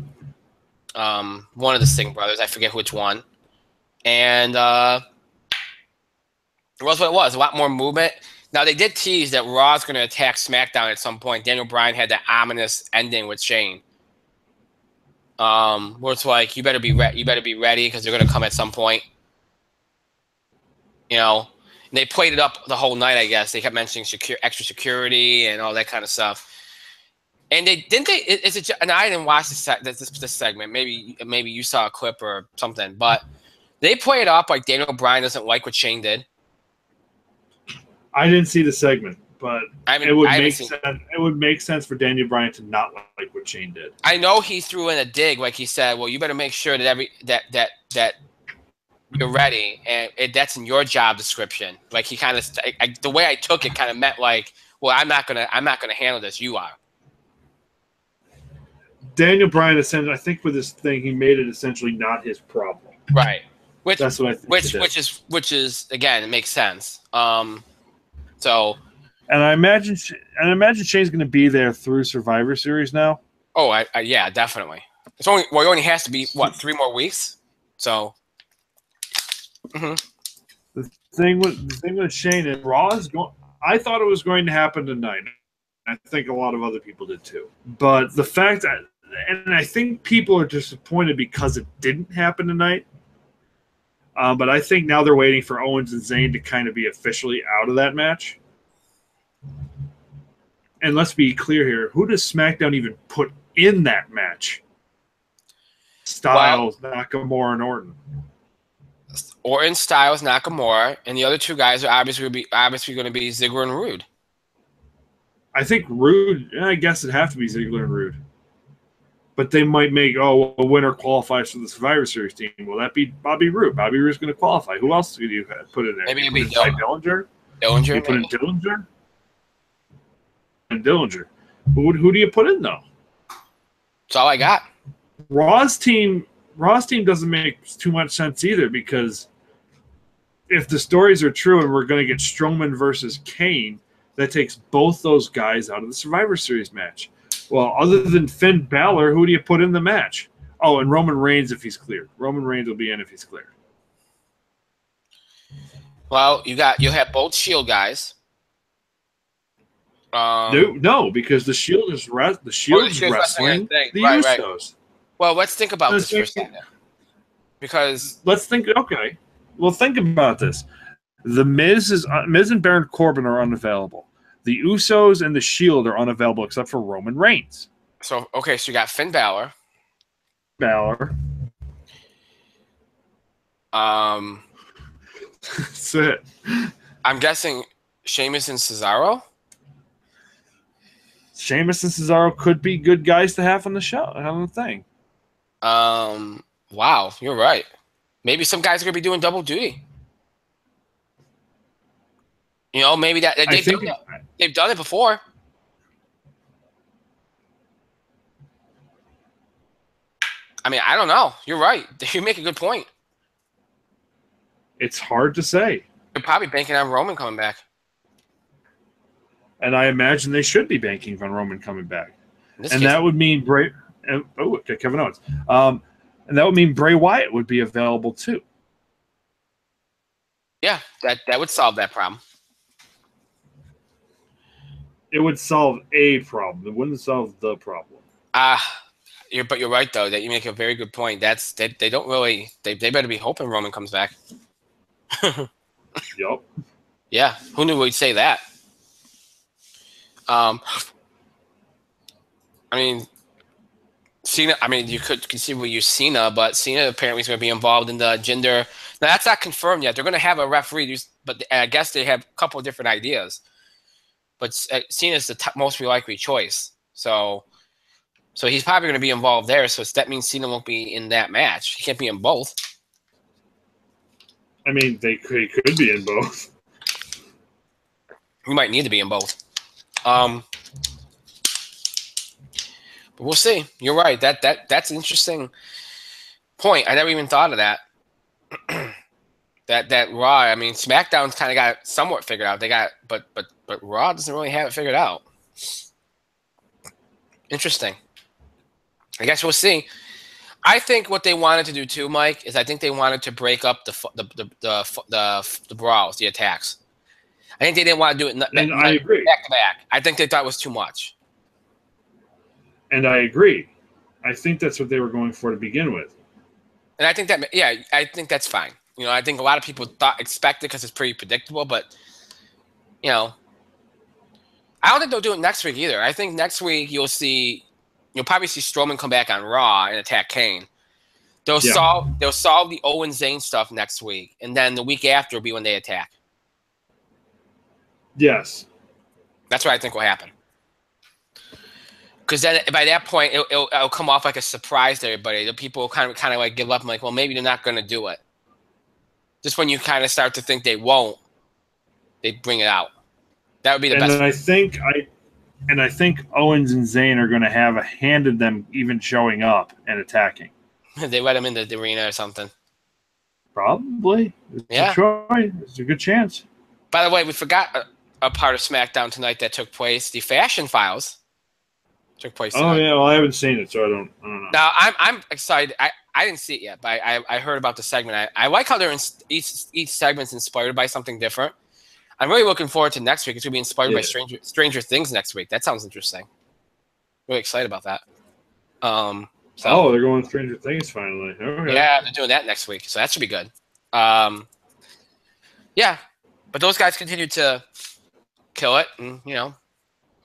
one of the Singh brothers. I forget which one. And it was what it was. A lot more movement. Now, they did tease that Raw's going to attack SmackDown at some point. Daniel Bryan had that ominous ending with Shane. Where it's like, you better be ready because they're going to come at some point. You know, and they played it up the whole night, I guess. They kept mentioning extra security and all that kind of stuff. And I didn't watch this segment. Maybe you saw a clip or something, but they play it up like Daniel Bryan doesn't like what Shane did. I didn't see the segment, but it would make sense for Daniel Bryan to not like what Shane did. I know he threw in a dig, like he said, "Well, you better make sure that you're ready, and that's in your job description." Like he kind of, the way I took it, kind of meant like, "Well, I'm not gonna handle this. You are." Daniel Bryan, essentially, I think with this thing, he made it essentially not his problem. Right. That's what I think. Which is again, it makes sense. So, and I imagine Shane's going to be there through Survivor Series now. Oh, yeah, definitely. It only has to be 3 more weeks. So, the thing with Shane and Raw is going. I thought it was going to happen tonight. I think a lot of other people did too. But the fact that, and I think people are disappointed because it didn't happen tonight. But I think now they're waiting for Owens and Zayn to kind of be officially out of that match. And let's be clear here. Who does SmackDown even put in that match? Styles, Nakamura, and Orton. Orton, Styles, Nakamura, and the other two guys are obviously going to be Ziggler and Roode. I think Roode, I guess it'd have to be Ziggler and Roode. But they might make, a winner qualifies for the Survivor Series team. Will that be Bobby Roode? Bobby Roode's going to qualify. Who else do you put in there? Maybe it'd be Dillinger. You put in Dillinger? And Dillinger. Who do you put in, though? That's all I got. Raw's team doesn't make too much sense either, because if the stories are true and we're going to get Strowman versus Kane, that takes both those guys out of the Survivor Series match. Well, other than Finn Balor, who do you put in the match? Oh, and Roman Reigns if he's cleared. Roman Reigns will be in if he's cleared. Well, you'll have both Shield guys. No, because the Shield is wrestling the Usos. Right. Well, let's think about this for a second. Because think about this. The Miz and Baron Corbin are unavailable. The Usos and the Shield are unavailable except for Roman Reigns. So you got Finn Balor. That's it. I'm guessing Sheamus and Cesaro. Sheamus and Cesaro could be good guys to have on the show. On the thing. Wow, you're right. Maybe some guys are gonna be doing double duty. You know, maybe they've done it before. I mean, I don't know. You're right. You make a good point. It's hard to say. They're probably banking on Roman coming back. And I imagine they should be banking on Roman coming back. And case, that would mean Bray. Oh, okay, Kevin Owens. And that would mean Bray Wyatt would be available too. yeah, that would solve that problem. It would solve a problem. It wouldn't solve the problem. But you're right though that you make a very good point. They don't really they better be hoping Roman comes back. Yep. Yeah, who knew we'd say that? I mean, Cena. I mean, you could conceivably use Cena, but Cena apparently is going to be involved in the gender. Now that's not confirmed yet. They're going to have a referee, but I guess they have a couple of different ideas. But Cena's the most likely choice, so he's probably going to be involved there. So that means Cena won't be in that match. He can't be in both. I mean, he could be in both. We might need to be in both. But we'll see. You're right. That's an interesting point. I never even thought of that. that Raw. I mean, SmackDown's kind of got it somewhat figured out. They got, but Raw doesn't really have it figured out. Interesting. I guess we'll see. I think what they wanted to do too, Mike, is I think they wanted to break up the brawls, the attacks. I think they didn't want to do it I agree. Back to back. I think they thought it was too much. And I agree. I think that's what they were going for to begin with. And I think that, yeah, I think that's fine. You know, I think a lot of people expect it because it's pretty predictable, but, you know, I don't think they'll do it next week either. I think next week you'll probably see Strowman come back on Raw and attack Kane. They'll solve the Owen Zayn stuff next week, and then the week after will be when they attack. Yes. That's what I think will happen. Because then by that point, it'll come off like a surprise to everybody. The people will kind of like give up and like, well, maybe they're not going to do it. Just when you kind of start to think they won't, they bring it out. That would be the best. And I think Owens and Zayn are going to have a hand in them even showing up and attacking. They let him in the arena or something. Probably. It's a good chance. By the way, we forgot a part of SmackDown tonight that took place. The Fashion Files took place tonight. Oh, yeah. Well, I haven't seen it, so I don't know. Now, I'm excited. I didn't see it yet, but I heard about the segment. I like how they're each segment's inspired by something different. I'm really looking forward to next week. It's going to be inspired by Stranger Things next week. That sounds interesting. Really excited about that. They're going Stranger Things finally. Okay. Yeah, they're doing that next week, so that should be good. Yeah, but those guys continue to kill it, and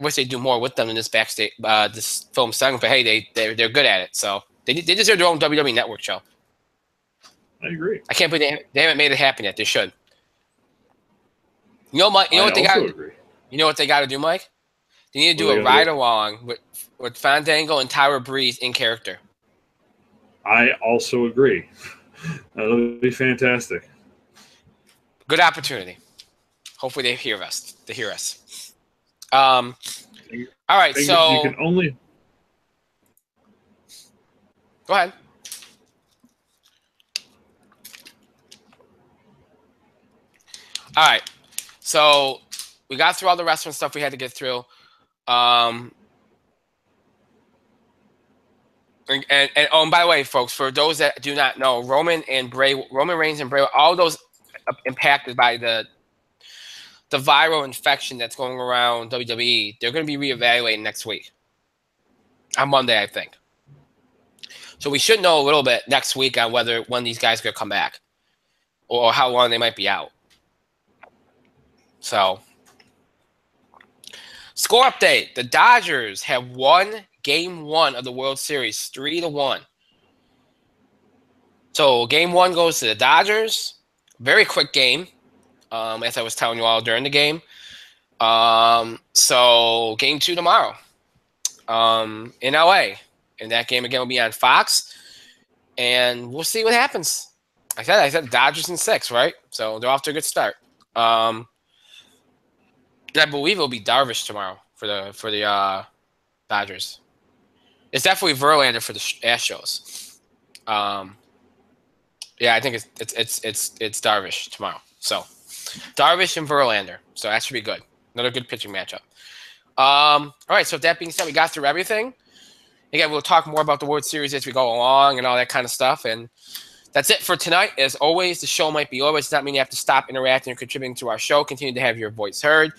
wish they do more with them in this backstage, this film segment. But hey, they're good at it, so they deserve their own WWE Network show. I agree. I can't believe they haven't made it happen yet. They should. You know what they got? You know what they got to do, Mike? They need to do a ride along with Fandango and Tyra Breeze in character. I also agree. That'll be fantastic. Good opportunity. Hopefully they hear us. All right, so you can only go ahead. All right. So we got through all the wrestling stuff we had to get through. And by the way, folks, for those that do not know, Roman Reigns and Bray, all those impacted by the viral infection that's going around WWE, they're going to be reevaluating next week. On Monday, I think. So we should know a little bit next week on when these guys are going to come back or how long they might be out. So, score update. The Dodgers have won Game 1 of the World Series, 3-1. So, Game 1 goes to the Dodgers. Very quick game, as I was telling you all during the game. So, Game 2 tomorrow in LA. And that game, again, will be on Fox. And we'll see what happens. I said Dodgers in 6, right? So, they're off to a good start. I believe it'll be Darvish tomorrow for the Dodgers. It's definitely Verlander for the Astros. Yeah, I think it's Darvish tomorrow. So Darvish and Verlander. So that should be good. Another good pitching matchup. All right, so with that being said, we got through everything. Again, we'll talk more about the World Series as we go along and all that kind of stuff. And that's it for tonight. As always, the show might be over. It does not mean you have to stop interacting or contributing to our show. Continue to have your voice heard.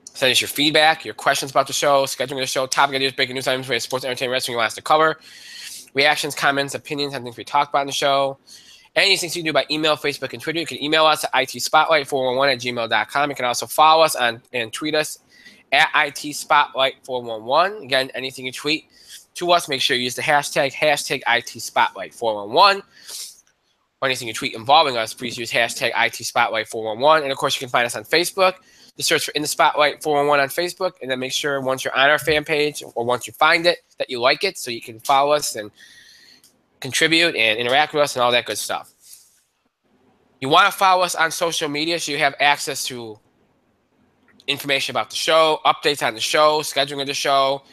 Send us your feedback, your questions about the show, scheduling the show, topic ideas, breaking news items, for sports, entertainment, wrestling you want us to cover, reactions, comments, opinions on things we talked about in the show. Any things you can do by email, Facebook, and Twitter. You can email us at itspotlight411@gmail.com. You can also follow us and tweet us at itspotlight411. Again, anything you tweet to us, make sure you use the hashtag itspotlight411. Or anything you tweet involving us, please use hashtag itspotlight411. And, of course, you can find us on Facebook. Just search for In the Spotlight 411 on Facebook, and then make sure once you're on our fan page or once you find it that you like it so you can follow us and contribute and interact with us and all that good stuff. You want to follow us on social media so you have access to information about the show, updates on the show, scheduling of the show.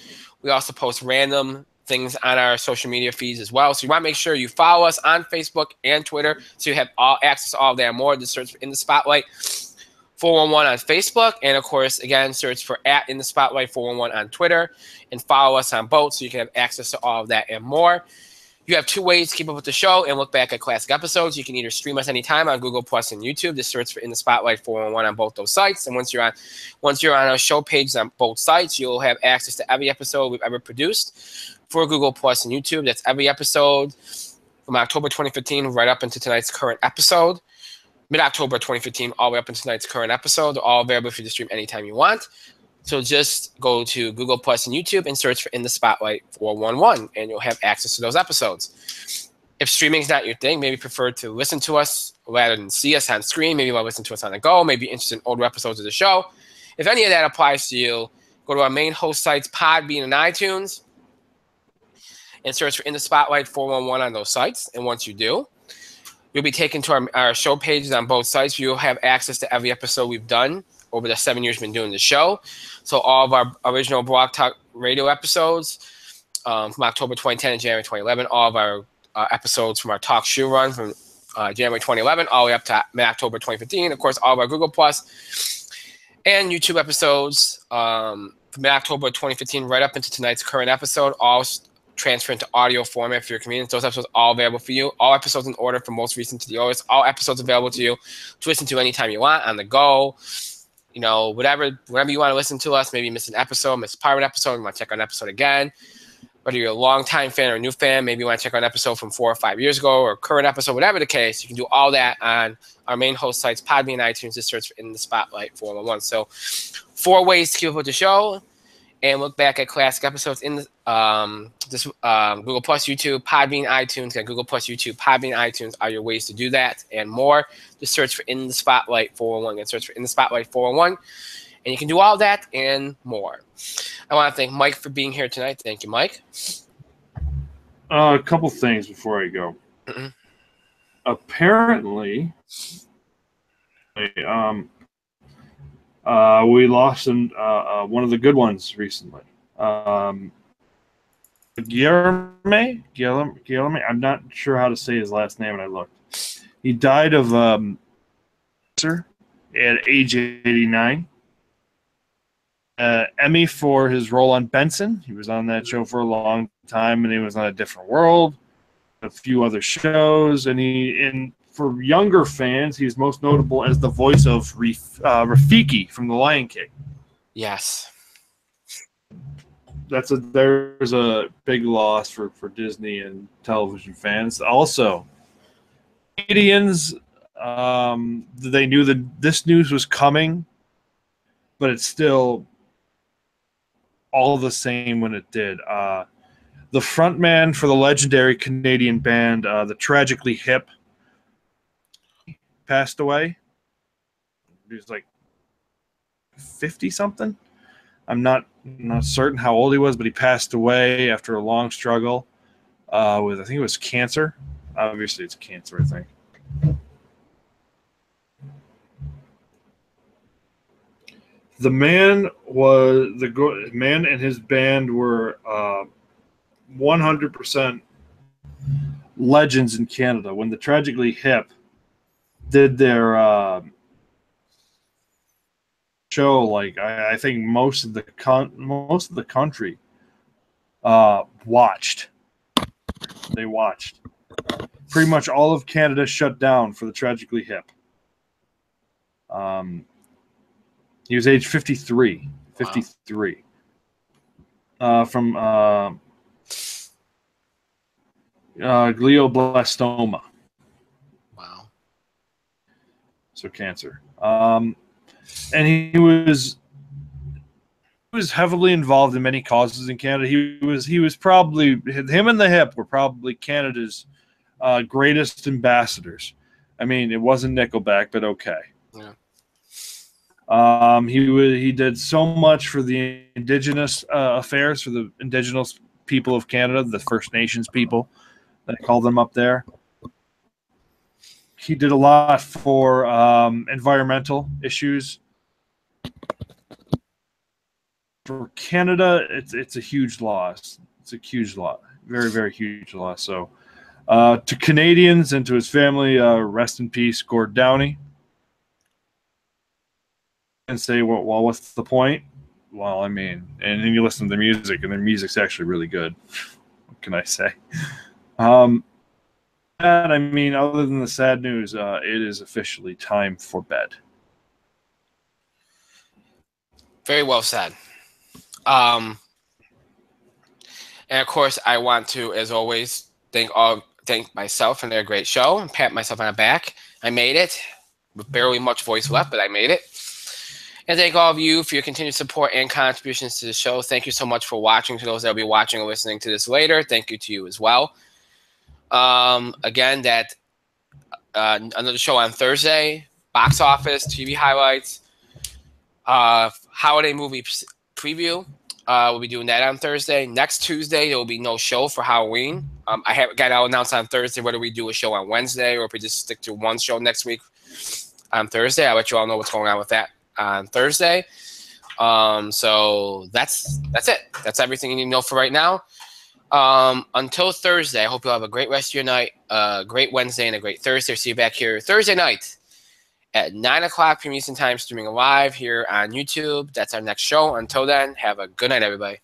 We also post random things on our social media feeds as well. So you want to make sure you follow us on Facebook and Twitter so you have all access to all of that and more. Just search for In the Spotlight 411 on Facebook, and of course, again, search for at In the Spotlight 411 on Twitter, and follow us on both so you can have access to all of that and more. You have two ways to keep up with the show and look back at classic episodes. You can either stream us anytime on Google Plus and YouTube. Just search for In the Spotlight 411 on both those sites. And once you're on our show pages on both sites, you'll have access to every episode we've ever produced for Google Plus and YouTube. That's every episode from October 2015 right up into tonight's current episode. Mid-October 2015, all the way up into tonight's current episode. They're all available for you to stream anytime you want. So just go to Google Plus and YouTube and search for In the Spotlight 411, and you'll have access to those episodes. If streaming is not your thing, maybe prefer to listen to us rather than see us on screen. Maybe you want to listen to us on the go. Maybe interested in older episodes of the show. If any of that applies to you, go to our main host sites, Podbean and iTunes, and search for In the Spotlight 411 on those sites. And once you do, you'll be taken to our show pages on both sites. You'll have access to every episode we've done over the 7 years we've been doing the show. So all of our original Blog Talk Radio episodes from October 2010 and January 2011, all of our episodes from our talk show run from January 2011 all the way up to mid-October 2015. Of course, all of our Google Plus and YouTube episodes from mid-October 2015 right up into tonight's current episode, all transfer into audio format for your convenience. Those episodes are all available for you. All episodes in order from most recent to the oldest. All episodes available to you to listen to anytime you want, on the go. You know, whatever you want to listen to us. Maybe you missed an episode, missed part of an episode, you want to check out an episode again. Whether you're a long-time fan or a new fan, maybe you want to check out an episode from 4 or 5 years ago or a current episode, whatever the case, you can do all that on our main host sites, Podbean and iTunes. Just search for In the Spotlight 411. So 4 ways to keep up with the show and look back at classic episodes in the Google Plus, YouTube, Podbean, iTunes. Got Google Plus, YouTube, Podbean, iTunes are your ways to do that and more. Just search for In the Spotlight 411 and search for In the Spotlight 411, and you can do all that and more. I want to thank Mike for being here tonight. Thank you, Mike. A couple things before I go. Mm-hmm. Apparently, we lost one of the good ones recently. Guillermo, I'm not sure how to say his last name, and I looked. He died of cancer at age 89. Emmy for his role on Benson. He was on that show for a long time, and he was on A Different World, a few other shows, and for younger fans, he's most notable as the voice of Rafiki from The Lion King. Yes. There's a big loss for Disney and television fans. Also, Canadians, they knew that this news was coming, but it's still all the same when it did. The frontman for the legendary Canadian band, the Tragically Hip, passed away. He was like 50-something. I'm not certain how old he was, but he passed away after a long struggle with, I think it was cancer. Obviously, it's cancer, I think. The man and his band were 100% legends in Canada. When the Tragically Hip did their show, like I think most of the country watched. They watched. Pretty much all of Canada shut down for the Tragically Hip. He was age 53. 53. From glioblastoma. Wow. So cancer. And he was heavily involved in many causes in Canada. He was probably, him and the Hip were probably Canada's greatest ambassadors. I mean, it wasn't Nickelback, but okay. Yeah. He did so much for the Indigenous affairs, for the Indigenous people of Canada, the First Nations people, they call them up there. He did a lot for environmental issues. For Canada, it's a huge loss. It's a huge loss, very, very huge loss. So, to Canadians and to his family, rest in peace, Gord Downey. And say, well, what's the point? Well, I mean, and then you listen to the music, and the music's actually really good. What can I say? And I mean, other than the sad news, it is officially time for bed. Very well said. And of course, I want to, as always, thank myself and their great show and pat myself on the back. I made it with barely much voice left, but I made it. And thank all of you for your continued support and contributions to the show. Thank you so much for watching. To those that will be watching or listening to this later, thank you to you as well. Again, that another show on Thursday, box office, TV highlights, holiday movie preview. We'll be doing that on Thursday. Next Tuesday, there will be no show for Halloween. I'll announce on Thursday whether we do a show on Wednesday or if we just stick to one show next week on Thursday. I'll let you all know what's going on with that on Thursday. So that's it. That's everything you need to know for right now. Until Thursday, I hope you'll have a great rest of your night, a great Wednesday, and a great Thursday. See you back here Thursday night at 9 o'clock p.m. Eastern Time, streaming live here on YouTube. That's our next show. Until then, have a good night, everybody.